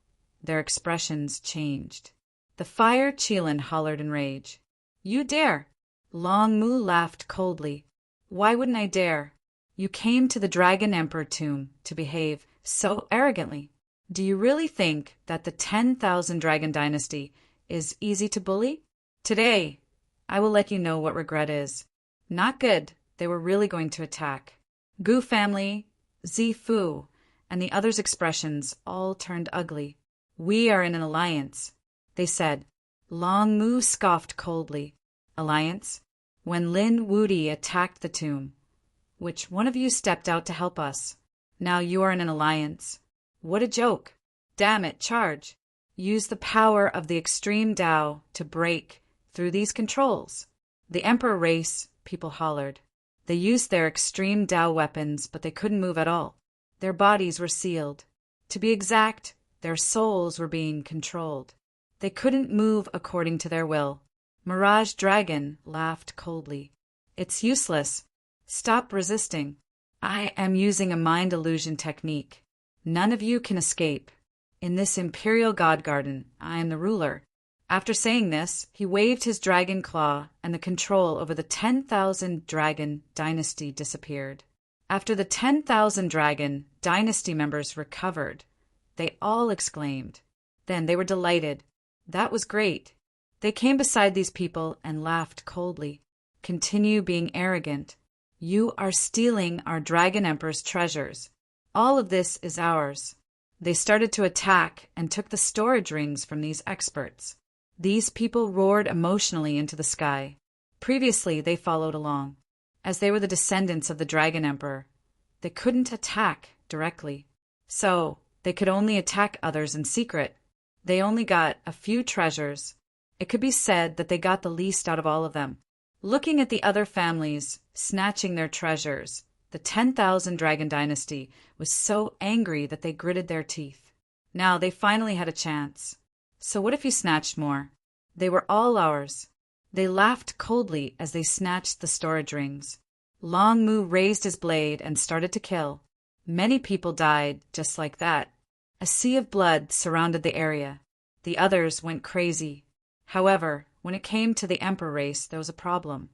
their expressions changed. The Fire Qilin hollered in rage. "You dare!" Long Mu laughed coldly. "Why wouldn't I dare? You came to the Dragon Emperor tomb to behave so arrogantly. Do you really think that the 10,000 Dragon dynasty is easy to bully? Today, I will let you know what regret is. Not good, they were really going to attack." Gu family, Zifu, and the others' expressions all turned ugly. "We are in an alliance," they said. Long Mu scoffed coldly. "Alliance? When Lin Wudi attacked the tomb, which one of you stepped out to help us? Now you are in an alliance. What a joke! Damn it, charge! Use the power of the extreme Dao to break through these controls." The Emperor race, people hollered. They used their extreme Dao weapons, but they couldn't move at all. Their bodies were sealed. To be exact, their souls were being controlled. They couldn't move according to their will. Mirage Dragon laughed coldly. "It's useless. Stop resisting. I am using a mind illusion technique. None of you can escape. In this Imperial God Garden, I am the ruler." After saying this, he waved his dragon claw and the control over the 10,000 Dragon dynasty disappeared. After the 10,000 Dragon dynasty members recovered, they all exclaimed. Then they were delighted. That was great. They came beside these people and laughed coldly. "Continue being arrogant. You are stealing our Dragon Emperor's treasures. All of this is ours." They started to attack and took the storage rings from these experts. These people roared emotionally into the sky. Previously, they followed along. As they were the descendants of the Dragon Emperor, they couldn't attack directly. So, they could only attack others in secret. They only got a few treasures. It could be said that they got the least out of all of them. Looking at the other families snatching their treasures, the 10,000 Dragon dynasty was so angry that they gritted their teeth. Now they finally had a chance. So what if you snatched more? They were all ours. They laughed coldly as they snatched the storage rings. Long Mu raised his blade and started to kill. Many people died just like that. A sea of blood surrounded the area. The others went crazy. However, when it came to the Emperor race, there was a problem.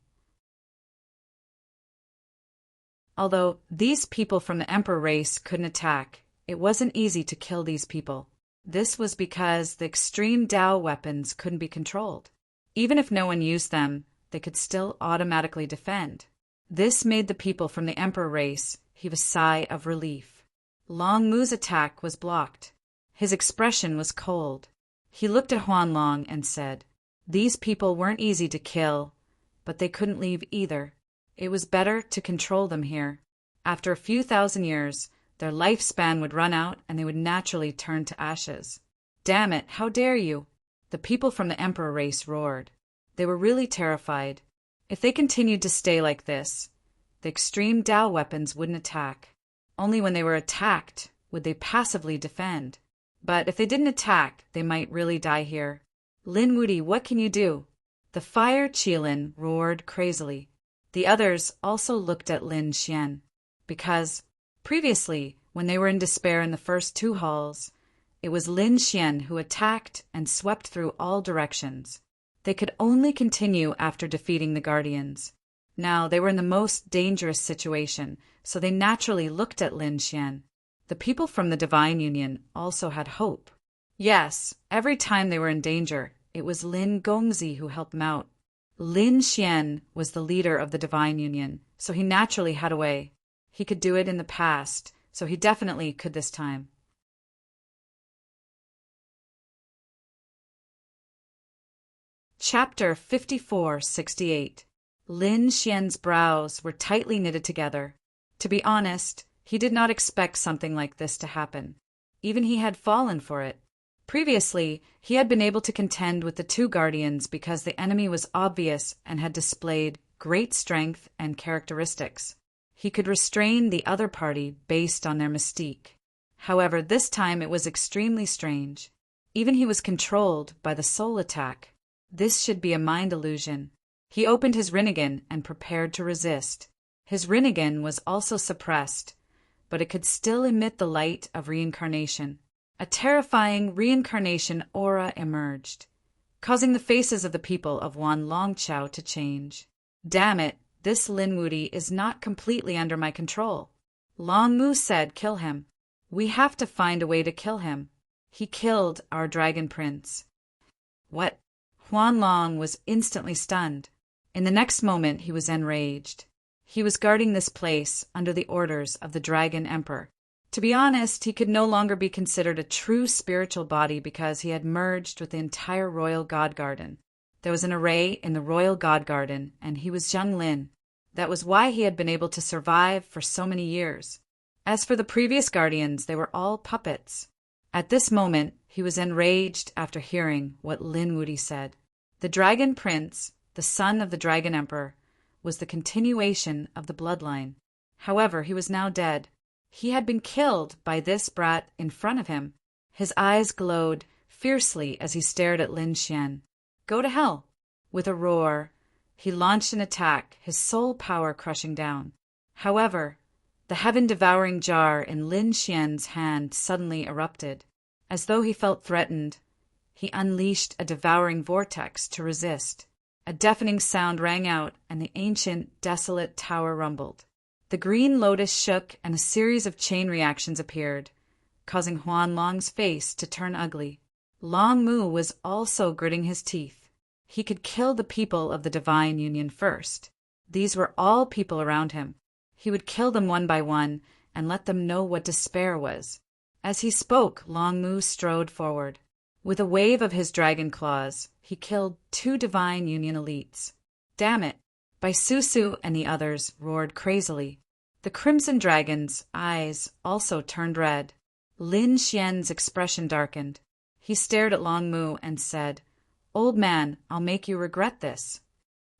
Although these people from the Emperor race couldn't attack, it wasn't easy to kill these people. This was because the extreme Dao weapons couldn't be controlled. Even if no one used them, they could still automatically defend. This made the people from the Emperor race heave a sigh of relief. Long Mu's attack was blocked. His expression was cold. He looked at Huanlong and said, "These people weren't easy to kill, but they couldn't leave either. It was better to control them here. After a few thousand years, their lifespan would run out and they would naturally turn to ashes." "Damn it, how dare you!" The people from the Emperor race roared. They were really terrified. If they continued to stay like this, the extreme Dao weapons wouldn't attack. Only when they were attacked would they passively defend. But if they didn't attack, they might really die here. Lin Wuti, what can you do? The fire Qilin roared crazily. The others also looked at Lin Xian, because, previously, when they were in despair in the first two halls, it was Lin Xian who attacked and swept through all directions. They could only continue after defeating the Guardians. Now they were in the most dangerous situation, so they naturally looked at Lin Xian. The people from the Divine Union also had hope. Yes, every time they were in danger, it was Lin Gongzi who helped them out. Lin Xian was the leader of the Divine Union, so he naturally had a way. He could do it in the past, so he definitely could this time. Chapter 5468. Lin Xian's brows were tightly knitted together. To be honest, he did not expect something like this to happen. Even he had fallen for it. Previously, he had been able to contend with the two guardians because the enemy was obvious and had displayed great strength and characteristics. He could restrain the other party based on their mystique. However, this time it was extremely strange. Even he was controlled by the soul attack. This should be a mind illusion. He opened his Rinnegan and prepared to resist. His Rinnegan was also suppressed, but it could still emit the light of reincarnation. A terrifying reincarnation aura emerged, causing the faces of the people of Wan Longchao to change. Damn it, this Lin Wuti is not completely under my control. Long Mu said, kill him. We have to find a way to kill him. He killed our dragon prince. What? Huan Long was instantly stunned. In the next moment he was enraged. He was guarding this place under the orders of the Dragon Emperor. To be honest, he could no longer be considered a true spiritual body because he had merged with the entire Royal God Garden. There was an array in the Royal God Garden, and he was Zheng Lin. That was why he had been able to survive for so many years. As for the previous guardians, they were all puppets. At this moment, he was enraged after hearing what Lin Wuti said. The Dragon Prince, the son of the Dragon Emperor, was the continuation of the bloodline. However, he was now dead. He had been killed by this brat in front of him. His eyes glowed fiercely as he stared at Lin Xian. Go to hell! With a roar, he launched an attack, his soul power crushing down. However, the heaven-devouring jar in Lin Xian's hand suddenly erupted. As though he felt threatened, he unleashed a devouring vortex to resist. A deafening sound rang out, and the ancient, desolate tower rumbled. The green lotus shook, and a series of chain reactions appeared, causing Huan Long's face to turn ugly. Long Mu was also gritting his teeth. He could kill the people of the Divine Union first. These were all people around him. He would kill them one by one and let them know what despair was. As he spoke, Long Mu strode forward. With a wave of his dragon claws, he killed 2 Divine Union elites. Damn it! Bai Susu and the others roared crazily. The Crimson Dragon's eyes also turned red. Lin Xian's expression darkened. He stared at Long Mu and said, Old man, I'll make you regret this.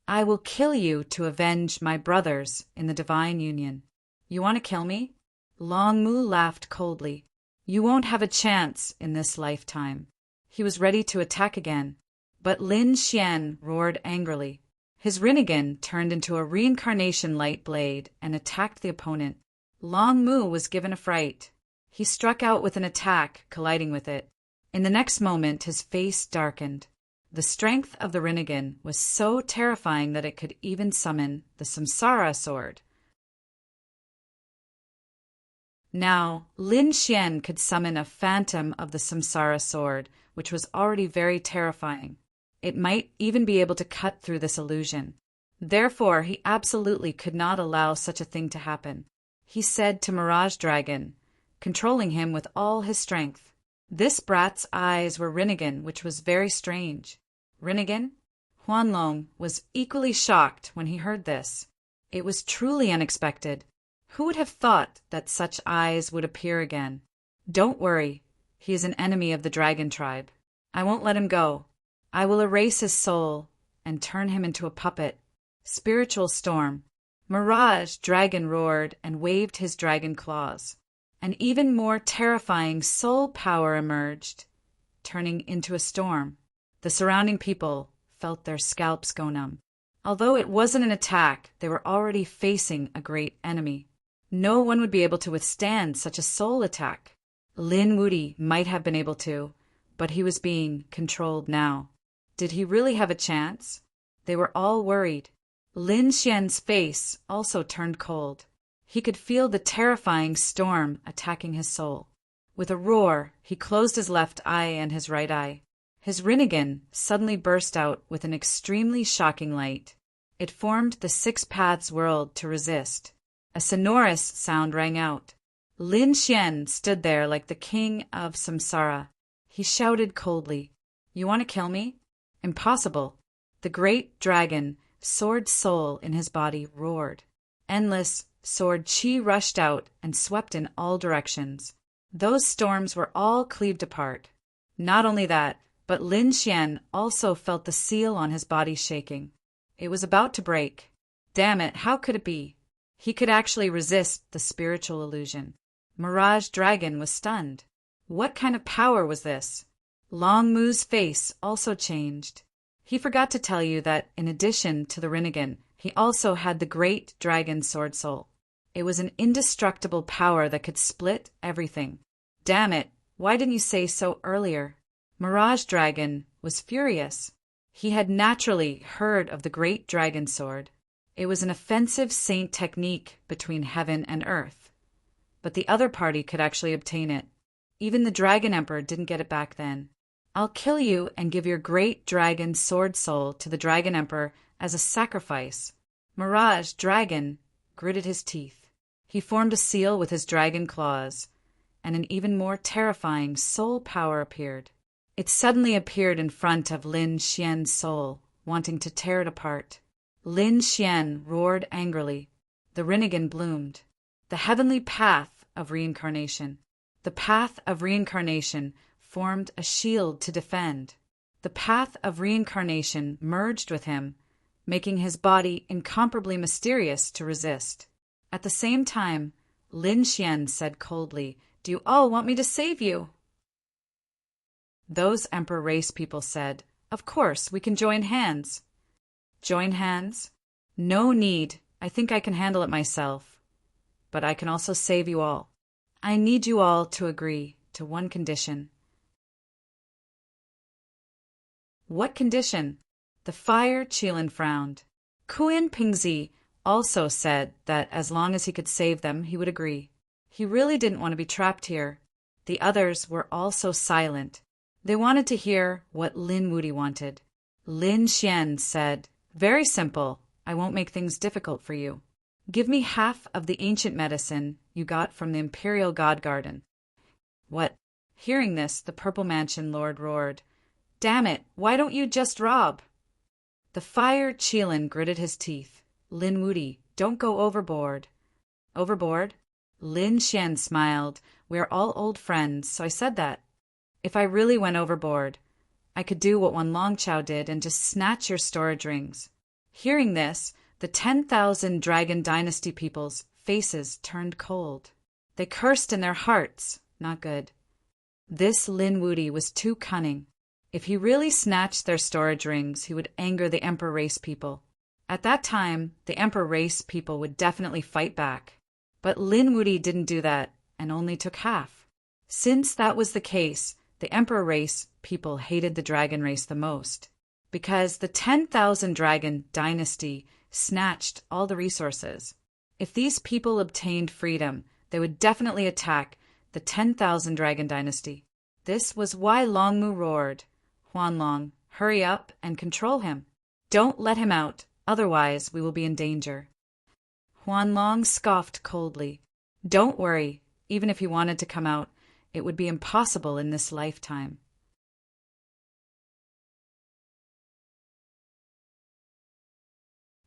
I will kill you to avenge my brothers in the Divine Union. You want to kill me? Long Mu laughed coldly. You won't have a chance in this lifetime. He was ready to attack again, but Lin Xian roared angrily. His Rinnegan turned into a reincarnation light blade and attacked the opponent. Long Mu was given a fright. He struck out with an attack, colliding with it. In the next moment, his face darkened. The strength of the Rinnegan was so terrifying that it could even summon the Samsara sword. Now, Lin Xian could summon a phantom of the Samsara sword, which was already very terrifying. It might even be able to cut through this illusion. Therefore, he absolutely could not allow such a thing to happen. He said to Mirage Dragon, controlling him with all his strength. This brat's eyes were Rinnegan, which was very strange. Rinnegan? Huan Long was equally shocked when he heard this. It was truly unexpected. Who would have thought that such eyes would appear again? Don't worry, he is an enemy of the dragon tribe. I won't let him go. I will erase his soul and turn him into a puppet. Spiritual storm. Mirage Dragon roared and waved his dragon claws. An even more terrifying soul power emerged, turning into a storm. The surrounding people felt their scalps go numb. Although it wasn't an attack, they were already facing a great enemy. No one would be able to withstand such a soul attack. Lin Wuti might have been able to, but he was being controlled now. Did he really have a chance? They were all worried. Lin Xian's face also turned cold. He could feel the terrifying storm attacking his soul. With a roar, he closed his left eye and his right eye. His Rinnegan suddenly burst out with an extremely shocking light. It formed the Six Paths world to resist. A sonorous sound rang out. Lin Xian stood there like the king of Samsara. He shouted coldly, "You want to kill me? Impossible." The great dragon, sword soul in his body, roared. Endless sword chi rushed out and swept in all directions. Those storms were all cleaved apart. Not only that, but Lin Xian also felt the seal on his body shaking. It was about to break. Damn it, how could it be? He could actually resist the spiritual illusion. Mirage Dragon was stunned. What kind of power was this? Long Mu's face also changed. He forgot to tell you that, in addition to the Rinnegan, he also had the great dragon sword soul. It was an indestructible power that could split everything. Damn it, why didn't you say so earlier? Mirage Dragon was furious. He had naturally heard of the great dragon sword. It was an offensive saint technique between heaven and earth. But the other party could actually obtain it. Even the Dragon Emperor didn't get it back then. I'll kill you and give your great dragon sword soul to the Dragon Emperor as a sacrifice. Mirage Dragon gritted his teeth. He formed a seal with his dragon claws, and an even more terrifying soul power appeared. It suddenly appeared in front of Lin Xian's soul, wanting to tear it apart. Lin Xian roared angrily. The Rinnegan bloomed. The heavenly path of reincarnation. The path of reincarnation formed a shield to defend. The path of reincarnation merged with him, making his body incomparably mysterious to resist. At the same time, Lin Xian said coldly, "Do you all want me to save you?" Those Emperor race people said, "Of course, we can join hands." Join hands? No need. I think I can handle it myself. But I can also save you all. I need you all to agree to one condition. What condition? The Fire Qilin frowned. Kuan Pingzi also said that as long as he could save them, he would agree. He really didn't want to be trapped here. The others were also silent. They wanted to hear what Lin Wuti wanted. Lin Xian said, "Very simple. I won't make things difficult for you. Give me half of the ancient medicine you got from the Imperial God Garden." What? Hearing this, the Purple Mansion Lord roared, "Damn it, why don't you just rob?" The Fire Qilin gritted his teeth. "Lin Wuti, don't go overboard." Overboard? Lin Xian smiled. "We're all old friends, so I said that. If I really went overboard, I could do what Wan Longqiao did and just snatch your storage rings." Hearing this, the 10,000 Dragon Dynasty people's faces turned cold. They cursed in their hearts. Not good. This Lin Wuti was too cunning. If he really snatched their storage rings, he would anger the Emperor race people. At that time, the Emperor race people would definitely fight back. But Lin Wuti didn't do that and only took half. Since that was the case, the Emperor race people hated the Dragon race the most, because the 10,000 Dragon Dynasty snatched all the resources. If these people obtained freedom, they would definitely attack the 10,000 Dragon Dynasty. This was why Longmu roared, "Huanlong, hurry up and control him. Don't let him out, otherwise we will be in danger." Huanlong scoffed coldly. "Don't worry, even if he wanted to come out, it would be impossible in this lifetime."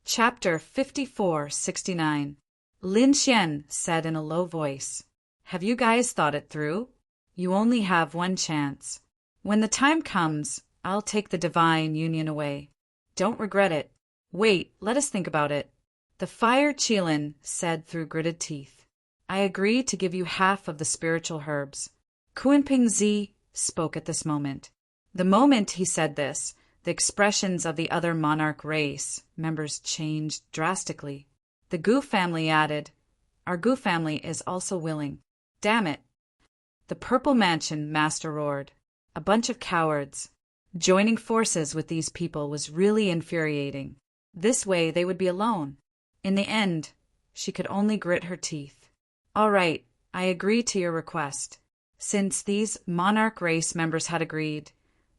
Chapter 5469. Lin Xian said in a low voice, "Have you guys thought it through? You only have one chance. When the time comes, I'll take the divine union away. Don't regret it. Wait, let us think about it. The fire Qilin said through gritted teeth. I agree to give you half of the spiritual herbs. Kunping Zi spoke at this moment. The moment he said this, the expressions of the other monarch race members changed drastically. The Gu family added, Our Gu family is also willing. Damn it. The Purple Mansion master roared. A bunch of cowards. Joining forces with these people was really infuriating. This way they would be alone. In the end, she could only grit her teeth. All right, I agree to your request. Since these monarch race members had agreed,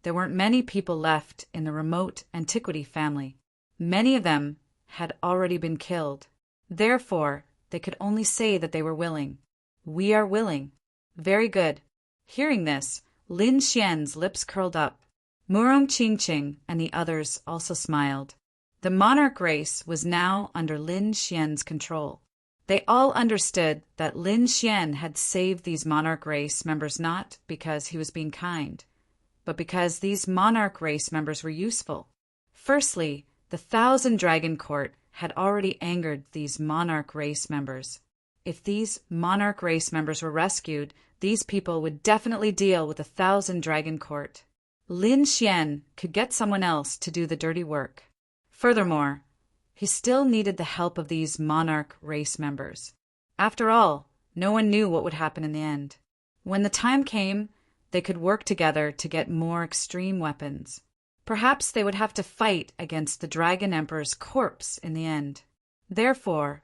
there weren't many people left in the remote antiquity family. Many of them had already been killed. Therefore, they could only say that they were willing. We are willing. Very good. Hearing this, Lin Xian's lips curled up. Murong Qingqing and the others also smiled. The monarch race was now under Lin Xian's control. They all understood that Lin Xian had saved these monarch race members not because he was being kind, but because these monarch race members were useful. Firstly, the Thousand Dragon Court had already angered these monarch race members. If these monarch race members were rescued, these people would definitely deal with the Thousand Dragon Court. Lin Xian could get someone else to do the dirty work. Furthermore, he still needed the help of these monarch race members. After all, no one knew what would happen in the end. When the time came, they could work together to get more extreme weapons. Perhaps they would have to fight against the Dragon Emperor's corpse in the end. Therefore,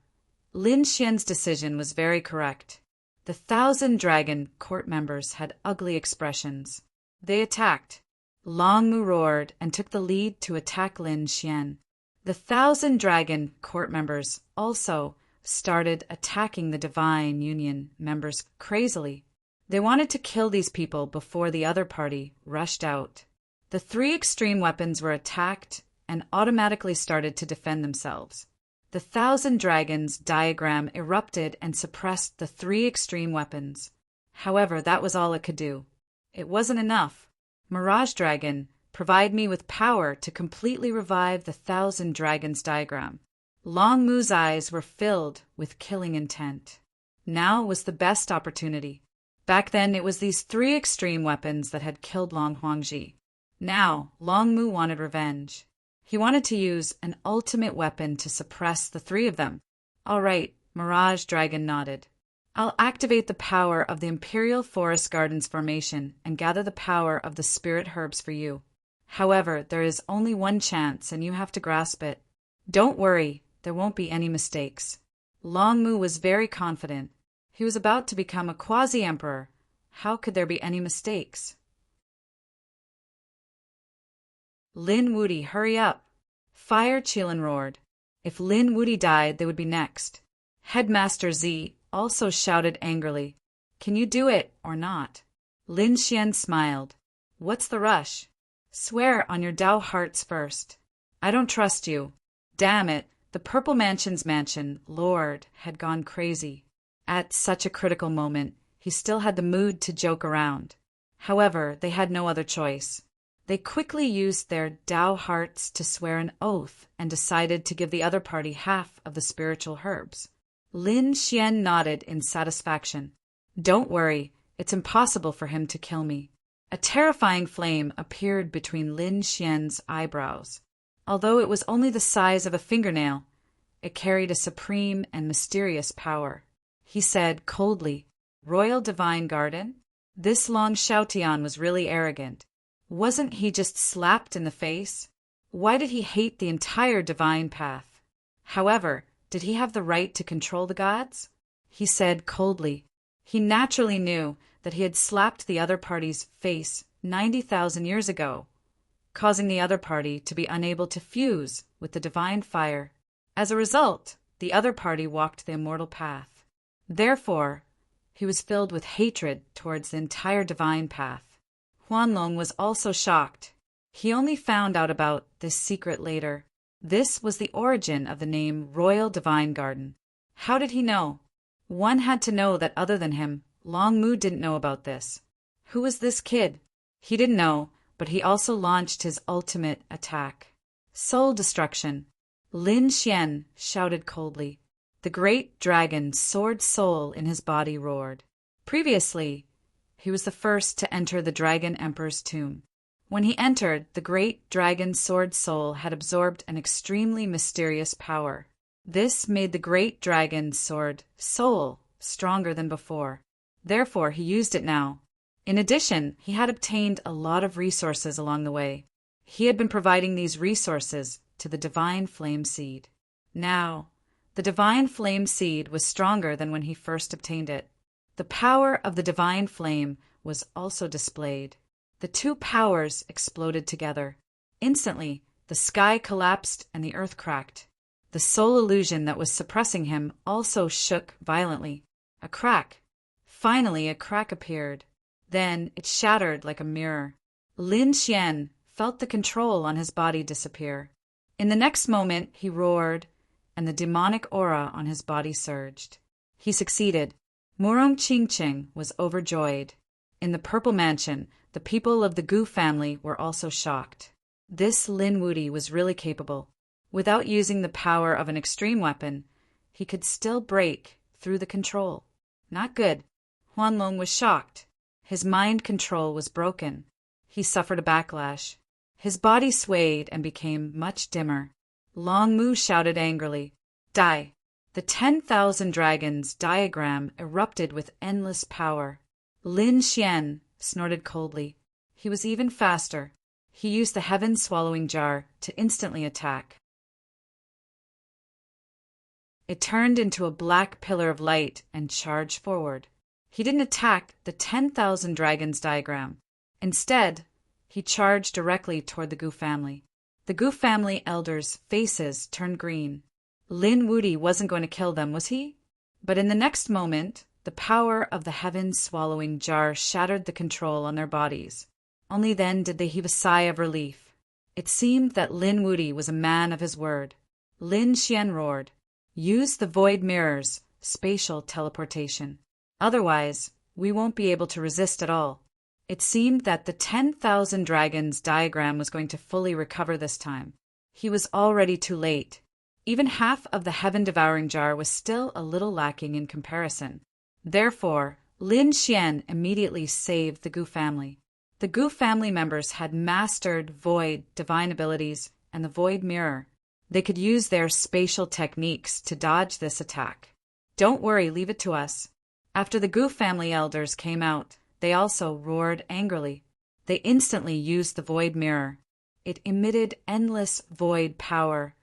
Lin Xian's decision was very correct. The Thousand Dragon Court members had ugly expressions. They attacked. Long Mu roared and took the lead to attack Lin Xian. The Thousand Dragon Court members also started attacking the Divine Union members crazily. They wanted to kill these people before the other party rushed out. The three extreme weapons were attacked and automatically started to defend themselves. The Thousand Dragons diagram erupted and suppressed the three extreme weapons. However, that was all it could do. It wasn't enough. Mirage Dragon, provide me with power to completely revive the Thousand Dragons diagram. Long Mu's eyes were filled with killing intent. Now was the best opportunity. Back then, it was these three extreme weapons that had killed Long Huangji. Now, Long Mu wanted revenge. He wanted to use an ultimate weapon to suppress the three of them. All right, Mirage Dragon nodded. I'll activate the power of the Imperial Forest Gardens formation and gather the power of the spirit herbs for you. However, there is only one chance and you have to grasp it. Don't worry, there won't be any mistakes. Long Mu was very confident. He was about to become a quasi-emperor. How could there be any mistakes? Lin Wuti, hurry up! Fire Qilin roared. If Lin Wuti died, they would be next. Headmaster Zi also shouted angrily, Can you do it or not? Lin Xian smiled. What's the rush? Swear on your Dao hearts first. I don't trust you. Damn it, the Purple Mansion's mansion lord had gone crazy. At such a critical moment, he still had the mood to joke around. However, they had no other choice. They quickly used their Dao hearts to swear an oath and decided to give the other party half of the spiritual herbs. Lin Xian nodded in satisfaction. Don't worry, it's impossible for him to kill me. A terrifying flame appeared between Lin Xian's eyebrows. Although it was only the size of a fingernail, it carried a supreme and mysterious power. He said coldly, Royal Divine Garden? This Long Xiaotian was really arrogant. Wasn't he just slapped in the face? Why did he hate the entire divine path? However, did he have the right to control the gods? He said coldly. He naturally knew that he had slapped the other party's face 90,000 years ago, causing the other party to be unable to fuse with the divine fire. As a result, the other party walked the immortal path. Therefore, he was filled with hatred towards the entire divine path. Huanlong was also shocked. He only found out about this secret later. This was the origin of the name Royal Divine Garden. How did he know? One had to know that other than him, Long Mu didn't know about this. Who was this kid? He didn't know, but he also launched his ultimate attack. Soul destruction. Lin Xian shouted coldly. The great dragon sword soul in his body roared. Previously, he was the first to enter the Dragon Emperor's tomb. When he entered, the great dragon sword soul had absorbed an extremely mysterious power. This made the great dragon sword soul stronger than before. Therefore, he used it now. In addition, he had obtained a lot of resources along the way. He had been providing these resources to the Divine Flame Seed. Now, the Divine Flame Seed was stronger than when he first obtained it. The power of the Divine Flame was also displayed. The two powers exploded together. Instantly, the sky collapsed and the earth cracked. The soul illusion that was suppressing him also shook violently. A crack. Finally, a crack appeared. Then it shattered like a mirror. Lin Xian felt the control on his body disappear. In the next moment, he roared, and the demonic aura on his body surged. He succeeded. Murong Qingqing was overjoyed. In the Purple Mansion, the people of the Gu family were also shocked. This Lin Wuti was really capable. Without using the power of an extreme weapon, he could still break through the control. Not good. Huanlong was shocked. His mind control was broken. He suffered a backlash. His body swayed and became much dimmer. Long Mu shouted angrily, "Die!" The 10,000 dragons diagram erupted with endless power. Lin Xian snorted coldly. He was even faster. He used the heaven-swallowing jar to instantly attack. It turned into a black pillar of light and charged forward. He didn't attack the 10,000 dragons diagram. Instead, he charged directly toward the Gu family. The Gu family elders' faces turned green. Lin Wuti wasn't going to kill them, was he? But in the next moment, the power of the heaven-swallowing jar shattered the control on their bodies. Only then did they heave a sigh of relief. It seemed that Lin Wuti was a man of his word. Lin Xian roared, "Use the void mirrors, spatial teleportation. Otherwise, we won't be able to resist at all." It seemed that the 10,000 dragons diagram was going to fully recover this time. He was already too late. Even half of the heaven-devouring jar was still a little lacking in comparison. Therefore, Lin Xian immediately saved the Gu family. The Gu family members had mastered void divine abilities and the void mirror. They could use their spatial techniques to dodge this attack. "Don't worry, leave it to us." After the Gu family elders came out, they also roared angrily. They instantly used the void mirror. It emitted endless void power,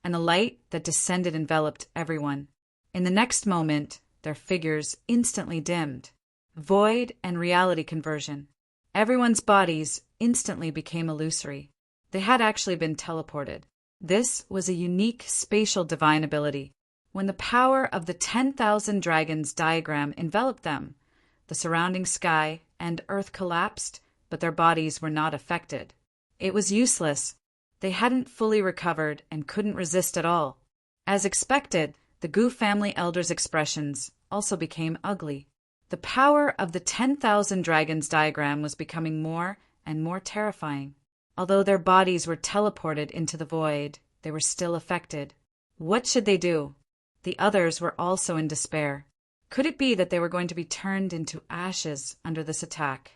and a light that descended enveloped everyone. In the next moment, their figures instantly dimmed. Void and reality conversion. Everyone's bodies instantly became illusory. They had actually been teleported. This was a unique spatial divine ability. When the power of the 10,000 dragons diagram enveloped them, the surrounding sky and earth collapsed, but their bodies were not affected. It was useless. They hadn't fully recovered and couldn't resist at all. As expected, the Gu family elders' expressions also became ugly. The power of the 10,000 dragons diagram was becoming more and more terrifying. Although their bodies were teleported into the void, they were still affected. What should they do? The others were also in despair. Could it be that they were going to be turned into ashes under this attack?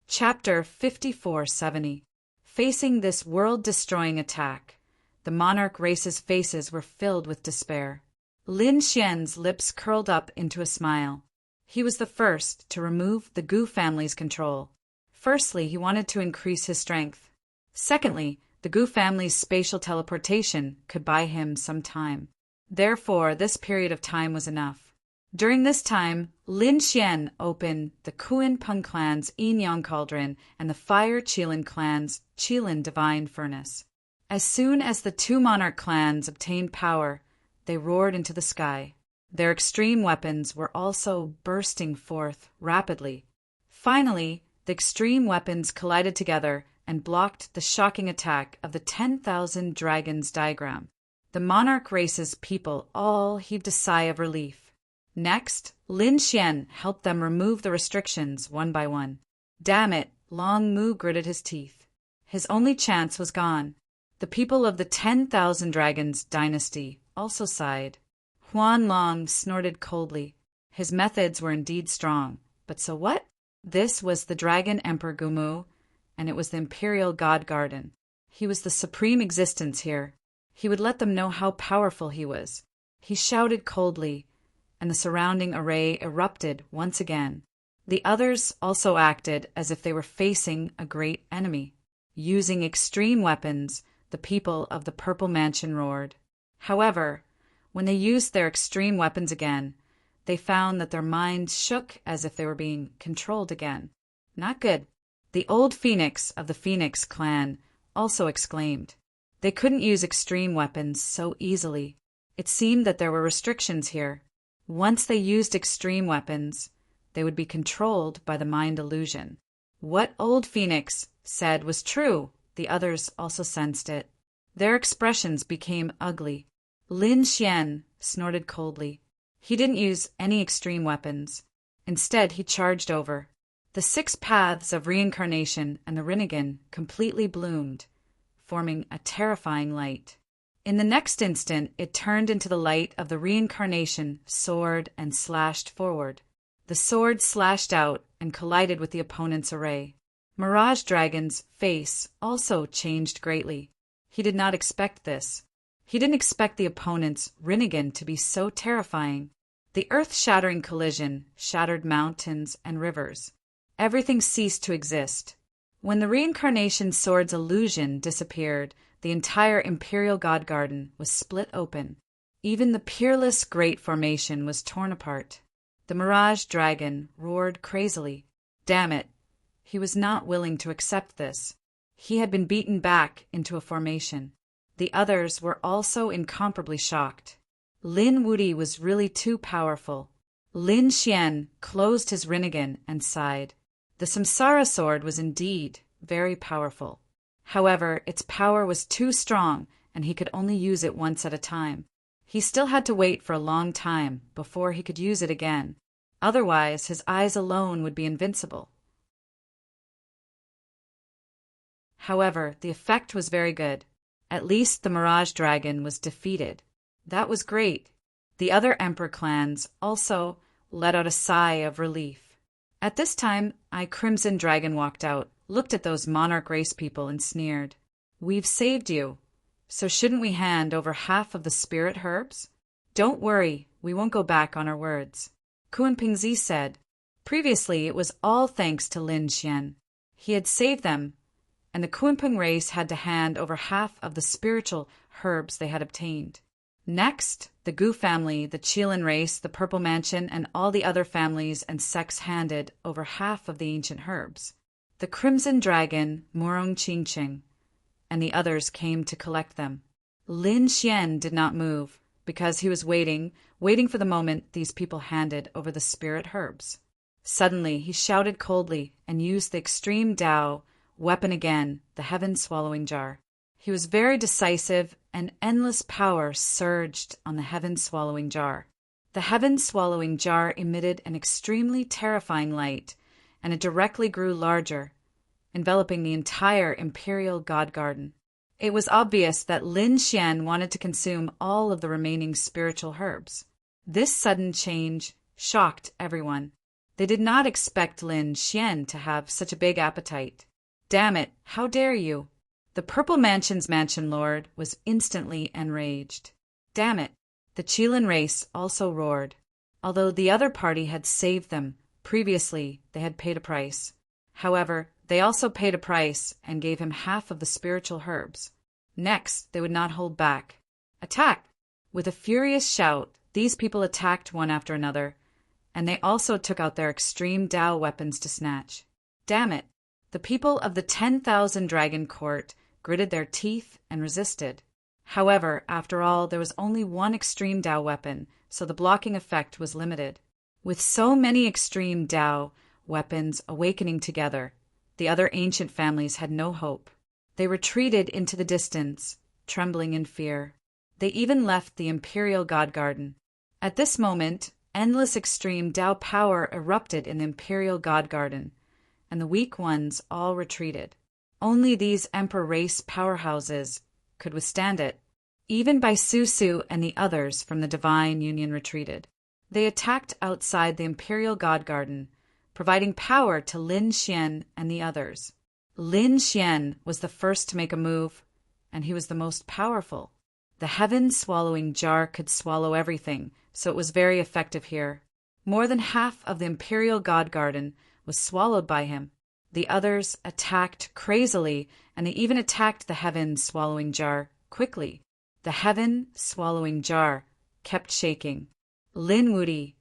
Chapter 5470. Facing this world-destroying attack, the monarch race's faces were filled with despair. Lin Xian's lips curled up into a smile. He was the first to remove the Gu family's control. Firstly, he wanted to increase his strength. Secondly, the Gu family's spatial teleportation could buy him some time. Therefore, this period of time was enough. During this time, Lin Xian opened the Kuan Peng clan's Yin Yang Cauldron and the Fire Qilin clan's Qilin Divine Furnace. As soon as the two monarch clans obtained power, they roared into the sky. Their extreme weapons were also bursting forth rapidly. Finally, the extreme weapons collided together and blocked the shocking attack of the 10,000 dragons diagram. The monarch race's people all heaved a sigh of relief. Next, Lin Xian helped them remove the restrictions one by one. Damn it, Long Mu gritted his teeth. His only chance was gone. The people of the 10,000 Dragons dynasty also sighed. Huan Long snorted coldly. His methods were indeed strong, but so what? This was the Dragon Emperor Gumu, and it was the Imperial God Garden. He was the supreme existence here. He would let them know how powerful he was. He shouted coldly, and the surrounding array erupted once again. The others also acted as if they were facing a great enemy. Using extreme weapons, the people of the Purple Mansion roared. However, when they used their extreme weapons again, they found that their minds shook as if they were being controlled again. Not good. The old Phoenix of the Phoenix clan also exclaimed. They couldn't use extreme weapons so easily. It seemed that there were restrictions here. Once they used extreme weapons, they would be controlled by the mind illusion. What old Phoenix said was true. The others also sensed it. Their expressions became ugly. Lin Xian snorted coldly. He didn't use any extreme weapons. Instead, he charged over. The 6 paths of reincarnation and the Rinnegan completely bloomed, forming a terrifying light. In the next instant, it turned into the light of the reincarnation sword and slashed forward. The sword slashed out and collided with the opponent's array. Mirage Dragon's face also changed greatly. He did not expect this. He didn't expect the opponent's Rinnegan to be so terrifying. The earth-shattering collision shattered mountains and rivers. Everything ceased to exist. When the reincarnation sword's illusion disappeared, the entire Imperial God Garden was split open. Even the peerless Great Formation was torn apart. The Mirage Dragon roared crazily. Damn it! He was not willing to accept this. He had been beaten back into a formation. The others were also incomparably shocked. Lin Wuti was really too powerful. Lin Xian closed his Rinnegan and sighed. The Samsara sword was indeed very powerful. However, its power was too strong, and he could only use it once at a time. He still had to wait for a long time before he could use it again. Otherwise, his eyes alone would be invincible. However, the effect was very good. At least the Mirage Dragon was defeated. That was great. The other Emperor clans also let out a sigh of relief. At this time, Crimson Dragon walked out, looked at those monarch race people and sneered. We've saved you. So shouldn't we hand over half of the spirit herbs? Don't worry, we won't go back on our words. Kuan Pingzi said. Previously, it was all thanks to Lin Xian. He had saved them, and the Kunpeng race had to hand over half of the spiritual herbs they had obtained. Next, the Gu family, the Qilin race, the Purple Mansion, and all the other families and sects handed over half of the ancient herbs. The Crimson Dragon, Murong Qingqing, and the others came to collect them. Lin Xian did not move, because he was waiting for the moment these people handed over the spirit herbs. Suddenly, he shouted coldly and used the extreme Dao weapon again, the heaven-swallowing jar. He was very decisive, and endless power surged on the heaven-swallowing jar. The heaven-swallowing jar emitted an extremely terrifying light, and it directly grew larger, enveloping the entire Imperial God Garden. It was obvious that Lin Xian wanted to consume all of the remaining spiritual herbs. This sudden change shocked everyone. They did not expect Lin Xian to have such a big appetite. Damn it, how dare you! The Purple Mansion's Mansion Lord was instantly enraged. Damn it! The Qilin race also roared. Although the other party had saved them, previously they had paid a price. However, they also paid a price and gave him half of the spiritual herbs. Next, they would not hold back. Attack! With a furious shout, these people attacked one after another, and they also took out their extreme Dao weapons to snatch. Damn it! The people of the 10,000 Dragon Court gritted their teeth and resisted. However, after all, there was only one extreme Dao weapon, so the blocking effect was limited. With so many extreme Dao weapons awakening together, the other ancient families had no hope. They retreated into the distance, trembling in fear. They even left the Imperial God Garden. At this moment, endless extreme Dao power erupted in the Imperial God Garden, and the weak ones all retreated. Only these Emperor race powerhouses could withstand it. Even Bai Su and the others from the Divine Union retreated. They attacked outside the Imperial God Garden, providing power to Lin Xian and the others. Lin Xian was the first to make a move, and he was the most powerful. The heaven-swallowing jar could swallow everything, so it was very effective here. More than half of the Imperial God Garden was swallowed by him. The others attacked crazily, and they even attacked the heaven-swallowing jar quickly. The heaven-swallowing jar kept shaking. Lin Wudi,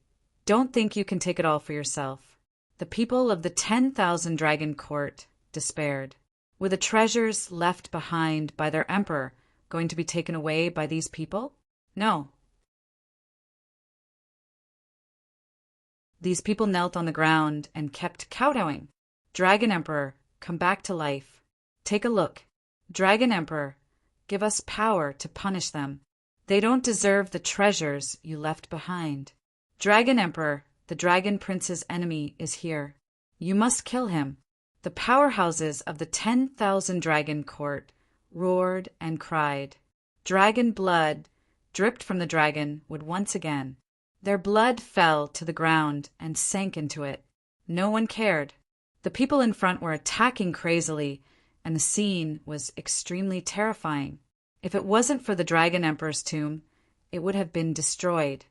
don't think you can take it all for yourself. The people of the 10,000 Dragon Court despaired. Were the treasures left behind by their emperor going to be taken away by these people? No. These people knelt on the ground and kept kowtowing. Dragon Emperor, come back to life. Take a look. Dragon Emperor, give us power to punish them. They don't deserve the treasures you left behind. Dragon Emperor, the Dragon Prince's enemy is here. You must kill him. The powerhouses of the 10,000 Dragon Court roared and cried. Dragon blood dripped from the dragon would once again. Their blood fell to the ground and sank into it. No one cared. The people in front were attacking crazily, and the scene was extremely terrifying. If it wasn't for the Dragon Emperor's tomb, it would have been destroyed.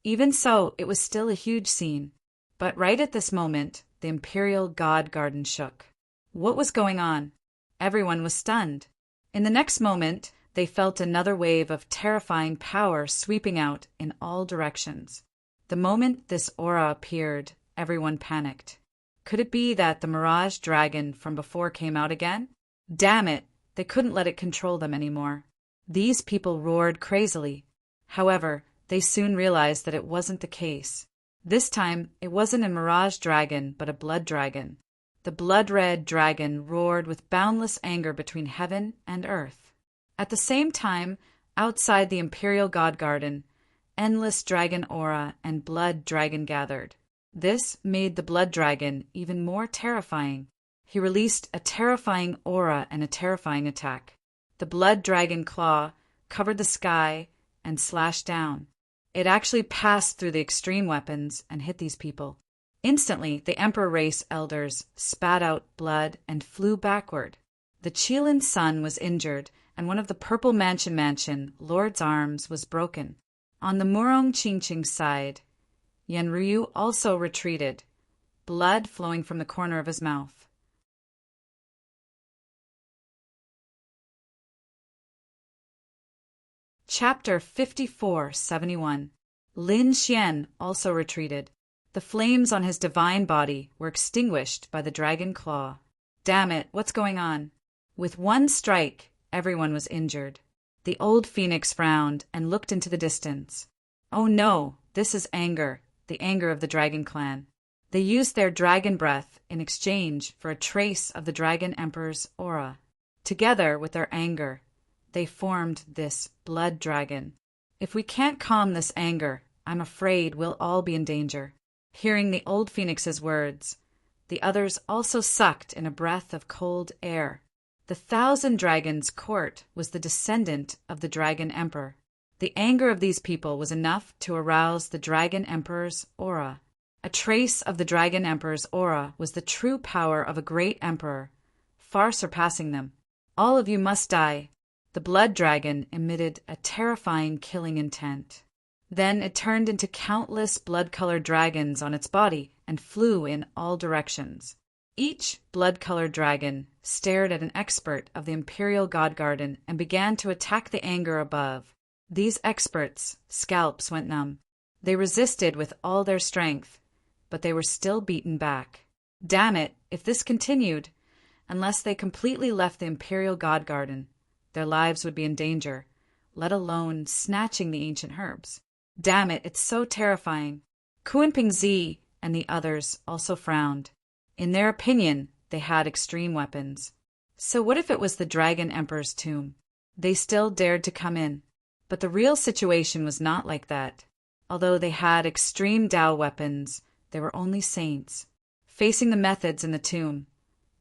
Even so, it was still a huge scene. But right at this moment, the Imperial God Garden shook. What was going on? Everyone was stunned. In the next moment, they felt another wave of terrifying power sweeping out in all directions. The moment this aura appeared, everyone panicked. Could it be that the Mirage Dragon from before came out again? Damn it, they couldn't let it control them anymore. These people roared crazily. However, they soon realized that it wasn't the case. This time, it wasn't a Mirage Dragon, but a Blood Dragon. The blood-red dragon roared with boundless anger between heaven and earth. At the same time, outside the Imperial God Garden, endless dragon aura and blood dragon gathered. This made the blood dragon even more terrifying. He released a terrifying aura and a terrifying attack. The blood dragon claw covered the sky and slashed down. It actually passed through the extreme weapons and hit these people. Instantly, the Emperor race elders spat out blood and flew backward. The Qilin sun was injured, and one of the Purple Mansion Lord's arms was broken. On the Murong Qingqing side, Yanryu also retreated, blood flowing from the corner of his mouth. Chapter 5471. Lin Xian also retreated. The flames on his divine body were extinguished by the dragon claw. Damn it, what's going on? With one strike, everyone was injured. The old phoenix frowned and looked into the distance. Oh no, this is anger, the anger of the dragon clan. They used their dragon breath in exchange for a trace of the Dragon Emperor's aura. Together with their anger, they formed this blood dragon. If we can't calm this anger, I'm afraid we'll all be in danger. Hearing the old phoenix's words, the others also sucked in a breath of cold air. The 1,000 Dragons Court was the descendant of the Dragon Emperor. The anger of these people was enough to arouse the Dragon Emperor's aura. A trace of the Dragon Emperor's aura was the true power of a great emperor, far surpassing them. All of you must die. The blood dragon emitted a terrifying killing intent. Then it turned into countless blood-colored dragons on its body and flew in all directions. Each blood-colored dragon stared at an expert of the Imperial God Garden and began to attack the anger above. These experts' scalps went numb. They resisted with all their strength, but they were still beaten back. Damn it, if this continued, unless they completely left the Imperial God Garden, their lives would be in danger, let alone snatching the ancient herbs. Damn it, it's so terrifying. Kuan-Ping Zi and the others also frowned. In their opinion, they had extreme weapons. So what if it was the Dragon Emperor's tomb? They still dared to come in. But the real situation was not like that. Although they had extreme Dao weapons, they were only saints. Facing the methods in the tomb,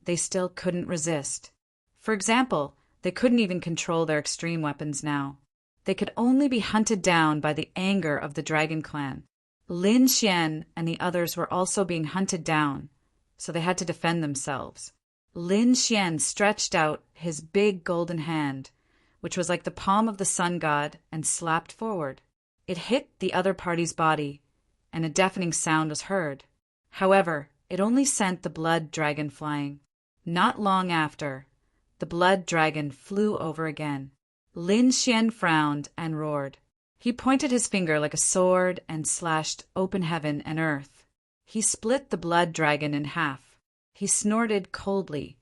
they still couldn't resist. For example, they couldn't even control their extreme weapons now. They could only be hunted down by the anger of the Dragon Clan. Lin Xian and the others were also being hunted down, so they had to defend themselves. Lin Xian stretched out his big golden hand, which was like the palm of the sun god, and slapped forward. It hit the other party's body, and a deafening sound was heard. However, it only sent the blood dragon flying. Not long after, the blood dragon flew over again. Lin Xian frowned and roared. He pointed his finger like a sword and slashed open heaven and earth. He split the blood dragon in half. He snorted coldly,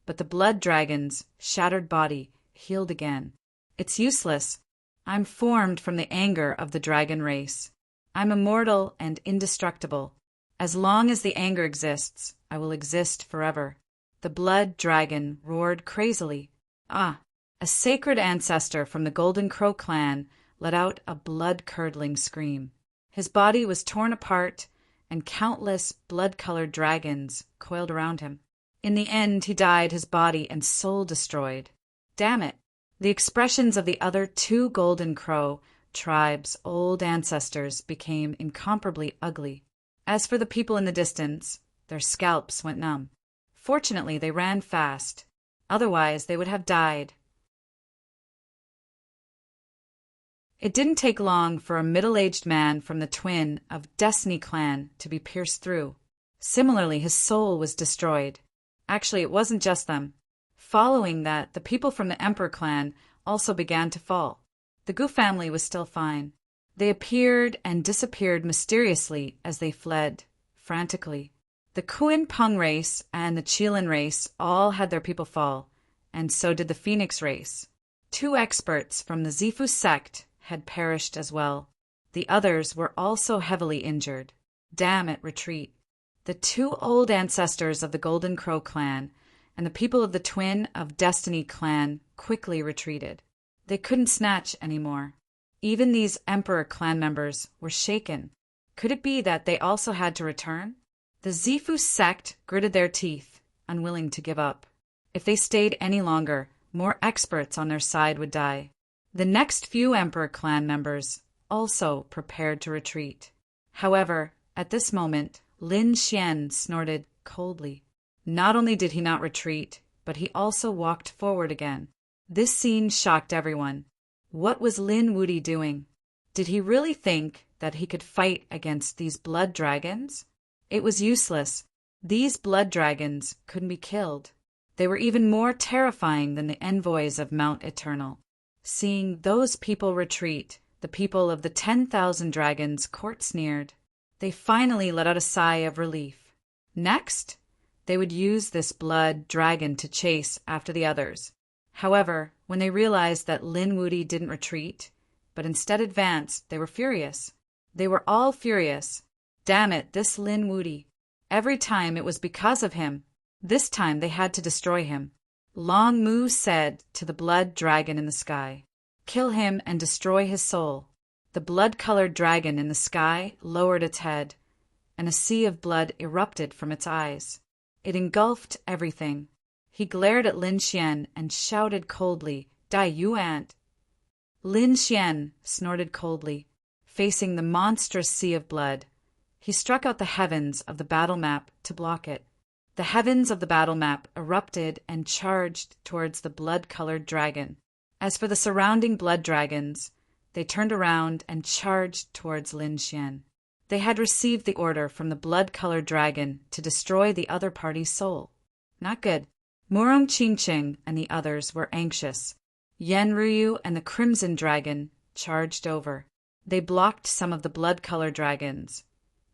but the blood dragon's shattered body healed again. It's useless. I'm formed from the anger of the dragon race. I'm immortal and indestructible. As long as the anger exists, I will exist forever. The blood dragon roared crazily. Ah! A sacred ancestor from the Golden Crow clan let out a blood-curdling scream. His body was torn apart, and countless blood-colored dragons coiled around him. In the end, he died, his body and soul destroyed. Damn it! The expressions of the other 2 Golden Crow tribes' old ancestors became incomparably ugly. As for the people in the distance, their scalps went numb. Fortunately, they ran fast. Otherwise, they would have died. It didn't take long for a middle-aged man from the twin of Destiny clan to be pierced through. Similarly, his soul was destroyed. Actually, it wasn't just them. Following that, the people from the Emperor clan also began to fall. The Gu family was still fine. They appeared and disappeared mysteriously as they fled, frantically. The Kuin Peng race and the Qilin race all had their people fall, and so did the Phoenix race. 2 experts from the Zifu sect had perished as well. The others were also heavily injured. Damn it, retreat. The 2 old ancestors of the Golden Crow clan and the people of the twin of Destiny clan quickly retreated. They couldn't snatch anymore. Even these Emperor clan members were shaken. Could it be that they also had to return? The Zifu sect gritted their teeth, unwilling to give up. If they stayed any longer, more experts on their side would die. The next few Emperor clan members also prepared to retreat. However, at this moment, Lin Xian snorted coldly. Not only did he not retreat, but he also walked forward again. This scene shocked everyone. What was Lin Wudi doing? Did he really think that he could fight against these blood dragons? It was useless. These blood dragons couldn't be killed. They were even more terrifying than the envoys of Mount Eternal. Seeing those people retreat, the people of the 10,000 dragons court sneered. They finally let out a sigh of relief. Next, they would use this blood dragon to chase after the others. However, when they realized that Lin Wudi didn't retreat, but instead advanced, they were furious. They were all furious. Damn it, this Lin Wudi. Every time it was because of him. This time they had to destroy him. Long Mu said to the blood dragon in the sky, "Kill him and destroy his soul." The blood-colored dragon in the sky lowered its head, and a sea of blood erupted from its eyes. It engulfed everything. He glared at Lin Xian and shouted coldly, "Dai Yuan!" Lin Xian snorted coldly, facing the monstrous sea of blood. He struck out the heavens of the battle map to block it. The heavens of the battle map erupted and charged towards the blood-colored dragon. As for the surrounding blood dragons, they turned around and charged towards Lin Xian. They had received the order from the blood-colored dragon to destroy the other party's soul. Not good. Murong Qingqing and the others were anxious. Yan Ruyu and the Crimson Dragon charged over. They blocked some of the blood-colored dragons,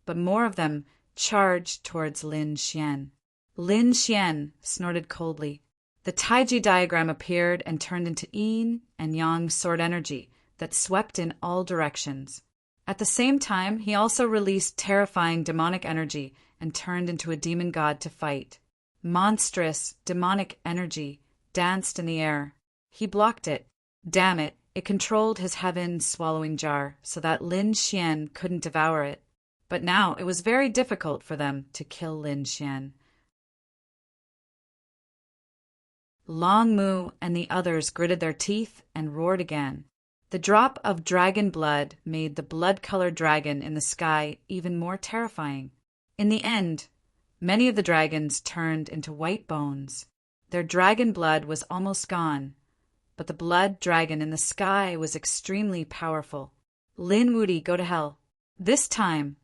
but more of them charged towards Lin Xian. Lin Xian snorted coldly. The Taiji diagram appeared and turned into yin and yang sword energy that swept in all directions. At the same time, he also released terrifying demonic energy and turned into a demon god to fight. Monstrous, demonic energy danced in the air. He blocked it. Damn it, it controlled his heaven-swallowing jar so that Lin Xian couldn't devour it. But now it was very difficult for them to kill Lin Xian. Long Mu and the others gritted their teeth and roared again. The drop of dragon blood made the blood-colored dragon in the sky even more terrifying. In the end, many of the dragons turned into white bones. Their dragon blood was almost gone, but the blood dragon in the sky was extremely powerful. Lin Wuti, go to hell. This time,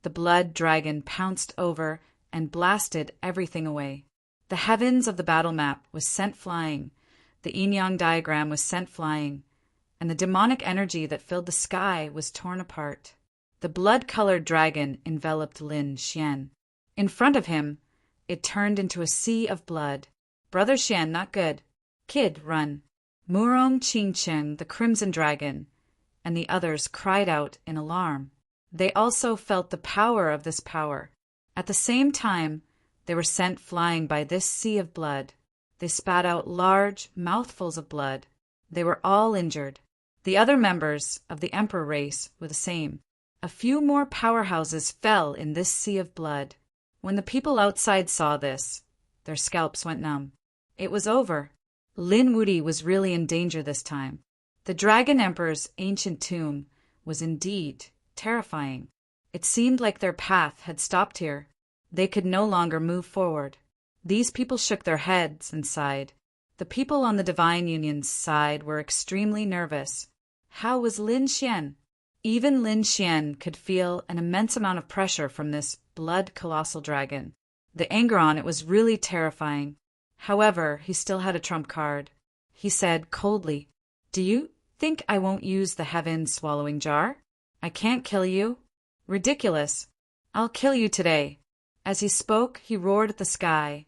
the blood dragon pounced over and blasted everything away. The heavens of the battle map was sent flying, the yin-yang diagram was sent flying, and the demonic energy that filled the sky was torn apart. The blood-colored dragon enveloped Lin Xian. In front of him, it turned into a sea of blood. Brother Xian, not good. Kid, run. Murong Qingcheng, the crimson dragon, and the others cried out in alarm. They also felt the power of this power. At the same time, they were sent flying by this sea of blood. They spat out large mouthfuls of blood. They were all injured. The other members of the emperor race were the same. A few more powerhouses fell in this sea of blood. When the people outside saw this, their scalps went numb. It was over. Lin Wuti was really in danger this time. The Dragon Emperor's ancient tomb was indeed terrifying. It seemed like their path had stopped here. They could no longer move forward. These people shook their heads and sighed. The people on the Divine Union's side were extremely nervous. How was Lin Xian? Even Lin Xian could feel an immense amount of pressure from this blood colossal dragon. The anger on it was really terrifying. However, he still had a trump card. He said coldly, "Do you think I won't use the heaven swallowing jar? I can't kill you." Ridiculous. I'll kill you today. As he spoke, he roared at the sky,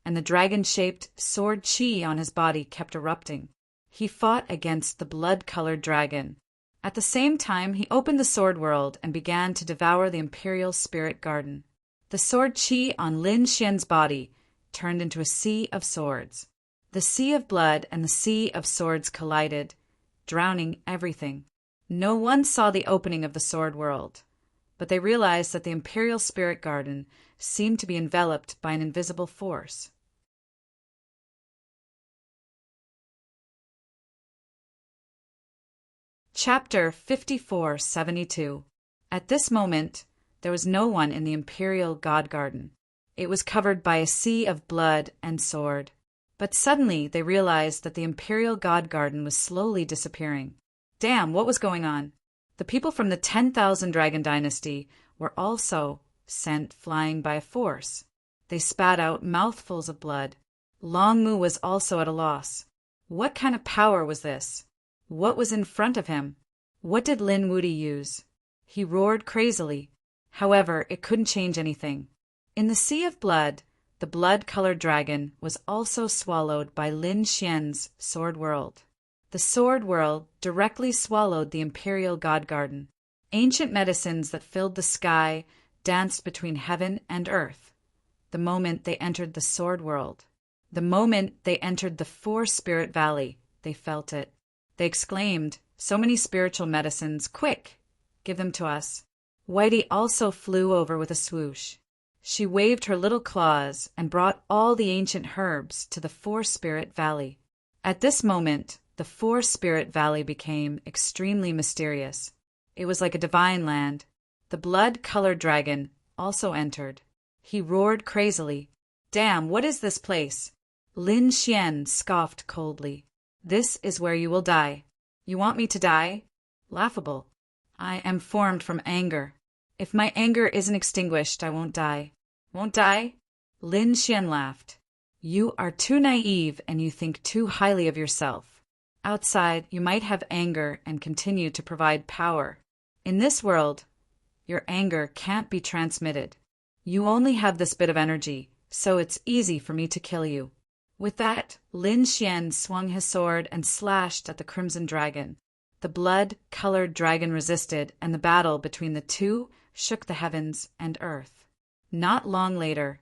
and the dragon-shaped sword chi on his body kept erupting. He fought against the blood-colored dragon. At the same time, he opened the sword world and began to devour the Imperial Spirit Garden. The sword chi on Lin Xian's body turned into a sea of swords. The sea of blood and the sea of swords collided, drowning everything. No one saw the opening of the sword world, but they realized that the Imperial Spirit Garden seemed to be enveloped by an invisible force. Chapter 5472. At this moment, there was no one in the Imperial God Garden. It was covered by a sea of blood and sword. But suddenly they realized that the Imperial God Garden was slowly disappearing. Damn, what was going on? The people from the 10,000 Dragon Dynasty were also sent flying by a force. They spat out mouthfuls of blood. Long Mu was also at a loss. What kind of power was this? What was in front of him? What did Lin Wuti use? He roared crazily. However, it couldn't change anything. In the sea of blood, the blood-colored dragon was also swallowed by Lin Xian's sword world. The sword world directly swallowed the Imperial God Garden. Ancient medicines that filled the sky danced between heaven and earth. The moment they entered the sword world, the moment they entered the Four-Spirit Valley, they felt it. They exclaimed, "So many spiritual medicines, quick, give them to us." Whitey also flew over with a swoosh. She waved her little claws and brought all the ancient herbs to the Four-Spirit Valley. At this moment, the Four-Spirit Valley became extremely mysterious. It was like a divine land. The blood-colored dragon also entered. He roared crazily. "Damn, what is this place?" Lin Xian scoffed coldly. "This is where you will die." "You want me to die?" Laughable. "I am formed from anger. If my anger isn't extinguished, I won't die." "Won't die?" Lin Xian laughed. "You are too naive and you think too highly of yourself. Outside, you might have anger and continue to provide power. In this world, your anger can't be transmitted. You only have this bit of energy, so it's easy for me to kill you." With that, Lin Xian swung his sword and slashed at the crimson dragon. The blood-colored dragon resisted, and the battle between the two shook the heavens and earth. Not long later,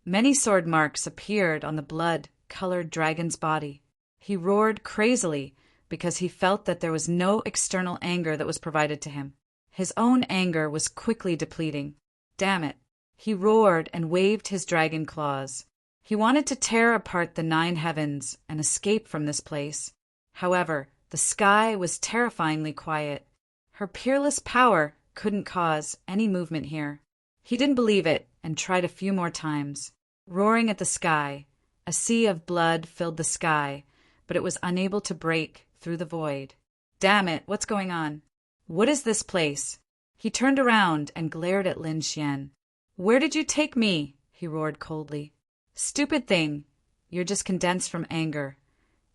many sword marks appeared on the blood-colored dragon's body. He roared crazily because he felt that there was no external anger that was provided to him. His own anger was quickly depleting. Damn it! He roared and waved his dragon claws. He wanted to tear apart the 9 heavens and escape from this place. However, the sky was terrifyingly quiet. Her peerless power couldn't cause any movement here. He didn't believe it and tried a few more times. Roaring at the sky, a sea of blood filled the sky, but it was unable to break through the void. Damn it, what's going on? What is this place? He turned around and glared at Lin Xian. Where did you take me? He roared coldly. Stupid thing, you're just condensed from anger.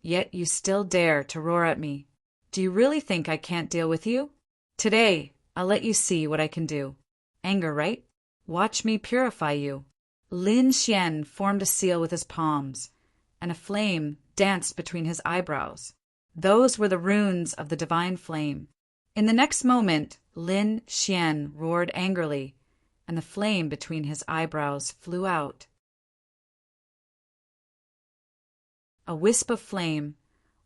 Yet you still dare to roar at me. Do you really think I can't deal with you? Today, I'll let you see what I can do. Anger, right? Watch me purify you. Lin Xian formed a seal with his palms, and a flame danced between his eyebrows. Those were the runes of the divine flame. In the next moment, Lin Xian roared angrily, and the flame between his eyebrows flew out. A wisp of flame,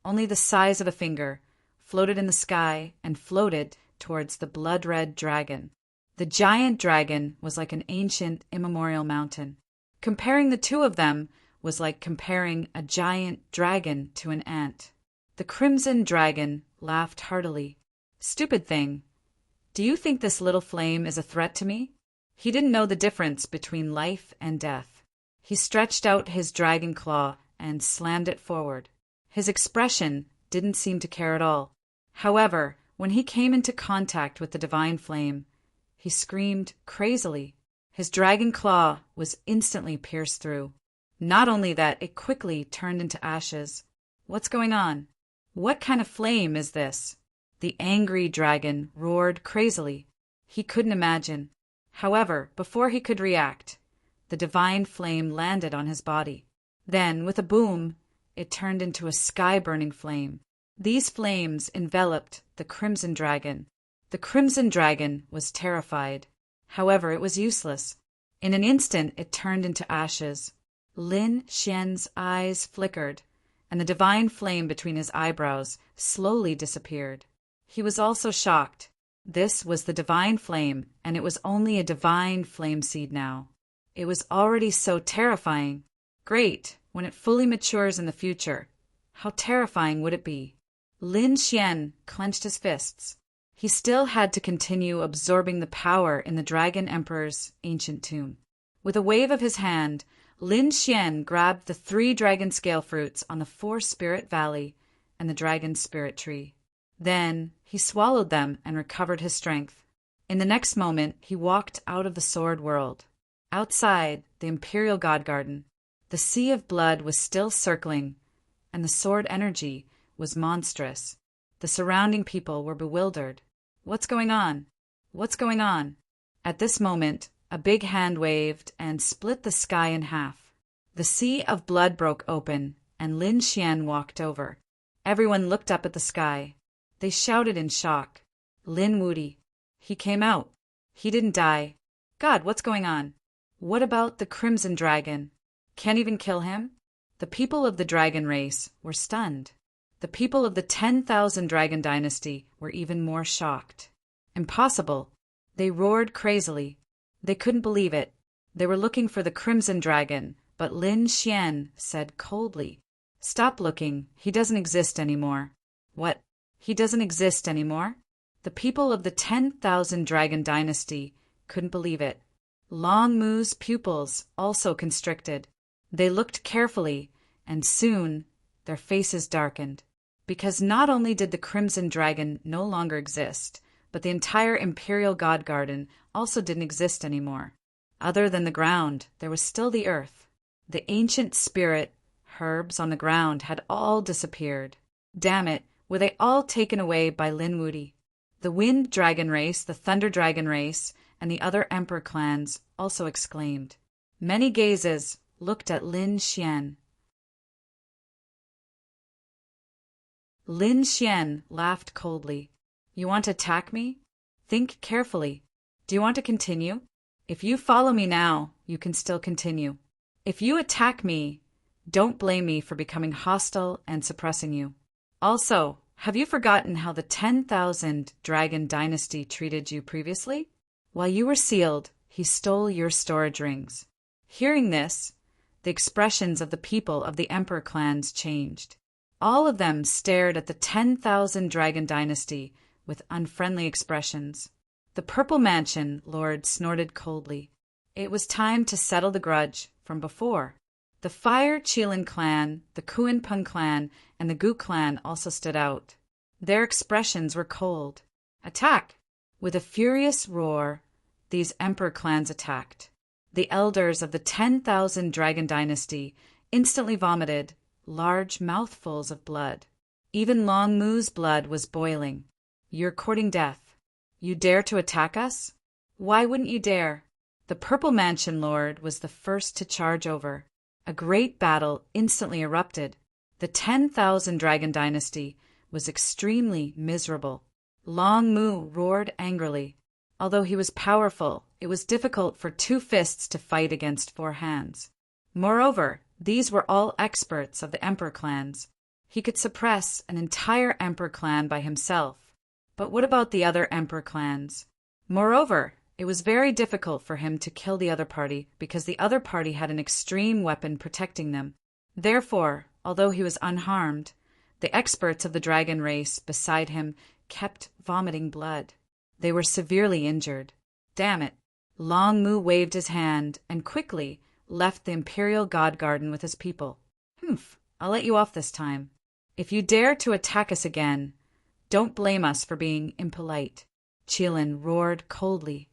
only the size of a finger, floated in the sky and floated towards the blood-red dragon. The giant dragon was like an ancient, immemorial mountain. Comparing the two of them was like comparing a giant dragon to an ant. The crimson dragon laughed heartily. Stupid thing. Do you think this little flame is a threat to me? He didn't know the difference between life and death. He stretched out his dragon claw and slammed it forward. His expression didn't seem to care at all. However, when he came into contact with the divine flame, he screamed crazily. His dragon claw was instantly pierced through. Not only that, it quickly turned into ashes. What's going on? What kind of flame is this? The angry dragon roared crazily. He couldn't imagine. However, before he could react, the divine flame landed on his body. Then, with a boom, it turned into a sky-burning flame. These flames enveloped the crimson dragon. The crimson dragon was terrified. However, it was useless. In an instant, it turned into ashes. Lin Xian's eyes flickered, and the divine flame between his eyebrows slowly disappeared. He was also shocked. This was the divine flame, and it was only a divine flame seed now. It was already so terrifying. Great, when it fully matures in the future, how terrifying would it be? Lin Xian clenched his fists. He still had to continue absorbing the power in the Dragon Emperor's ancient tomb. With a wave of his hand, Lin Xian grabbed the 3 dragon scale fruits on the 4 Spirit Valley and the Dragon Spirit Tree. Then he swallowed them and recovered his strength. In the next moment, he walked out of the Sword World. Outside the Imperial God Garden, the sea of blood was still circling, and the sword energy was monstrous. The surrounding people were bewildered. What's going on? What's going on? At this moment, a big hand waved and split the sky in half. The sea of blood broke open, and Lin Xian walked over. Everyone looked up at the sky. They shouted in shock. Lin Wuti. He came out. He didn't die. God, what's going on? What about the Crimson Dragon? Can't even kill him? The people of the dragon race were stunned. The people of the 10,000 Dragon Dynasty were even more shocked. Impossible. They roared crazily. They couldn't believe it. They were looking for the Crimson Dragon, but Lin Xian said coldly, "Stop looking. He doesn't exist anymore." What? He doesn't exist anymore? The people of the 10,000 Dragon Dynasty couldn't believe it. Long Mu's pupils also constricted. They looked carefully, and soon their faces darkened. Because not only did the Crimson Dragon no longer exist, but the entire Imperial God Garden also didn't exist anymore. Other than the ground, there was still the earth. The ancient spirit herbs on the ground had all disappeared. Damn it, were they all taken away by Lin Wuti? The Wind Dragon race, the Thunder Dragon race, and the other Emperor clans also exclaimed. Many gazes looked at Lin Xian. Lin Xian laughed coldly. You want to attack me? Think carefully. Do you want to continue? If you follow me now, you can still continue. If you attack me, don't blame me for becoming hostile and suppressing you. Also, Have you forgotten how the 10,000 Dragon Dynasty treated you previously? While you were sealed, he stole your storage rings. Hearing this, the expressions of the people of the Emperor clans changed. All of them stared at the 10,000 Dragon Dynasty with unfriendly expressions. The Purple Mansion Lord snorted coldly. It was time to settle the grudge from before. The Fire Chilin clan, the Kuan Pung clan, and the Gu clan also stood out. Their expressions were cold. Attack! With a furious roar, these Emperor clans attacked. The elders of the 10,000 Dragon Dynasty instantly vomited large mouthfuls of blood. Even Long Mu's blood was boiling. You're courting death. You dare to attack us? Why wouldn't you dare? The Purple Mansion Lord was the first to charge over. A great battle instantly erupted. The 10,000 Dragon Dynasty was extremely miserable. Long Mu roared angrily. Although he was powerful, it was difficult for 2 fists to fight against 4 hands. Moreover, these were all experts of the Emperor clans. He could suppress an entire Emperor clan by himself. But what about the other Emperor clans? Moreover, it was very difficult for him to kill the other party because the other party had an extreme weapon protecting them. Therefore, although he was unharmed, the experts of the dragon race beside him kept vomiting blood. They were severely injured. Damn it! Long Mu waved his hand and quickly left the Imperial God Garden with his people. Humph, I'll let you off this time. If you dare to attack us again, don't blame us for being impolite. Chilin roared coldly.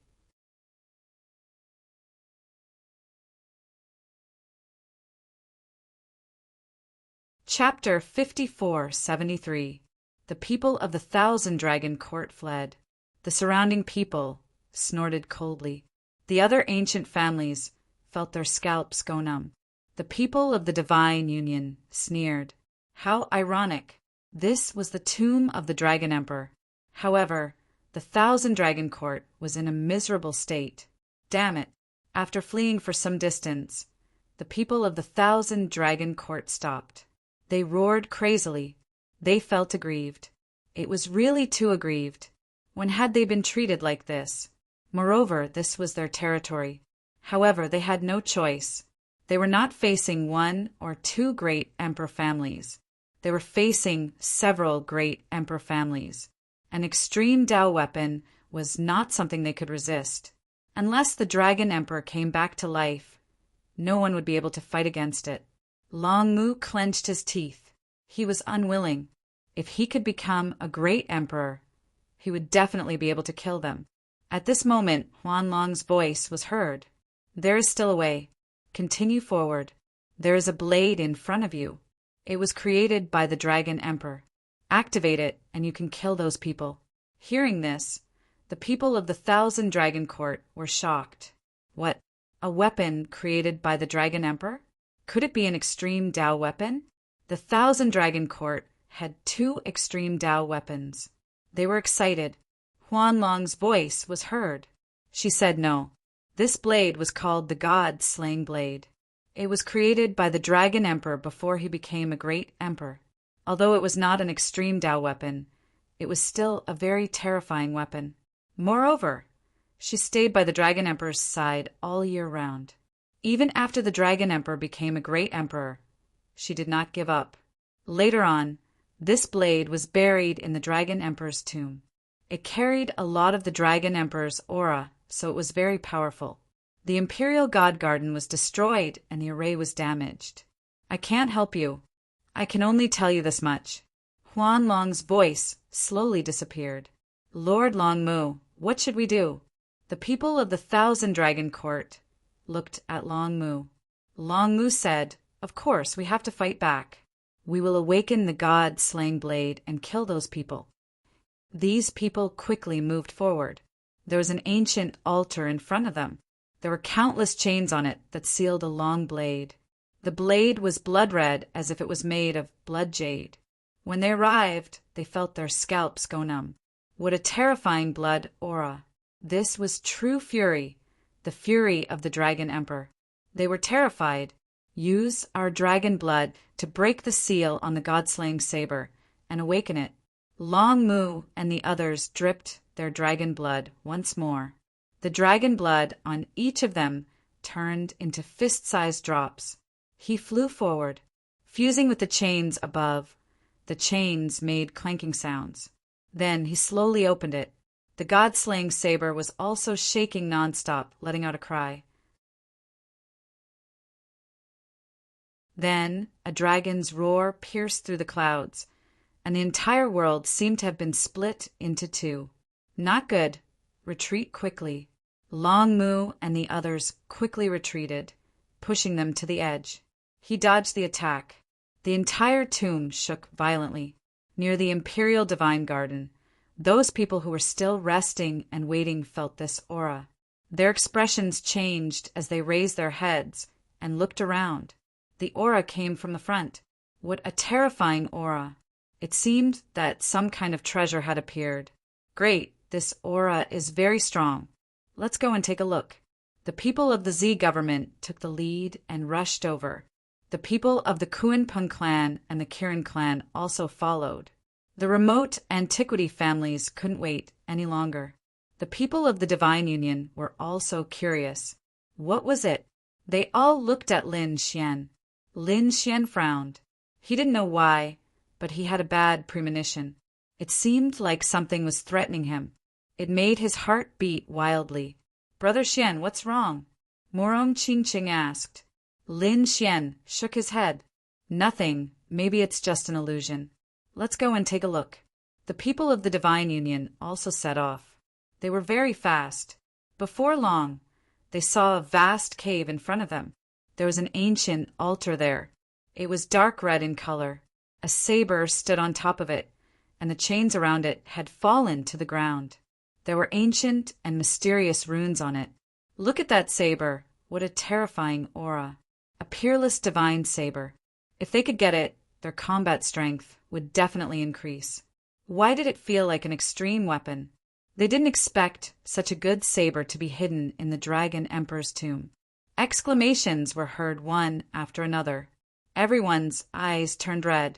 Chapter 5473. The people of the 1,000 Dragon Court fled. The surrounding people snorted coldly. The other ancient families felt their scalps go numb. The people of the Divine Union sneered. How ironic! This was the tomb of the Dragon Emperor. However, the 1,000 Dragon Court was in a miserable state. Damn it! After fleeing for some distance, the people of the 1,000 Dragon Court stopped. They roared crazily. They felt aggrieved. It was really too aggrieved. When had they been treated like this? Moreover, this was their territory. However, they had no choice. They were not facing 1 or 2 great emperor families. They were facing several great emperor families. An extreme Dao weapon was not something they could resist. Unless the Dragon Emperor came back to life, no one would be able to fight against it. Long Mu clenched his teeth. He was unwilling. If he could become a great emperor, he would definitely be able to kill them. At this moment, Huanlong's voice was heard. There is still a way. Continue forward. There is a blade in front of you. It was created by the Dragon Emperor. Activate it, and you can kill those people. Hearing this, the people of the 1,000 Dragon Court were shocked. What? A weapon created by the Dragon Emperor? Could it be an extreme Dao weapon? The 1,000 Dragon Court had 2 extreme Dao weapons. They were excited. Huanlong's voice was heard. She said no. This blade was called the God-Slaying Blade. It was created by the Dragon Emperor before he became a great emperor. Although it was not an extreme Dao weapon, it was still a very terrifying weapon. Moreover, she stayed by the Dragon Emperor's side all year round. Even after the Dragon Emperor became a great emperor, she did not give up. Later on, this blade was buried in the Dragon Emperor's tomb. It carried a lot of the Dragon Emperor's aura, so it was very powerful. The Imperial God Garden was destroyed and the array was damaged. I can't help you. I can only tell you this much. Huanlong's voice slowly disappeared. Lord Long Mu, what should we do? The people of the 1,000 Dragon Court looked at Long Mu. Long Mu said, of course, we have to fight back. We will awaken the God-Slaying Blade and kill those people. These people quickly moved forward. There was an ancient altar in front of them. There were countless chains on it that sealed a long blade. The blade was blood red as if it was made of blood jade. When they arrived, they felt their scalps go numb. What a terrifying blood aura. This was true fury, the fury of the Dragon Emperor. They were terrified. Use our dragon blood to break the seal on the God-Slaying saber and awaken it. Long Mu and the others dripped their dragon blood once more. The dragon blood on each of them turned into fist-sized drops. He flew forward, fusing with the chains above. The chains made clanking sounds. Then he slowly opened it. The god-slaying saber was also shaking nonstop, letting out a cry. Then a dragon's roar pierced through the clouds, and the entire world seemed to have been split into two. Not good. Retreat quickly. Long Mu and the others quickly retreated, pushing them to the edge. He dodged the attack. The entire tomb shook violently. Near the Imperial Divine Garden, those people who were still resting and waiting felt this aura. Their expressions changed as they raised their heads and looked around. The aura came from the front. What a terrifying aura! It seemed that some kind of treasure had appeared. Great, this aura is very strong. Let's go and take a look. The people of the Z government took the lead and rushed over. The people of the Kuanpung clan and the Kirin clan also followed. The remote antiquity families couldn't wait any longer. The people of the Divine Union were also curious. What was it? They all looked at Lin Xian. Lin Xian frowned. He didn't know why, but he had a bad premonition. It seemed like something was threatening him. It made his heart beat wildly. Brother Xian, what's wrong? Morong Qingqing asked. Lin Xian shook his head. Nothing. Maybe it's just an illusion. Let's go and take a look. The people of the Divine Union also set off. They were very fast. Before long, they saw a vast cave in front of them. There was an ancient altar there. It was dark red in color. A saber stood on top of it, and the chains around it had fallen to the ground. There were ancient and mysterious runes on it. Look at that saber. What a terrifying aura. A peerless divine saber. If they could get it, their combat strength would definitely increase. Why did it feel like an extreme weapon? They didn't expect such a good saber to be hidden in the Dragon Emperor's tomb. Exclamations were heard one after another. Everyone's eyes turned red.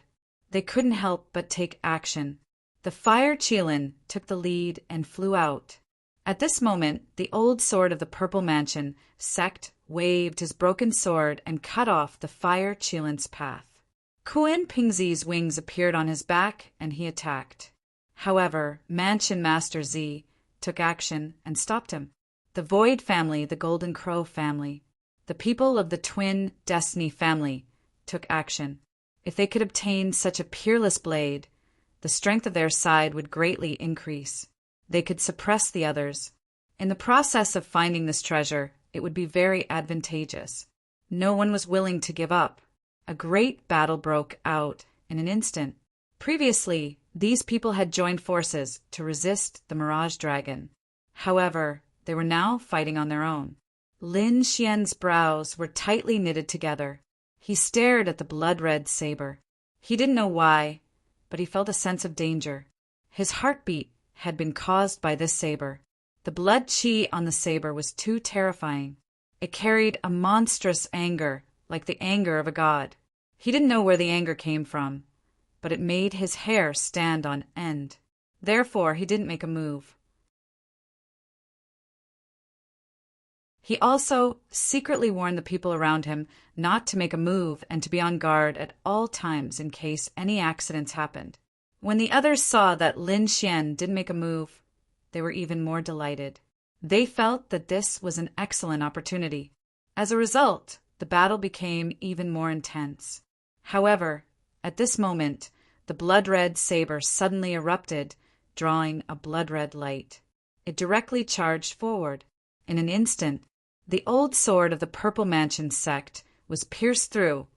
They couldn't help but take action. The Fire Qilin took the lead and flew out. At this moment, the old sword of the Purple Mansion Sect waved his broken sword and cut off the Fire Qilin's path. Kuan Pingzi's wings appeared on his back, and he attacked. However, Mansion Master Z took action and stopped him. The Void family, the Golden Crow family, the people of the Twin Destiny family took action. If they could obtain such a peerless blade, the strength of their side would greatly increase. They could suppress the others. In the process of finding this treasure, it would be very advantageous. No one was willing to give up. A great battle broke out in an instant. Previously, these people had joined forces to resist the Mirage Dragon. However, they were now fighting on their own. Lin Xian's brows were tightly knitted together. He stared at the blood-red saber. He didn't know why, but he felt a sense of danger. His heartbeat had been caused by this saber. The blood qi on the saber was too terrifying. It carried a monstrous anger, like the anger of a god. He didn't know where the anger came from, but it made his hair stand on end. Therefore, he didn't make a move. He also secretly warned the people around him not to make a move and to be on guard at all times in case any accidents happened. When the others saw that Lin Xian didn't make a move, they were even more delighted. They felt that this was an excellent opportunity. As a result, the battle became even more intense. However, at this moment, the blood-red saber suddenly erupted, drawing a blood-red light. It directly charged forward. In an instant, the old sword of the Purple Mansion Sect was pierced through,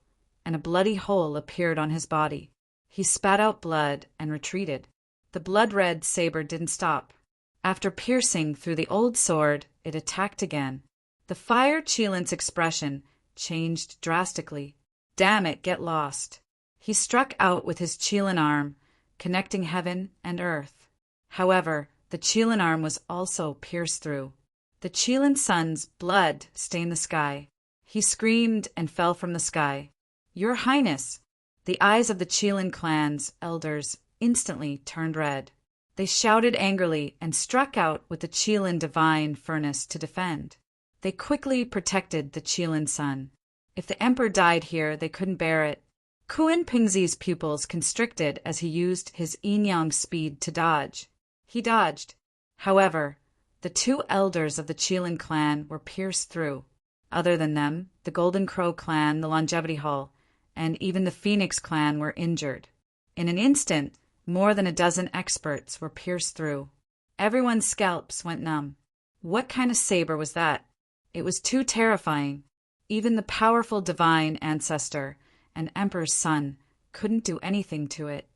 and a bloody hole appeared on his body. He spat out blood and retreated. The blood-red saber didn't stop. After piercing through the old sword, it attacked again. The Fire Qilin's expression changed drastically. Damn it, get lost. He struck out with his Qilin arm, connecting heaven and earth. However, the Qilin arm was also pierced through. The Qilin sun's blood stained the sky. He screamed and fell from the sky. Your Highness! The eyes of the Qilin clan's elders instantly turned red. They shouted angrily and struck out with the Qilin divine furnace to defend. They quickly protected the Qilin sun. If the emperor died here, they couldn't bear it. Kuan Pingzi's pupils constricted as he used his yin-yang speed to dodge. He dodged. However, the two elders of the Qilin clan were pierced through. Other than them, the Golden Crow clan, the Longevity Hall, and even the Phoenix clan were injured. In an instant, more than a dozen experts were pierced through. Everyone's scalps went numb. What kind of saber was that? It was too terrifying. Even the powerful divine ancestor and emperor's son couldn't do anything to it.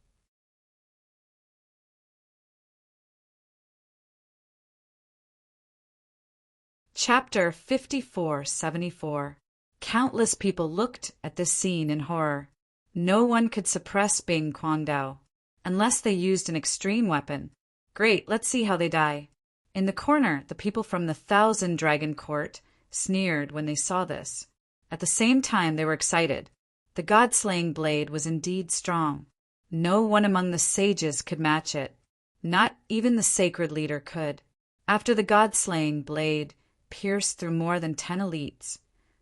Chapter 5474. Countless people looked at this scene in horror. No one could suppress Bing Quangdao, unless they used an extreme weapon. Great, let's see how they die. In the corner, the people from the Thousand Dragon Court sneered when they saw this. At the same time, they were excited. The god-slaying blade was indeed strong. No one among the sages could match it. Not even the sacred leader could. After the god-slaying blade pierced through more than 10 elites,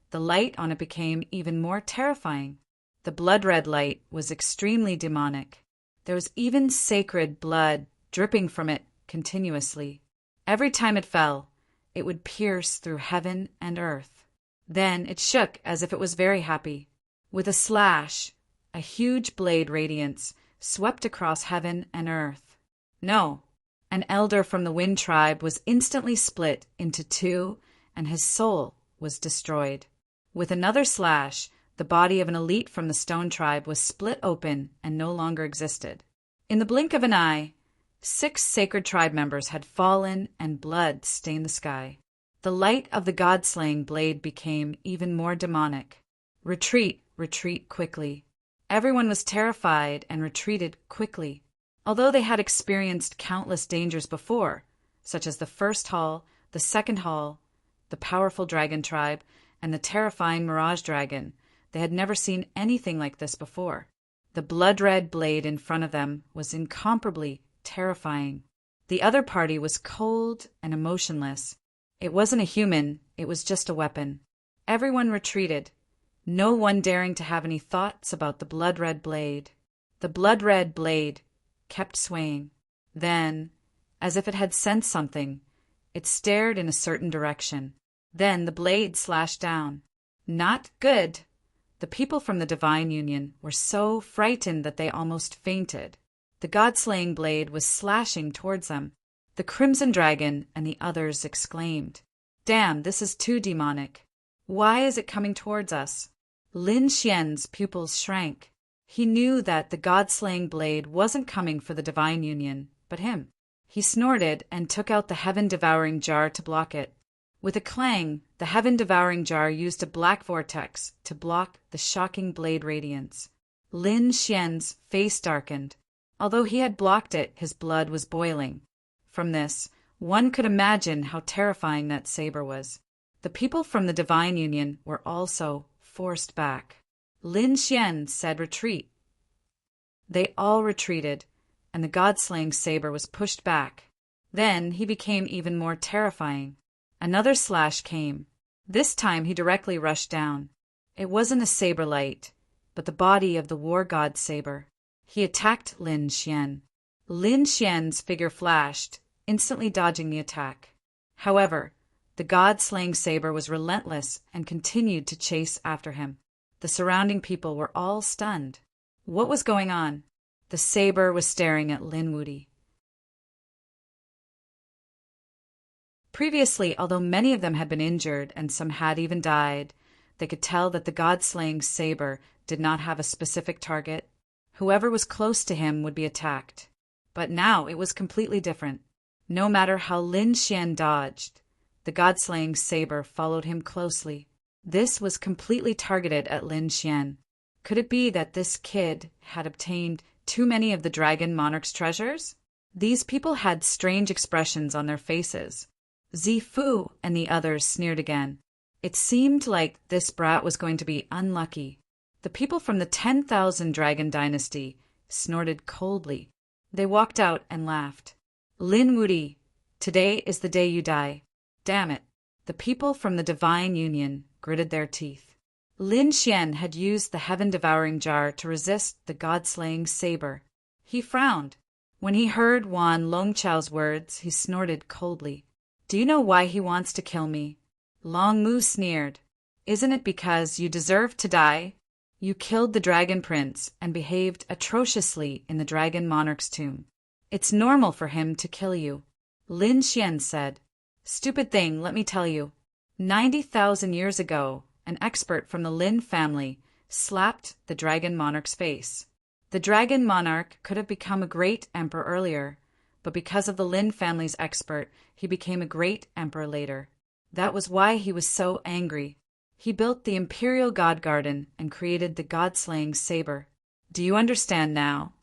the light on it became even more terrifying. The blood-red light was extremely demonic. There was even sacred blood dripping from it continuously. Every time it fell, it would pierce through heaven and earth. Then it shook as if it was very happy. With a slash, a huge blade radiance swept across heaven and earth. No, an elder from the Wind tribe was instantly split into two, and his soul was destroyed. With another slash, the body of an elite from the Stone tribe was split open and no longer existed. In the blink of an eye, 6 sacred tribe members had fallen and blood stained the sky. The light of the god-slaying blade became even more demonic. Retreat, retreat quickly. Everyone was terrified and retreated quickly. Although they had experienced countless dangers before, such as the first hall, the second hall, the powerful dragon tribe, and the terrifying mirage dragon, they had never seen anything like this before. The blood-red blade in front of them was incomparably terrifying. The other party was cold and emotionless. It wasn't a human, it was just a weapon. Everyone retreated, no one daring to have any thoughts about the blood-red blade. The blood-red blade kept swaying. Then, as if it had sensed something, it stared in a certain direction. Then the blade slashed down. Not good. The people from the Divine Union were so frightened that they almost fainted. The god-slaying blade was slashing towards them. The Crimson Dragon and the others exclaimed, "Damn, this is too demonic. Why is it coming towards us?" Lin Xian's pupils shrank. He knew that the god-slaying blade wasn't coming for the Divine Union, but him. He snorted and took out the heaven-devouring jar to block it. With a clang, the heaven-devouring jar used a black vortex to block the shocking blade radiance. Lin Xian's face darkened. Although he had blocked it, his blood was boiling. From this, one could imagine how terrifying that saber was. The people from the Divine Union were also forced back. Lin Xian said retreat. They all retreated, and the god-slaying saber was pushed back. Then he became even more terrifying. Another slash came. This time he directly rushed down. It wasn't a saber light, but the body of the war god saber. He attacked Lin Xian. Lin Xian's figure flashed, instantly dodging the attack. However, the god-slaying saber was relentless and continued to chase after him. The surrounding people were all stunned. What was going on? The saber was staring at Lin Wudi. Previously, although many of them had been injured and some had even died, they could tell that the god-slaying saber did not have a specific target. Whoever was close to him would be attacked. But now it was completely different. No matter how Lin Xian dodged, the god-slaying saber followed him closely. This was completely targeted at Lin Xian. Could it be that this kid had obtained too many of the Dragon Monarch's treasures? These people had strange expressions on their faces. Zifu and the others sneered again. It seemed like this brat was going to be unlucky. The people from the 10,000 Dragon Dynasty snorted coldly. They walked out and laughed. Lin Wuti, today is the day you die. Damn it. The people from the Divine Union gritted their teeth. Lin Xian had used the heaven-devouring jar to resist the god-slaying saber. He frowned. When he heard Wan Longchao's words, he snorted coldly. Do you know why he wants to kill me? Long Mu sneered. Isn't it because you deserve to die? You killed the Dragon Prince and behaved atrociously in the Dragon Monarch's tomb. It's normal for him to kill you. Lin Xian said. Stupid thing, let me tell you. 90,000 years ago, an expert from the Lin family slapped the Dragon Monarch's face. The Dragon Monarch could have become a great emperor earlier, but because of the Lin family's expert, he became a great emperor later. That was why he was so angry. He built the Imperial God Garden and created the god-slaying saber. Do you understand now?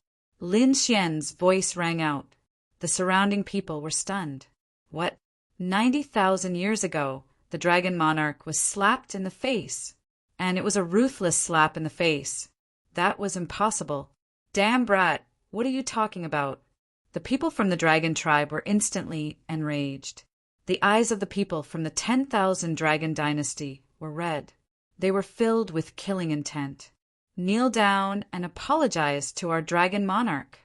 Lin Xian's voice rang out. The surrounding people were stunned. What? 90,000 years ago, the Dragon Monarch was slapped in the face. And it was a ruthless slap in the face. That was impossible. Damn brat, what are you talking about? The people from the dragon tribe were instantly enraged. The eyes of the people from the 10,000 Dragon Dynasty were red. They were filled with killing intent. Kneel down and apologize to our Dragon Monarch.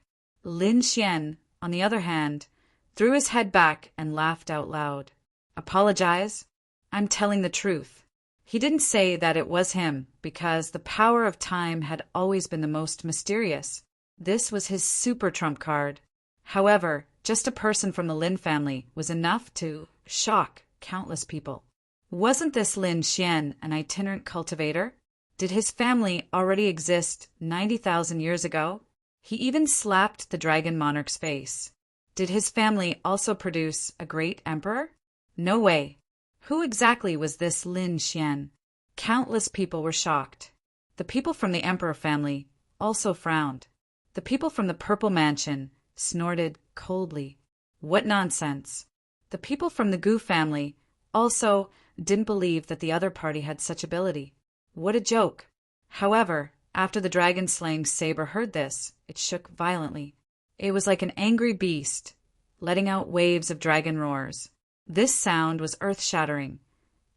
Lin Xian, on the other hand, threw his head back and laughed out loud. Apologize? I'm telling the truth. He didn't say that it was him because the power of time had always been the most mysterious. This was his super trump card. However, just a person from the Lin family was enough to shock countless people. Wasn't this Lin Xian an itinerant cultivator? Did his family already exist 90,000 years ago? He even slapped the Dragon Monarch's face. Did his family also produce a great emperor? No way. Who exactly was this Lin Xian? Countless people were shocked. The people from the Emperor family also frowned. The people from the Purple Mansion snorted coldly. What nonsense. The people from the Gu family also didn't believe that the other party had such ability. What a joke. However, after the dragon-slaying saber heard this, it shook violently. It was like an angry beast, letting out waves of dragon roars. This sound was earth-shattering,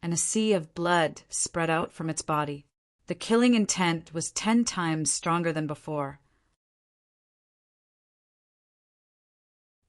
and a sea of blood spread out from its body. The killing intent was 10 times stronger than before.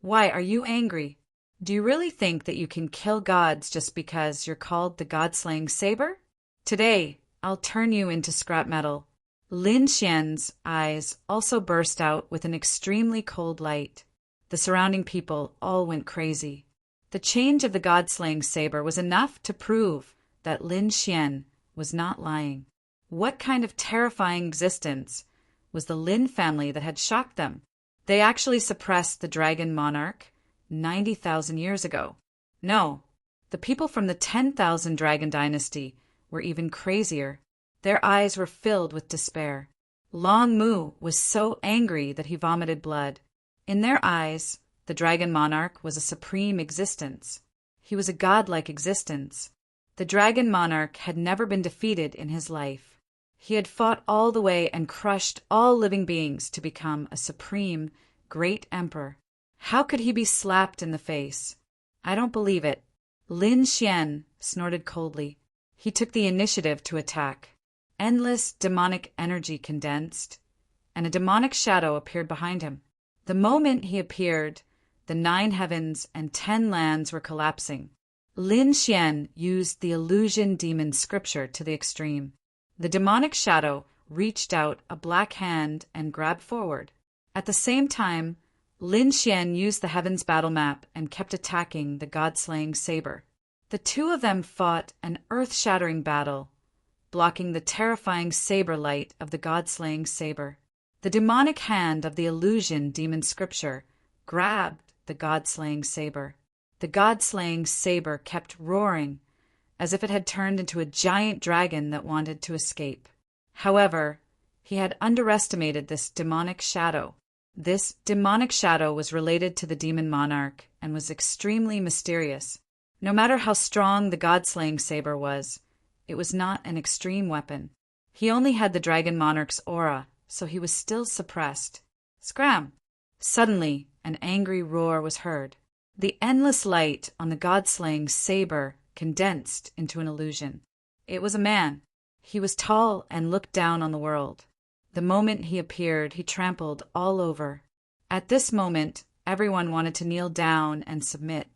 Why are you angry? Do you really think that you can kill gods just because you're called the god-slaying saber? Today, I'll turn you into scrap metal. Lin Xian's eyes also burst out with an extremely cold light. The surrounding people all went crazy. The change of the god-slaying saber was enough to prove that Lin Xian was not lying. What kind of terrifying existence was the Lin family that had shocked them? They actually suppressed the Dragon Monarch 90,000 years ago. No, the people from the 10,000 Dragon Dynasty were even crazier. Their eyes were filled with despair. Long Mu was so angry that he vomited blood. In their eyes, the Dragon Monarch was a supreme existence. He was a godlike existence. The Dragon Monarch had never been defeated in his life. He had fought all the way and crushed all living beings to become a supreme, great emperor. How could he be slapped in the face? I don't believe it. Lin Xian snorted coldly. He took the initiative to attack. Endless demonic energy condensed, and a demonic shadow appeared behind him. The moment he appeared, the 9 heavens and 10 lands were collapsing. Lin Xian used the illusion demon scripture to the extreme. The demonic shadow reached out a black hand and grabbed forward. At the same time, Lin Xian used the heavens battle map and kept attacking the god-slaying saber. The two of them fought an earth-shattering battle, blocking the terrifying saber light of the god-slaying saber. The demonic hand of the illusion demon scripture grabbed the god-slaying saber. The god-slaying saber kept roaring, as if it had turned into a giant dragon that wanted to escape. However, he had underestimated this demonic shadow. This demonic shadow was related to the demon monarch and was extremely mysterious. No matter how strong the god-slaying saber was, it was not an extreme weapon. He only had the dragon monarch's aura, so he was still suppressed. Scram! Suddenly, an angry roar was heard. The endless light on the god-slaying saber condensed into an illusion. It was a man. He was tall and looked down on the world. The moment he appeared, he trampled all over. At this moment, everyone wanted to kneel down and submit.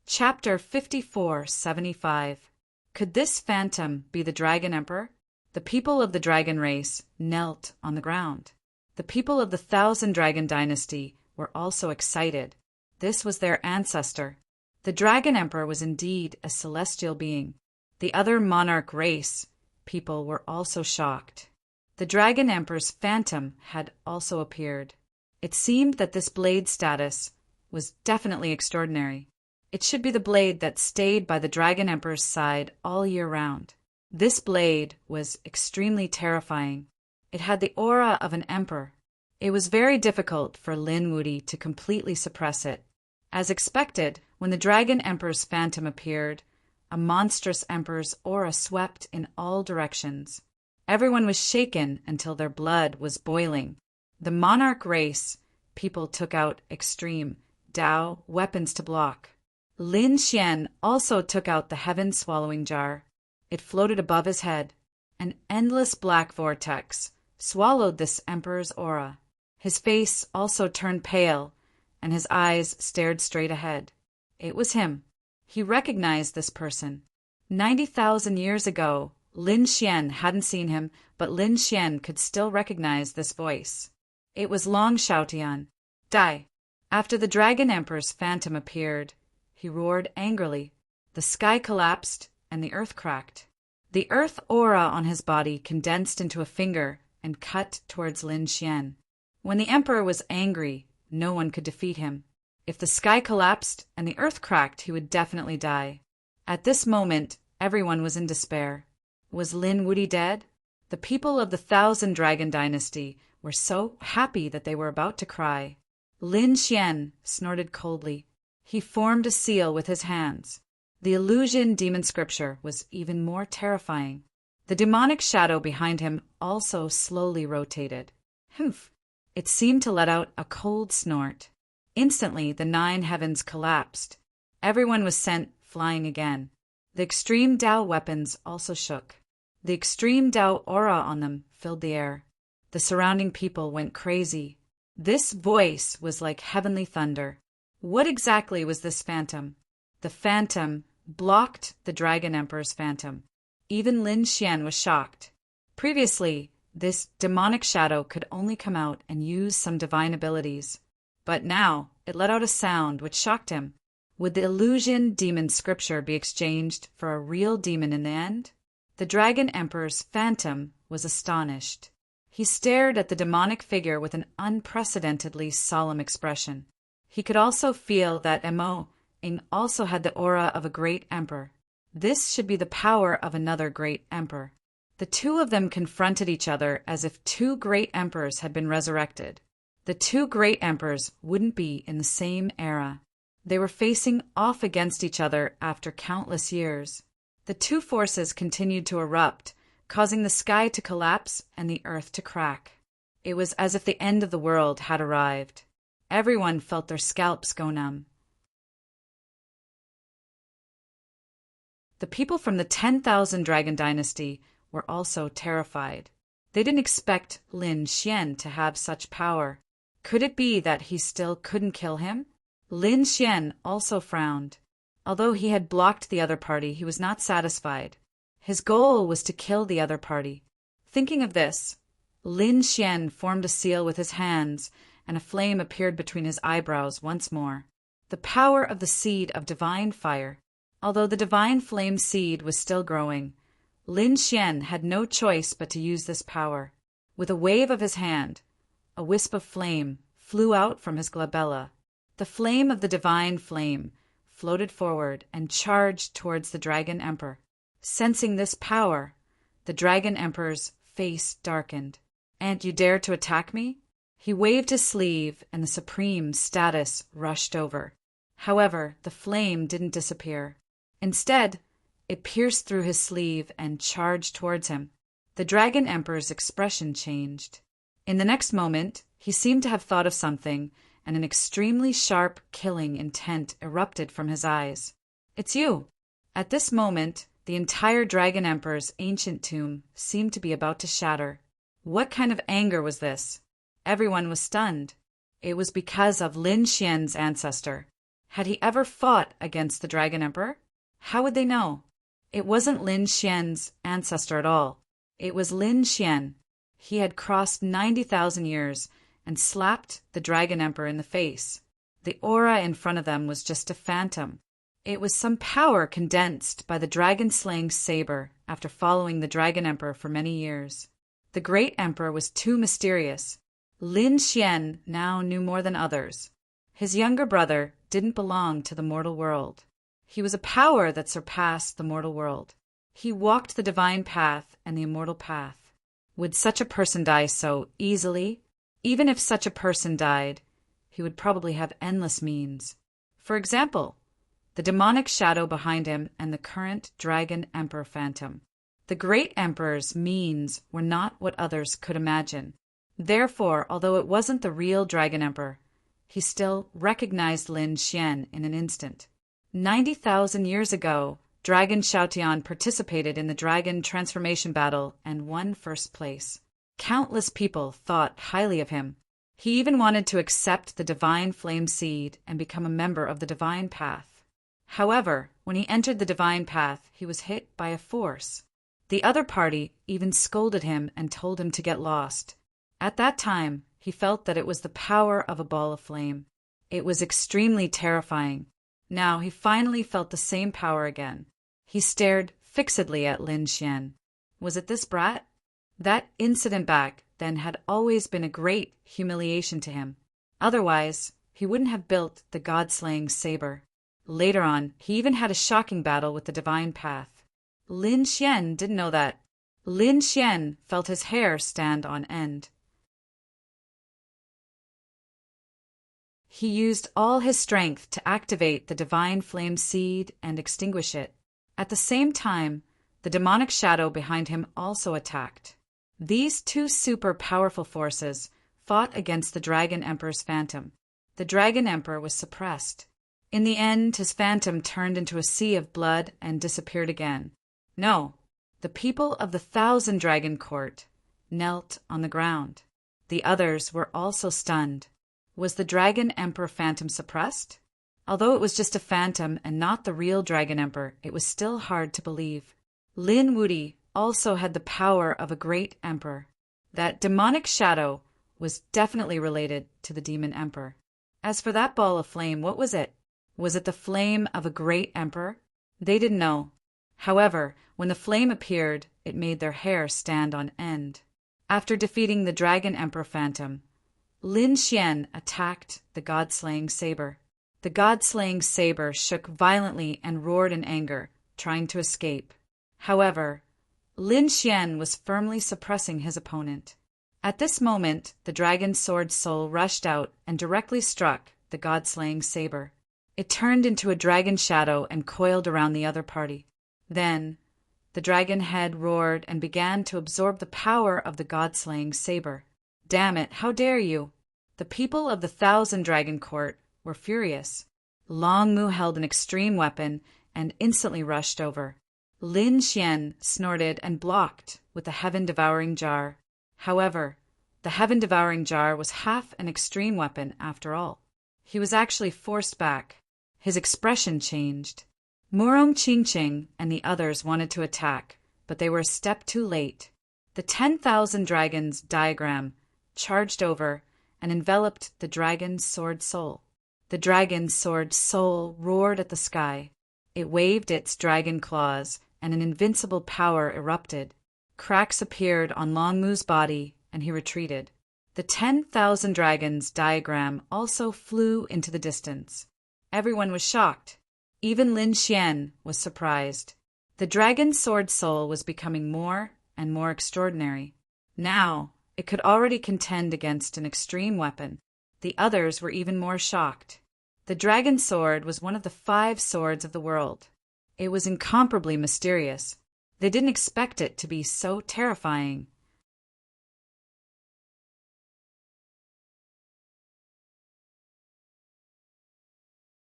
Chapter 5475. Could this phantom be the Dragon Emperor? The people of the dragon race knelt on the ground. The people of the Thousand Dragon Dynasty were also excited. This was their ancestor. The Dragon Emperor was indeed a celestial being. The other monarch race people were also shocked. The Dragon Emperor's phantom had also appeared. It seemed that this blade status was definitely extraordinary. It should be the blade that stayed by the Dragon Emperor's side all year round. This blade was extremely terrifying. It had the aura of an emperor. It was very difficult for Lin Wudy to completely suppress it. As expected, when the Dragon Emperor's phantom appeared, a monstrous emperor's aura swept in all directions. Everyone was shaken until their blood was boiling. The monarch race people took out extreme Dao weapons to block. Lin Xian also took out the heaven-swallowing jar. It floated above his head. An endless black vortex swallowed this emperor's aura. His face also turned pale, and his eyes stared straight ahead. It was him. He recognized this person. 90,000 years ago, Lin Xian hadn't seen him, but Lin Xian could still recognize this voice. It was Long Xiaotian. Die! After the Dragon Emperor's phantom appeared, he roared angrily. The sky collapsed, and the earth cracked. The earth aura on his body condensed into a finger and cut towards Lin Xian. When the emperor was angry, no one could defeat him. If the sky collapsed and the earth cracked, he would definitely die. At this moment, everyone was in despair. Was Lin Wudy dead? The people of the Thousand Dragon Dynasty were so happy that they were about to cry. Lin Xian snorted coldly. He formed a seal with his hands. The illusion demon scripture was even more terrifying. The demonic shadow behind him also slowly rotated. Humph! It seemed to let out a cold snort. Instantly, the 9 heavens collapsed. Everyone was sent flying again. The extreme Dao weapons also shook. The extreme Dao aura on them filled the air. The surrounding people went crazy. This voice was like heavenly thunder. What exactly was this phantom? The phantom blocked the Dragon Emperor's phantom. Even Lin Xian was shocked. Previously, this demonic shadow could only come out and use some divine abilities. But now, it let out a sound which shocked him. Would the illusion demon scripture be exchanged for a real demon in the end? The Dragon Emperor's phantom was astonished. He stared at the demonic figure with an unprecedentedly solemn expression. He could also feel that Mo-ing also had the aura of a great emperor. This should be the power of another great emperor. The two of them confronted each other as if 2 great emperors had been resurrected. The 2 great emperors wouldn't be in the same era. They were facing off against each other after countless years. The 2 forces continued to erupt, causing the sky to collapse and the earth to crack. It was as if the end of the world had arrived. Everyone felt their scalps go numb. The people from the 10,000 Dragon Dynasty were also terrified. They didn't expect Lin Xian to have such power. Could it be that he still couldn't kill him? Lin Xian also frowned. Although he had blocked the other party, he was not satisfied. His goal was to kill the other party. Thinking of this, Lin Xian formed a seal with his hands, and a flame appeared between his eyebrows once more. The power of the seed of divine fire. Although the divine flame seed was still growing, Lin Xian had no choice but to use this power. With a wave of his hand, a wisp of flame flew out from his glabella. The flame of the divine flame floated forward and charged towards the Dragon Emperor. Sensing this power, the Dragon Emperor's face darkened. "And you dare to attack me?" He waved his sleeve, and the supreme status rushed over. However, the flame didn't disappear. Instead, It pierced through his sleeve and charged towards him. The Dragon Emperor's expression changed. In the next moment, he seemed to have thought of something, and an extremely sharp, killing intent erupted from his eyes. "It's you!" At this moment, the entire Dragon Emperor's ancient tomb seemed to be about to shatter. What kind of anger was this? Everyone was stunned. It was because of Lin Xian's ancestor. Had he ever fought against the Dragon Emperor? How would they know? It wasn't Lin Xian's ancestor at all. It was Lin Xian. He had crossed 90,000 years and slapped the Dragon Emperor in the face. The aura in front of them was just a phantom. It was some power condensed by the dragon-slaying saber after following the Dragon Emperor for many years. The great emperor was too mysterious. Lin Xian now knew more than others. His younger brother didn't belong to the mortal world. He was a power that surpassed the mortal world. He walked the divine path and the immortal path. Would such a person die so easily? Even if such a person died, he would probably have endless means. For example, the demonic shadow behind him and the current Dragon Emperor phantom. The great emperor's means were not what others could imagine. Therefore, although it wasn't the real Dragon Emperor, he still recognized Lin Xian in an instant. 90,000 years ago, Dragon Xiaotian participated in the dragon transformation battle and won first place. Countless people thought highly of him. He even wanted to accept the divine flame seed and become a member of the divine path. However, when he entered the divine path, he was hit by a force. The other party even scolded him and told him to get lost. At that time, he felt that it was the power of a ball of flame. It was extremely terrifying. Now he finally felt the same power again. He stared fixedly at Lin Xian. Was it this brat? That incident back then had always been a great humiliation to him. Otherwise, he wouldn't have built the god-slaying saber. Later on, he even had a shocking battle with the divine path. Lin Xian didn't know that. Lin Xian felt his hair stand on end. He used all his strength to activate the divine flame seed and extinguish it. At the same time, the demonic shadow behind him also attacked. These two super powerful forces fought against the Dragon Emperor's phantom. The Dragon Emperor was suppressed. In the end, his phantom turned into a sea of blood and disappeared again. No, the people of the 1,000 Dragon Court knelt on the ground. The others were also stunned. Was the Dragon Emperor phantom suppressed? Although it was just a phantom and not the real Dragon Emperor, it was still hard to believe. Lin Wudi also had the power of a great emperor. That demonic shadow was definitely related to the demon emperor. As for that ball of flame, what was it? Was it the flame of a great emperor? They didn't know. However, when the flame appeared, it made their hair stand on end. After defeating the Dragon Emperor phantom, Lin Xian attacked the god-slaying saber. The god-slaying saber shook violently and roared in anger, trying to escape. However, Lin Xian was firmly suppressing his opponent. At this moment, the dragon sword soul rushed out and directly struck the god-slaying saber. It turned into a dragon shadow and coiled around the other party. Then, the dragon head roared and began to absorb the power of the god-slaying saber. Damn it, how dare you! The people of the 1,000 Dragon Court were furious. Long Mu held an extreme weapon and instantly rushed over. Lin Xian snorted and blocked with the heaven-devouring jar. However, the heaven-devouring jar was half an extreme weapon after all. He was actually forced back. His expression changed. Murong Qingqing and the others wanted to attack, but they were a step too late. The 10,000 dragons diagram charged over and enveloped the dragon's sword soul. The dragon's sword soul roared at the sky. It waved its dragon claws, and an invincible power erupted. Cracks appeared on Long Mu's body, and he retreated. The 10,000 dragons diagram also flew into the distance. Everyone was shocked. Even Lin Xian was surprised. The dragon's sword soul was becoming more and more extraordinary. Now, it could already contend against an extreme weapon. The others were even more shocked. The dragon sword was one of the 5 swords of the world. It was incomparably mysterious. They didn't expect it to be so terrifying.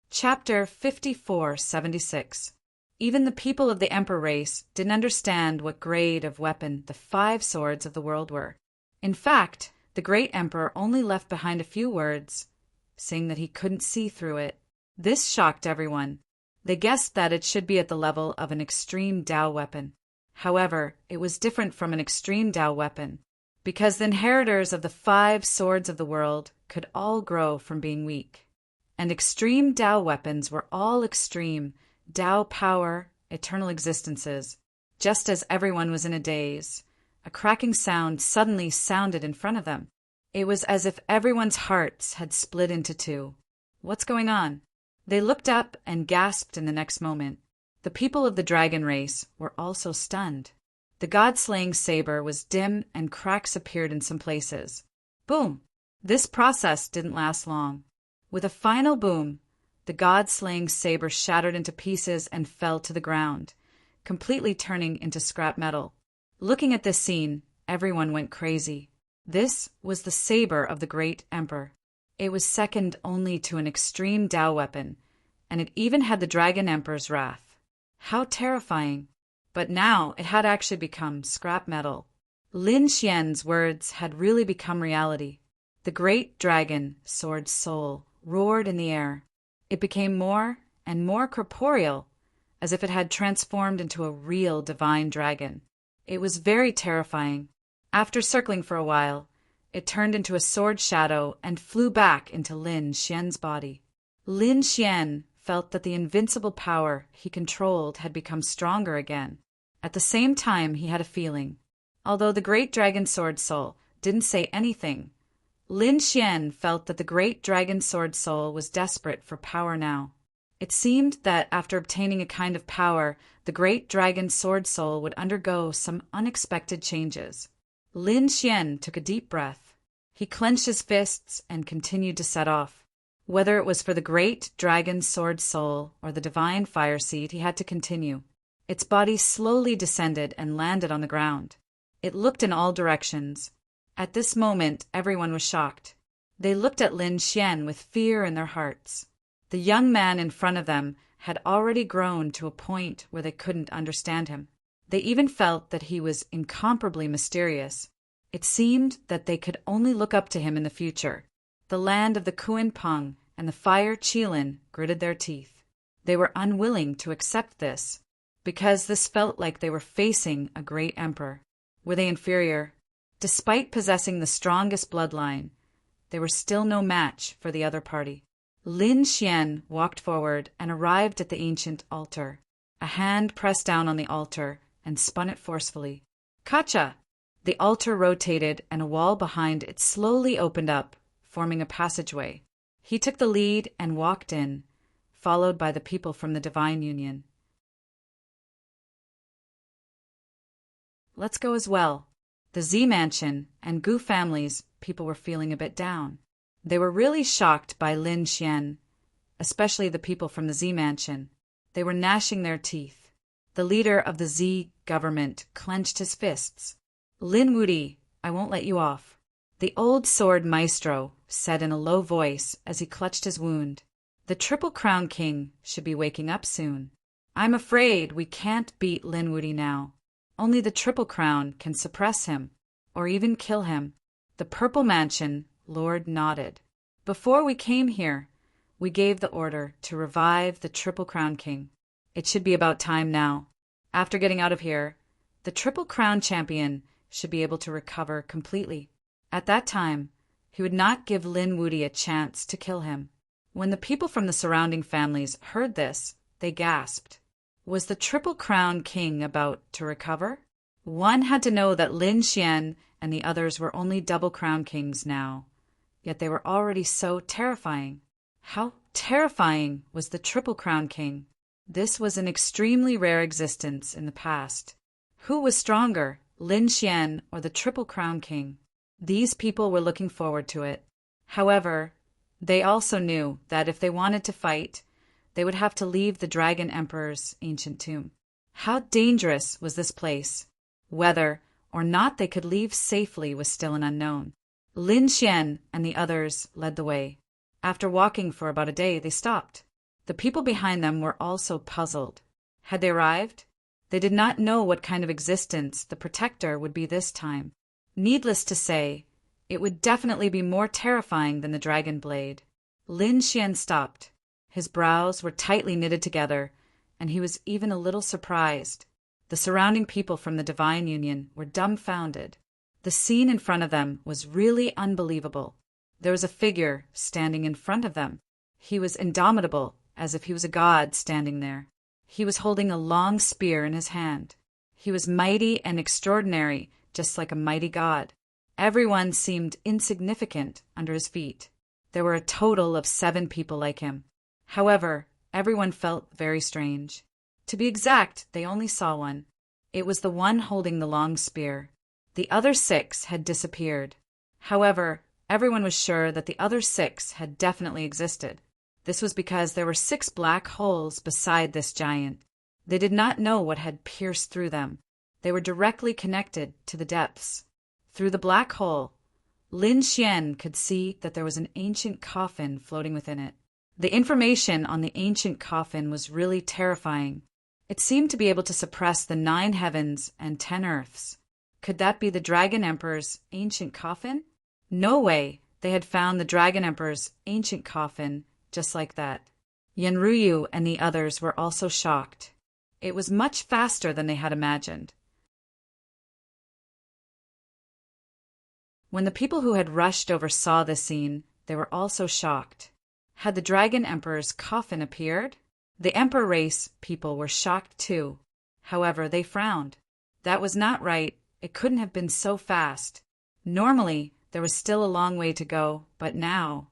Chapter 5476. Even the people of the Emperor race didn't understand what grade of weapon the 5 swords of the world were. In fact, the great Emperor only left behind a few words, saying that he couldn't see through it. This shocked everyone. They guessed that it should be at the level of an extreme Dao weapon. However, it was different from an extreme Dao weapon, because the inheritors of the 5 swords of the world could all grow from being weak. And extreme Dao weapons were all extreme Dao power, eternal existences. Just as everyone was in a daze, a cracking sound suddenly sounded in front of them. It was as if everyone's hearts had split into 2. What's going on? They looked up and gasped in the next moment. The people of the dragon race were also stunned. The god-slaying saber was dim and cracks appeared in some places. Boom! This process didn't last long. With a final boom, the god-slaying saber shattered into pieces and fell to the ground, completely turning into scrap metal. Looking at this scene, everyone went crazy. This was the saber of the great Emperor. It was second only to an extreme Dao weapon, and it even had the Dragon Emperor's wrath. How terrifying! But now it had actually become scrap metal. Lin Xian's words had really become reality. The great dragon, sword soul, roared in the air. It became more and more corporeal, as if it had transformed into a real divine dragon. It was very terrifying. After circling for a while, it turned into a sword shadow and flew back into Lin Xian's body. Lin Xian felt that the invincible power he controlled had become stronger again. At the same time, he had a feeling. Although the great dragon sword soul didn't say anything, Lin Xian felt that the great dragon sword soul was desperate for power now. It seemed that after obtaining a kind of power, the great dragon sword soul would undergo some unexpected changes. Lin Xian took a deep breath. He clenched his fists and continued to set off. Whether it was for the great dragon sword soul or the divine fire seed, he had to continue. Its body slowly descended and landed on the ground. It looked in all directions. At this moment, everyone was shocked. They looked at Lin Xian with fear in their hearts. The young man in front of them had already grown to a point where they couldn't understand him. They even felt that he was incomparably mysterious. It seemed that they could only look up to him in the future. The land of the Kuan Peng and the fire Qilin gritted their teeth. They were unwilling to accept this, because this felt like they were facing a great emperor. Were they inferior? Despite possessing the strongest bloodline, they were still no match for the other party. Lin Xian walked forward and arrived at the ancient altar. A hand pressed down on the altar and spun it forcefully. Kacha! The altar rotated and a wall behind it slowly opened up, forming a passageway. He took the lead and walked in, followed by the people from the Divine Union. Let's go as well. The Z Mansion and Gu families, people were feeling a bit down. They were really shocked by Lin Xian, especially the people from the Z Mansion. They were gnashing their teeth. The leader of the Z government clenched his fists. Lin Wudi, I won't let you off. The old sword maestro said in a low voice as he clutched his wound. The Triple Crown King should be waking up soon. I'm afraid we can't beat Lin Wudi now. Only the Triple Crown can suppress him, or even kill him. The Purple Mansion Lord nodded. Before we came here, we gave the order to revive the Triple Crown King. It should be about time now. After getting out of here, the Triple Crown Champion should be able to recover completely. At that time, he would not give Lin Wudi a chance to kill him. When the people from the surrounding families heard this, they gasped. Was the Triple Crown King about to recover? One had to know that Lin Xian and the others were only Double Crown Kings now. Yet they were already so terrifying. How terrifying was the Triple Crown King? This was an extremely rare existence in the past. Who was stronger, Lin Xian or the Triple Crown King? These people were looking forward to it. However, they also knew that if they wanted to fight, they would have to leave the Dragon Emperor's ancient tomb. How dangerous was this place? Whether or not they could leave safely was still an unknown. Lin Xian and the others led the way. After walking for about a day, they stopped. The people behind them were also puzzled. Had they arrived? They did not know what kind of existence the protector would be this time. Needless to say, it would definitely be more terrifying than the dragon blade. Lin Xian stopped. His brows were tightly knitted together, and he was even a little surprised. The surrounding people from the Divine Union were dumbfounded. The scene in front of them was really unbelievable. There was a figure standing in front of them. He was indomitable, as if he was a god standing there. He was holding a long spear in his hand. He was mighty and extraordinary, just like a mighty god. Everyone seemed insignificant under his feet. There were a total of 7 people like him. However, everyone felt very strange. To be exact, they only saw one. It was the one holding the long spear. The other 6 had disappeared. However, everyone was sure that the other 6 had definitely existed. This was because there were 6 black holes beside this giant. They did not know what had pierced through them. They were directly connected to the depths. Through the black hole, Lin Xian could see that there was an ancient coffin floating within it. The information on the ancient coffin was really terrifying. It seemed to be able to suppress the 9 heavens and 10 earths. Could that be the Dragon Emperor's ancient coffin? No way. They had found the Dragon Emperor's ancient coffin just like that. Yanruyu and the others were also shocked. It was much faster than they had imagined. When the people who had rushed over saw this scene, they were also shocked. Had the Dragon Emperor's coffin appeared? The Emperor race people were shocked too. However, they frowned. That was not right. It couldn't have been so fast. Normally, there was still a long way to go, but now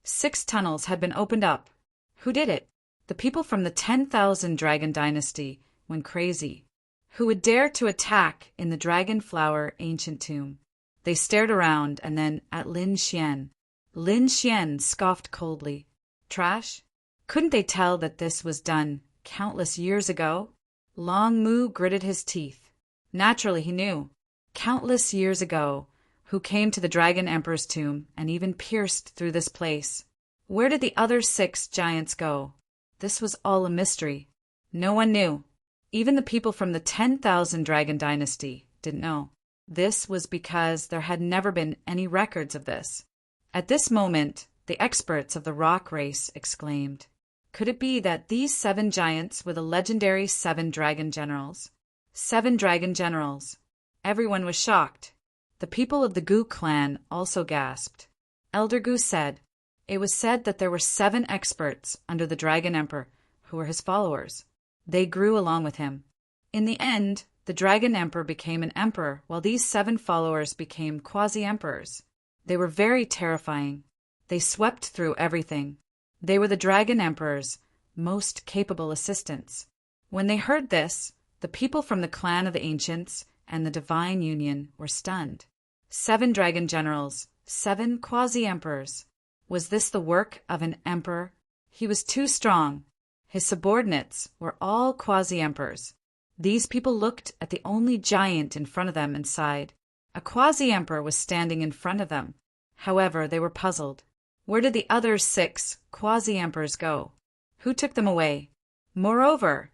6 tunnels had been opened up. Who did it? The people from the 10,000 Dragon Dynasty went crazy. Who would dare to attack in the Dragon Flower ancient tomb? They stared around and then at Lin Xian. Lin Xian scoffed coldly. Trash? Couldn't they tell that this was done countless years ago? Long Mu gritted his teeth. Naturally, he knew. Countless years ago, who came to the Dragon Emperor's tomb and even pierced through this place. Where did the other 6 giants go? This was all a mystery. No one knew. Even the people from the 10,000 Dragon Dynasty didn't know. This was because there had never been any records of this. At this moment, the experts of the rock race exclaimed, could it be that these 7 giants were the legendary 7 dragon generals? 7 dragon generals. Everyone was shocked. The people of the Gu clan also gasped. Elder Gu said, it was said that there were 7 experts under the Dragon Emperor who were his followers. They grew along with him. In the end, the Dragon Emperor became an emperor, while these 7 followers became quasi-emperors. They were very terrifying. They swept through everything. They were the Dragon Emperor's most capable assistants. When they heard this, the people from the clan of the Ancients and the Divine Union were stunned. 7 dragon generals, 7 quasi-emperors. Was this the work of an emperor? He was too strong. His subordinates were all quasi-emperors. These people looked at the only giant in front of them and sighed. A quasi-emperor was standing in front of them. However, they were puzzled. Where did the other 6 quasi-emperors go? Who took them away? Moreover,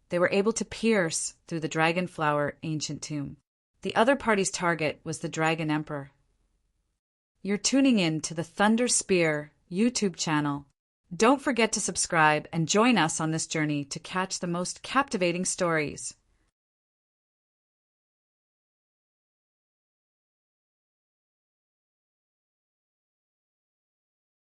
they were able to pierce through the Dragon Flower ancient tomb. The other party's target was the Dragon Emperor. You're tuning in to the Thunder Spear YouTube channel. Don't forget to subscribe and join us on this journey to catch the most captivating stories.